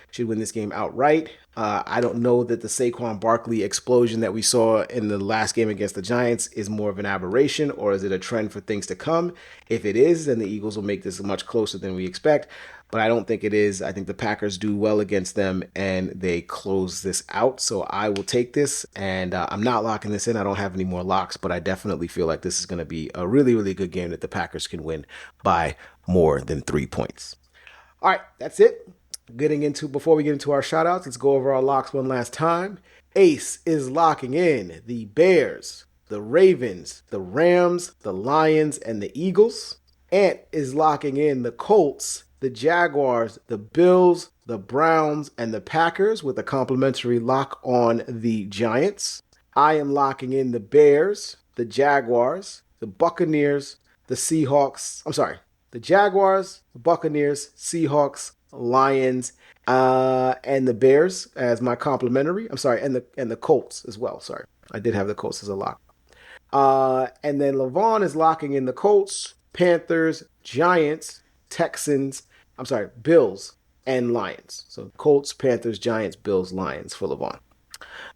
Speaker 2: outright. I don't know that the Saquon Barkley explosion that we saw in the last game against the Giants is more of an aberration or is it a trend for things to come? If it is, then the Eagles will make this much closer than we expect. But I don't think it is. I think the Packers do well against them and they close this out. So I will take this, and I'm not locking this in. I don't have any more locks, but I definitely feel like this is going to be a really, really good game that the Packers can win by more than 3 points. All right, that's it. Before we get into our shout outs, let's go over our locks one last time. Ace is locking in the Bears, the Ravens, the Rams, the Lions, and the Eagles. Ant is locking in the Colts, the Jaguars, the Bills, the Browns, and the Packers with a complimentary lock on the Giants. I am locking in the Bears, the Jaguars, the Buccaneers, the Seahawks. The Jaguars, the Buccaneers, Seahawks, Lions, and the Bears as my complimentary. And the Colts as well. Sorry, I did have the Colts as a lock. And then Levon is locking in the Colts, Panthers, Giants, Bills, and Lions. So Colts, Panthers, Giants, Bills, Lions for Levon.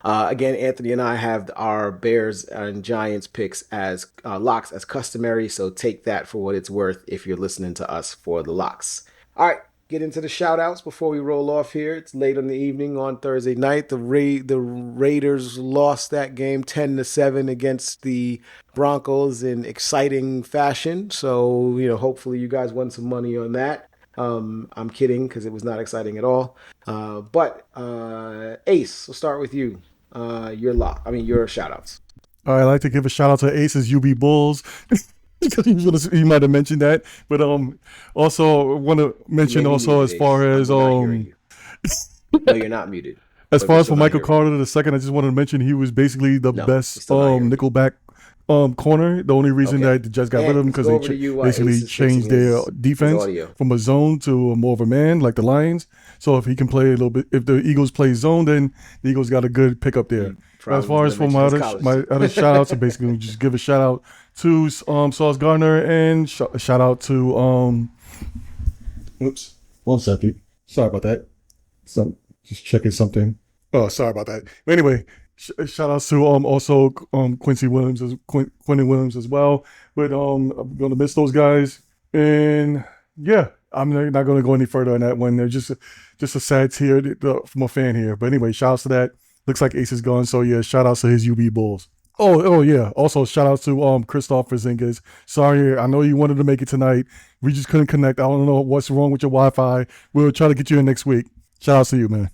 Speaker 2: Again, Anthony and I have our Bears and Giants picks as locks as customary, so take that for what it's worth if you're listening to us for the locks. All right, get into the shout outs before we roll off here. It's late in the evening on Thursday night. The Raiders lost that game 10-7 against the Broncos in exciting fashion. So, hopefully you guys won some money on that. I'm kidding because it was not exciting at all. But Ace, we'll start with you. Your shout outs.
Speaker 1: All right, I'd like to give a shout out to Ace's UB Bulls. Because he might have mentioned that, but also want to mention also as far as
Speaker 2: No, you're not muted.
Speaker 1: As far as for Michael Carter II, I just wanted to mention he was basically the best nickelback corner. The only reason that the Jets got rid of him because they basically changed their defense from a zone to more of a man like the Lions. So if he can play a little bit, if the Eagles play zone, then the Eagles got a good pickup there. As far as for my other shout outs, I basically just give a shout out to Sauce Gardner and shout out to oops, 1 second. Sorry about that. Just checking something. Oh, sorry about that. But anyway, shout outs to also Quincy Williams as well. But I'm gonna miss those guys, and yeah, I'm not gonna go any further on that one. They're just a sad tear from a fan here. But anyway, shout outs to that. Looks like Ace is gone, so yeah, shout outs to his UB Bulls. Oh yeah. Also shout out to Christoph Porzingis. Sorry, I know you wanted to make it tonight. We just couldn't connect. I don't know what's wrong with your Wi-Fi. We'll try to get you in next week. Shout out to you, man.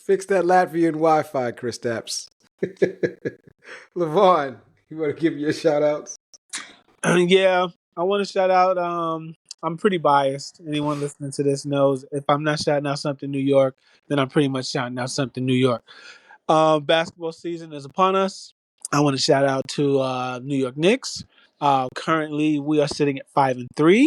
Speaker 2: Fix that Latvian Wi-Fi, Chris Stapps. Levon, you want to give your shout outs?
Speaker 4: Yeah, I want to shout out. I'm pretty biased. Anyone listening to this knows if I'm not shouting out something New York, then I'm pretty much shouting out something New York. Basketball season is upon us. I want to shout out to New York Knicks. Currently, we are sitting at 5-3.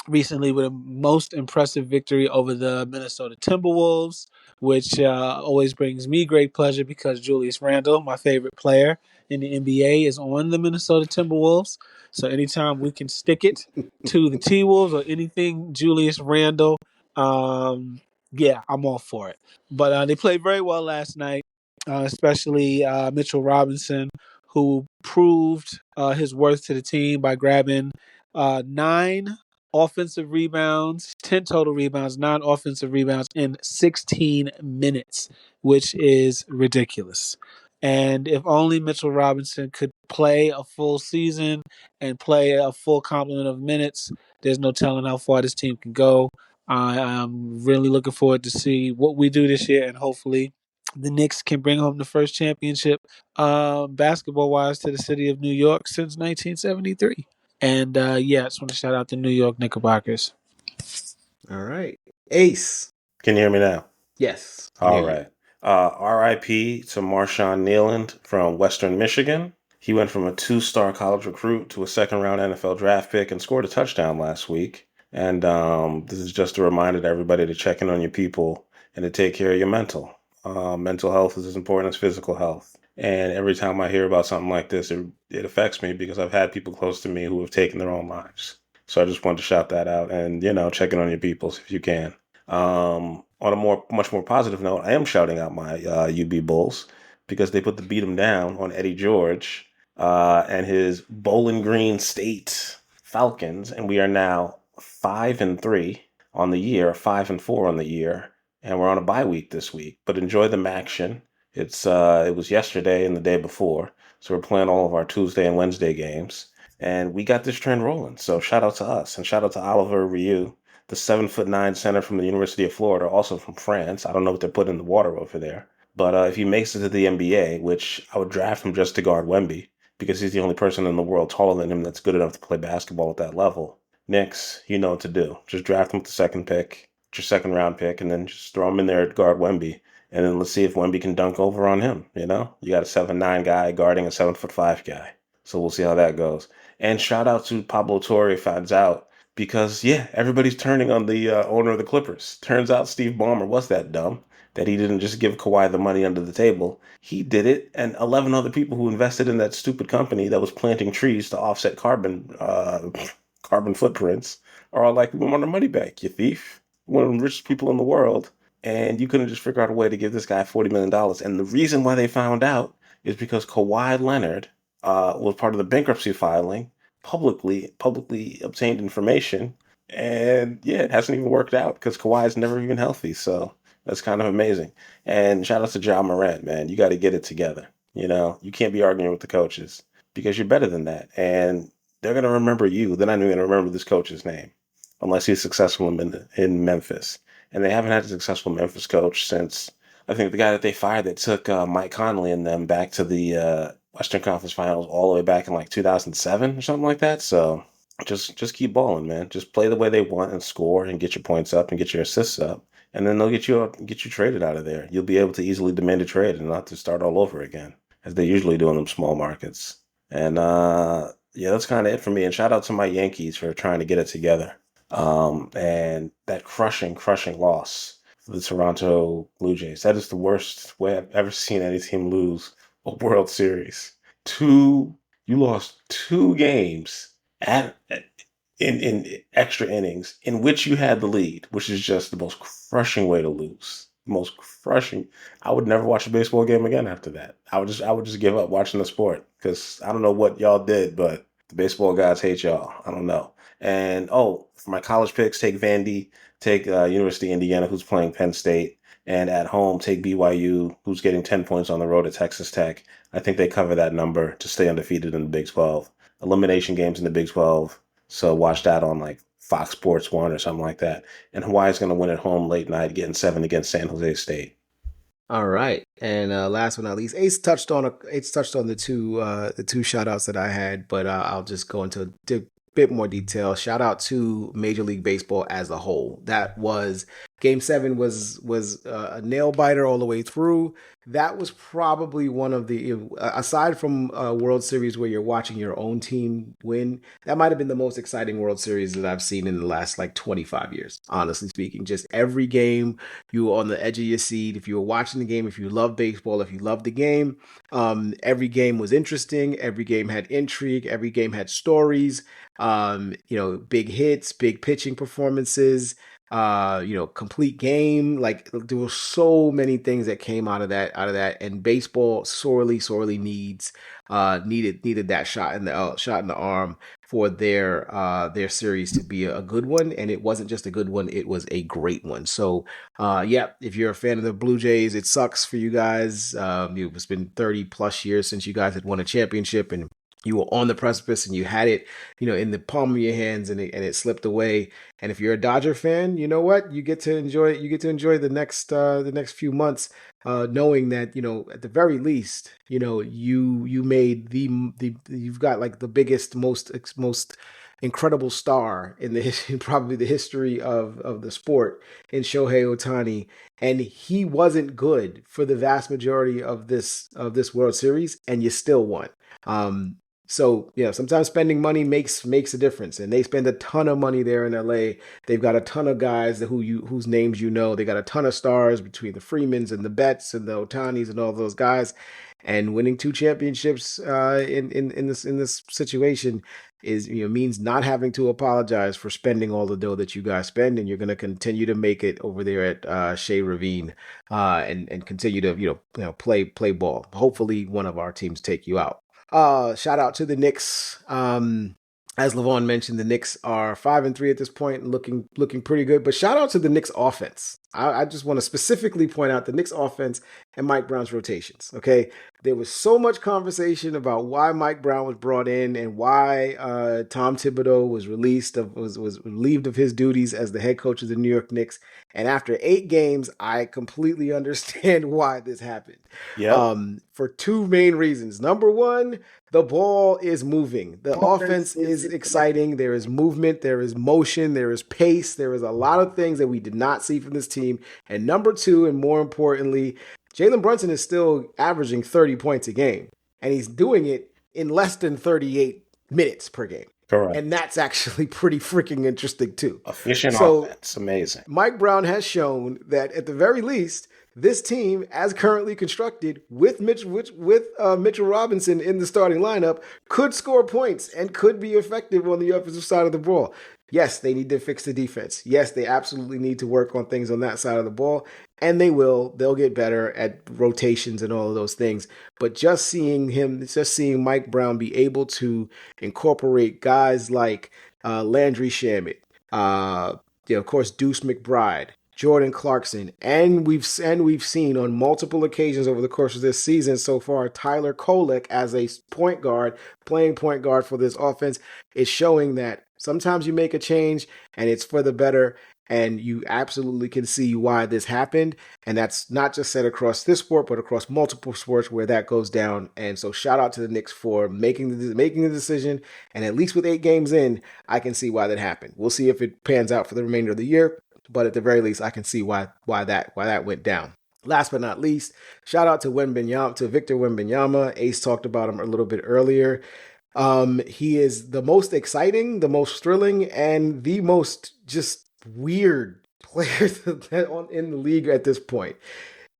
Speaker 4: Recently, with a most impressive victory over the Minnesota Timberwolves, which always brings me great pleasure because Julius Randle, my favorite player in the NBA, is on the Minnesota Timberwolves. So anytime we can stick it to the T Wolves or anything Julius Randle, yeah, I'm all for it. But they played very well last night, especially Mitchell Robinson, who proved his worth to the team by grabbing 9 offensive rebounds, 10 total rebounds, 9 offensive rebounds in 16 minutes, which is ridiculous. And if only Mitchell Robinson could play a full season and play a full complement of minutes, there's no telling how far this team can go. I'm really looking forward to see what we do this year, and hopefully the Knicks can bring home the first championship basketball-wise to the city of New York since 1973. And yeah, I just want to shout out the New York Knickerbockers.
Speaker 2: All right. Ace.
Speaker 3: Can you hear me now?
Speaker 2: Yes.
Speaker 3: All right. RIP to Marshawn Nealand from Western Michigan. He went from a 2-star college recruit to a second-round NFL draft pick and scored a touchdown last week. And this is just a reminder to everybody to check in on your people and to take care of your mental. Mental health is as important as physical health. And every time I hear about something like this, it affects me because I've had people close to me who have taken their own lives. So I just wanted to shout that out and, check in on your peoples if you can. On a much more positive note, I am shouting out my UB Bulls because they put the beat 'em down on Eddie George and his Bowling Green State Falcons, and we are now 5-3 on the year, 5-4 on the year, and we're on a bye week this week. But enjoy the action. It was yesterday and the day before, so we're playing all of our Tuesday and Wednesday games, and we got this trend rolling. So shout out to us and shout out to Oliver Ryu, the 7'9" center from the University of Florida, also from France. I don't know what they're putting in the water over there. But if he makes it to the NBA, which I would draft him just to guard Wemby, because he's the only person in the world taller than him that's good enough to play basketball at that level. Knicks, you know what to do. Just draft him with the second pick, your second round pick, and then just throw him in there to guard Wemby. And then let's see if Wemby can dunk over on him, You got a 7'9" guy guarding a 7'5" guy. So we'll see how that goes. And shout out to Pablo Torre finds out. Because, everybody's turning on the owner of the Clippers. Turns out Steve Ballmer was that dumb that he didn't just give Kawhi the money under the table. He did it, and 11 other people who invested in that stupid company that was planting trees to offset carbon footprints are all like, we want our money back, you thief. One of the richest people in the world, and you couldn't just figure out a way to give this guy $40 million. And the reason why they found out is because Kawhi Leonard was part of the bankruptcy filing, publicly obtained information, and it hasn't even worked out because Kawhi's never even healthy. So that's kind of amazing. And shout out to Ja Morant, man. You got to get it together. You can't be arguing with the coaches because you're better than that. And they're going to remember you. They're not even going to remember this coach's name unless he's successful in Memphis. And they haven't had a successful Memphis coach since, I think, the guy that they fired that took Mike Conley and them back to the Western Conference Finals all the way back in like 2007 or something like that. So just keep balling, man. Just play the way they want and score and get your points up and get your assists up, and then they'll get you traded out of there. You'll be able to easily demand a trade and not to start all over again, as they usually do in them small markets. And that's kind of it for me. And shout out to my Yankees for trying to get it together. And that crushing loss for the Toronto Blue Jays. That is the worst way I've ever seen any team lose a World Series. You lost 2 games in extra innings in which you had the lead, which is just the most crushing way to lose. Most crushing. I would never watch a baseball game again after that. I would just give up watching the sport because I don't know what y'all did, but the baseball guys hate y'all. I don't know. And for my college picks, take Vandy, take University of Indiana, who's playing Penn State. And at home, take BYU, who's getting 10 points on the road at Texas Tech. I think they cover that number to stay undefeated in the Big 12. Elimination games in the Big 12. So watch that on like Fox Sports 1 or something like that. And Hawaii's going to win at home late night, getting 7 against San Jose State.
Speaker 2: All right, and last but not least, Ace touched on the two shout outs that I had, but I'll just go into a bit more detail. Shout out to Major League Baseball as a whole. That was Game 7 was a nail biter all the way through. That was probably one of the, aside from World Series where you're watching your own team win, that might have been the most exciting World Series that I've seen in the last like 25 years. Honestly speaking, just every game you were on the edge of your seat. If you were watching the game, if you love baseball, if you loved the game, every game was interesting. Every game had intrigue. Every game had stories. Big hits, big pitching performances. Complete game. Like there were so many things that came out of that, and baseball sorely needed that shot in the arm for their series to be a good one. And it wasn't just a good one, it was a great one. So if you're a fan of the Blue Jays, it sucks for you guys. It's been 30 plus years since you guys had won a championship, and you were on the precipice and you had it, in the palm of your hands, and it slipped away. And if you're a Dodger fan, you know what? You get to enjoy the next few months, knowing that, at the very least, you made you've got like the biggest, most incredible star in probably the history of the sport in Shohei Ohtani, and he wasn't good for the vast majority of this World Series, and you still won. So sometimes spending money makes a difference, and they spend a ton of money there in LA. They've got a ton of guys whose names They got a ton of stars between the Freemans and the Betts and the Otanis and all those guys, and winning 2 championships in this situation is means not having to apologize for spending all the dough that you guys spend, and you're going to continue to make it over there at Shea Ravine, and continue to play ball. Hopefully, one of our teams take you out. Shout out to the Knicks. As Levon mentioned, the Knicks are 5-3 at this point and looking pretty good. But shout out to the Knicks offense. I just want to specifically point out the Knicks offense and Mike Brown's rotations. Okay, there was so much conversation about why Mike Brown was brought in and why Tom Thibodeau was relieved of his duties as the head coach of the New York Knicks. And after 8 games, I completely understand why this happened.
Speaker 3: Yeah.
Speaker 2: For 2 main reasons. Number one, the ball is moving. The offense is exciting. There is movement. There is motion. There is pace. There is a lot of things that we did not see from this team. And number 2, and more importantly, Jalen Brunson is still averaging 30 points a game. And he's doing it in less than 38 minutes per game.
Speaker 3: Correct.
Speaker 2: And that's actually pretty freaking interesting too.
Speaker 3: Efficient offense. Amazing.
Speaker 2: Mike Brown has shown that at the very least, this team, as currently constructed, with Mitchell Robinson in the starting lineup, could score points and could be effective on the offensive side of the ball. Yes, they need to fix the defense. Yes, they absolutely need to work on things on that side of the ball, and they will. They'll get better at rotations and all of those things. But just seeing Mike Brown be able to incorporate guys like Landry Shamet, of course, Deuce McBride, Jordan Clarkson, and we've seen on multiple occasions over the course of this season so far, Tyler Kolek as a point guard, playing point guard for this offense, is showing that sometimes you make a change and it's for the better, and you absolutely can see why this happened. And that's not just said across this sport, but across multiple sports where that goes down. And so shout out to the Knicks for making the decision. And at least with 8 games in, I can see why that happened. We'll see if it pans out for the remainder of the year. But at the very least, I can see why that went down. Last but not least, shout out to Victor Wembanyama. Ace talked about him a little bit earlier. He is the most exciting, the most thrilling, and the most just weird player in the league at this point.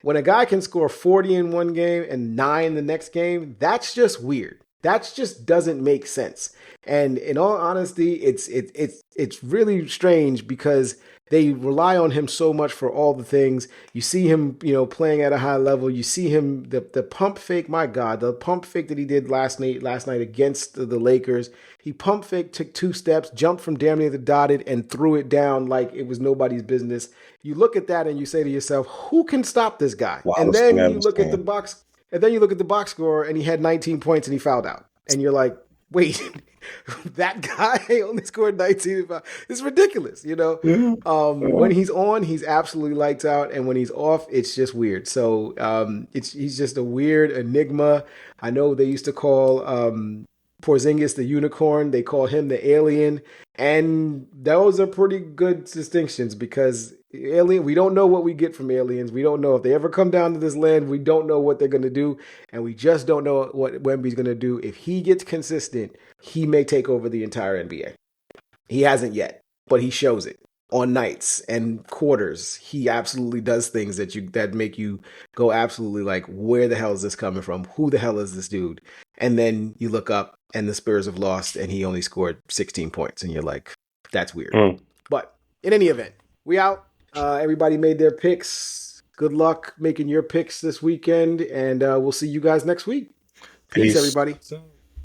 Speaker 2: When a guy can score 40 in one game and 9 the next game, that's just weird. That just doesn't make sense. And in all honesty, it's really strange because they rely on him so much for all the things. You see him, playing at a high level. You see him, the pump fake, my God, the pump fake that he did last night against the Lakers. He pump fake, took 2 steps, jumped from damn near the dotted and threw it down like it was nobody's business. You look at that and you say to yourself, who can stop this guy? And then you look at the box score and he had 19 points and he fouled out. And you're like, wait, that guy only scored 19. It's ridiculous, you know. When he's on, he's absolutely lights out, and when he's off, it's just weird. So he's just a weird enigma. I know they used to call Porzingis the unicorn. They call him the alien, and those are pretty good distinctions because alien. We don't know what we get from aliens. We don't know if they ever come down to this land. We don't know what they're going to do, and we just don't know what Wemby's going to do. If he gets consistent, he may take over the entire NBA. He hasn't yet, but he shows it on nights and quarters. He absolutely does things that make you go absolutely like, where the hell is this coming from? Who the hell is this dude? And then you look up and the Spurs have lost and he only scored 16 points and you're like, that's weird. But in any event, we out. Everybody made their picks. Good luck making your picks this weekend, and we'll see you guys next week. Peace everybody.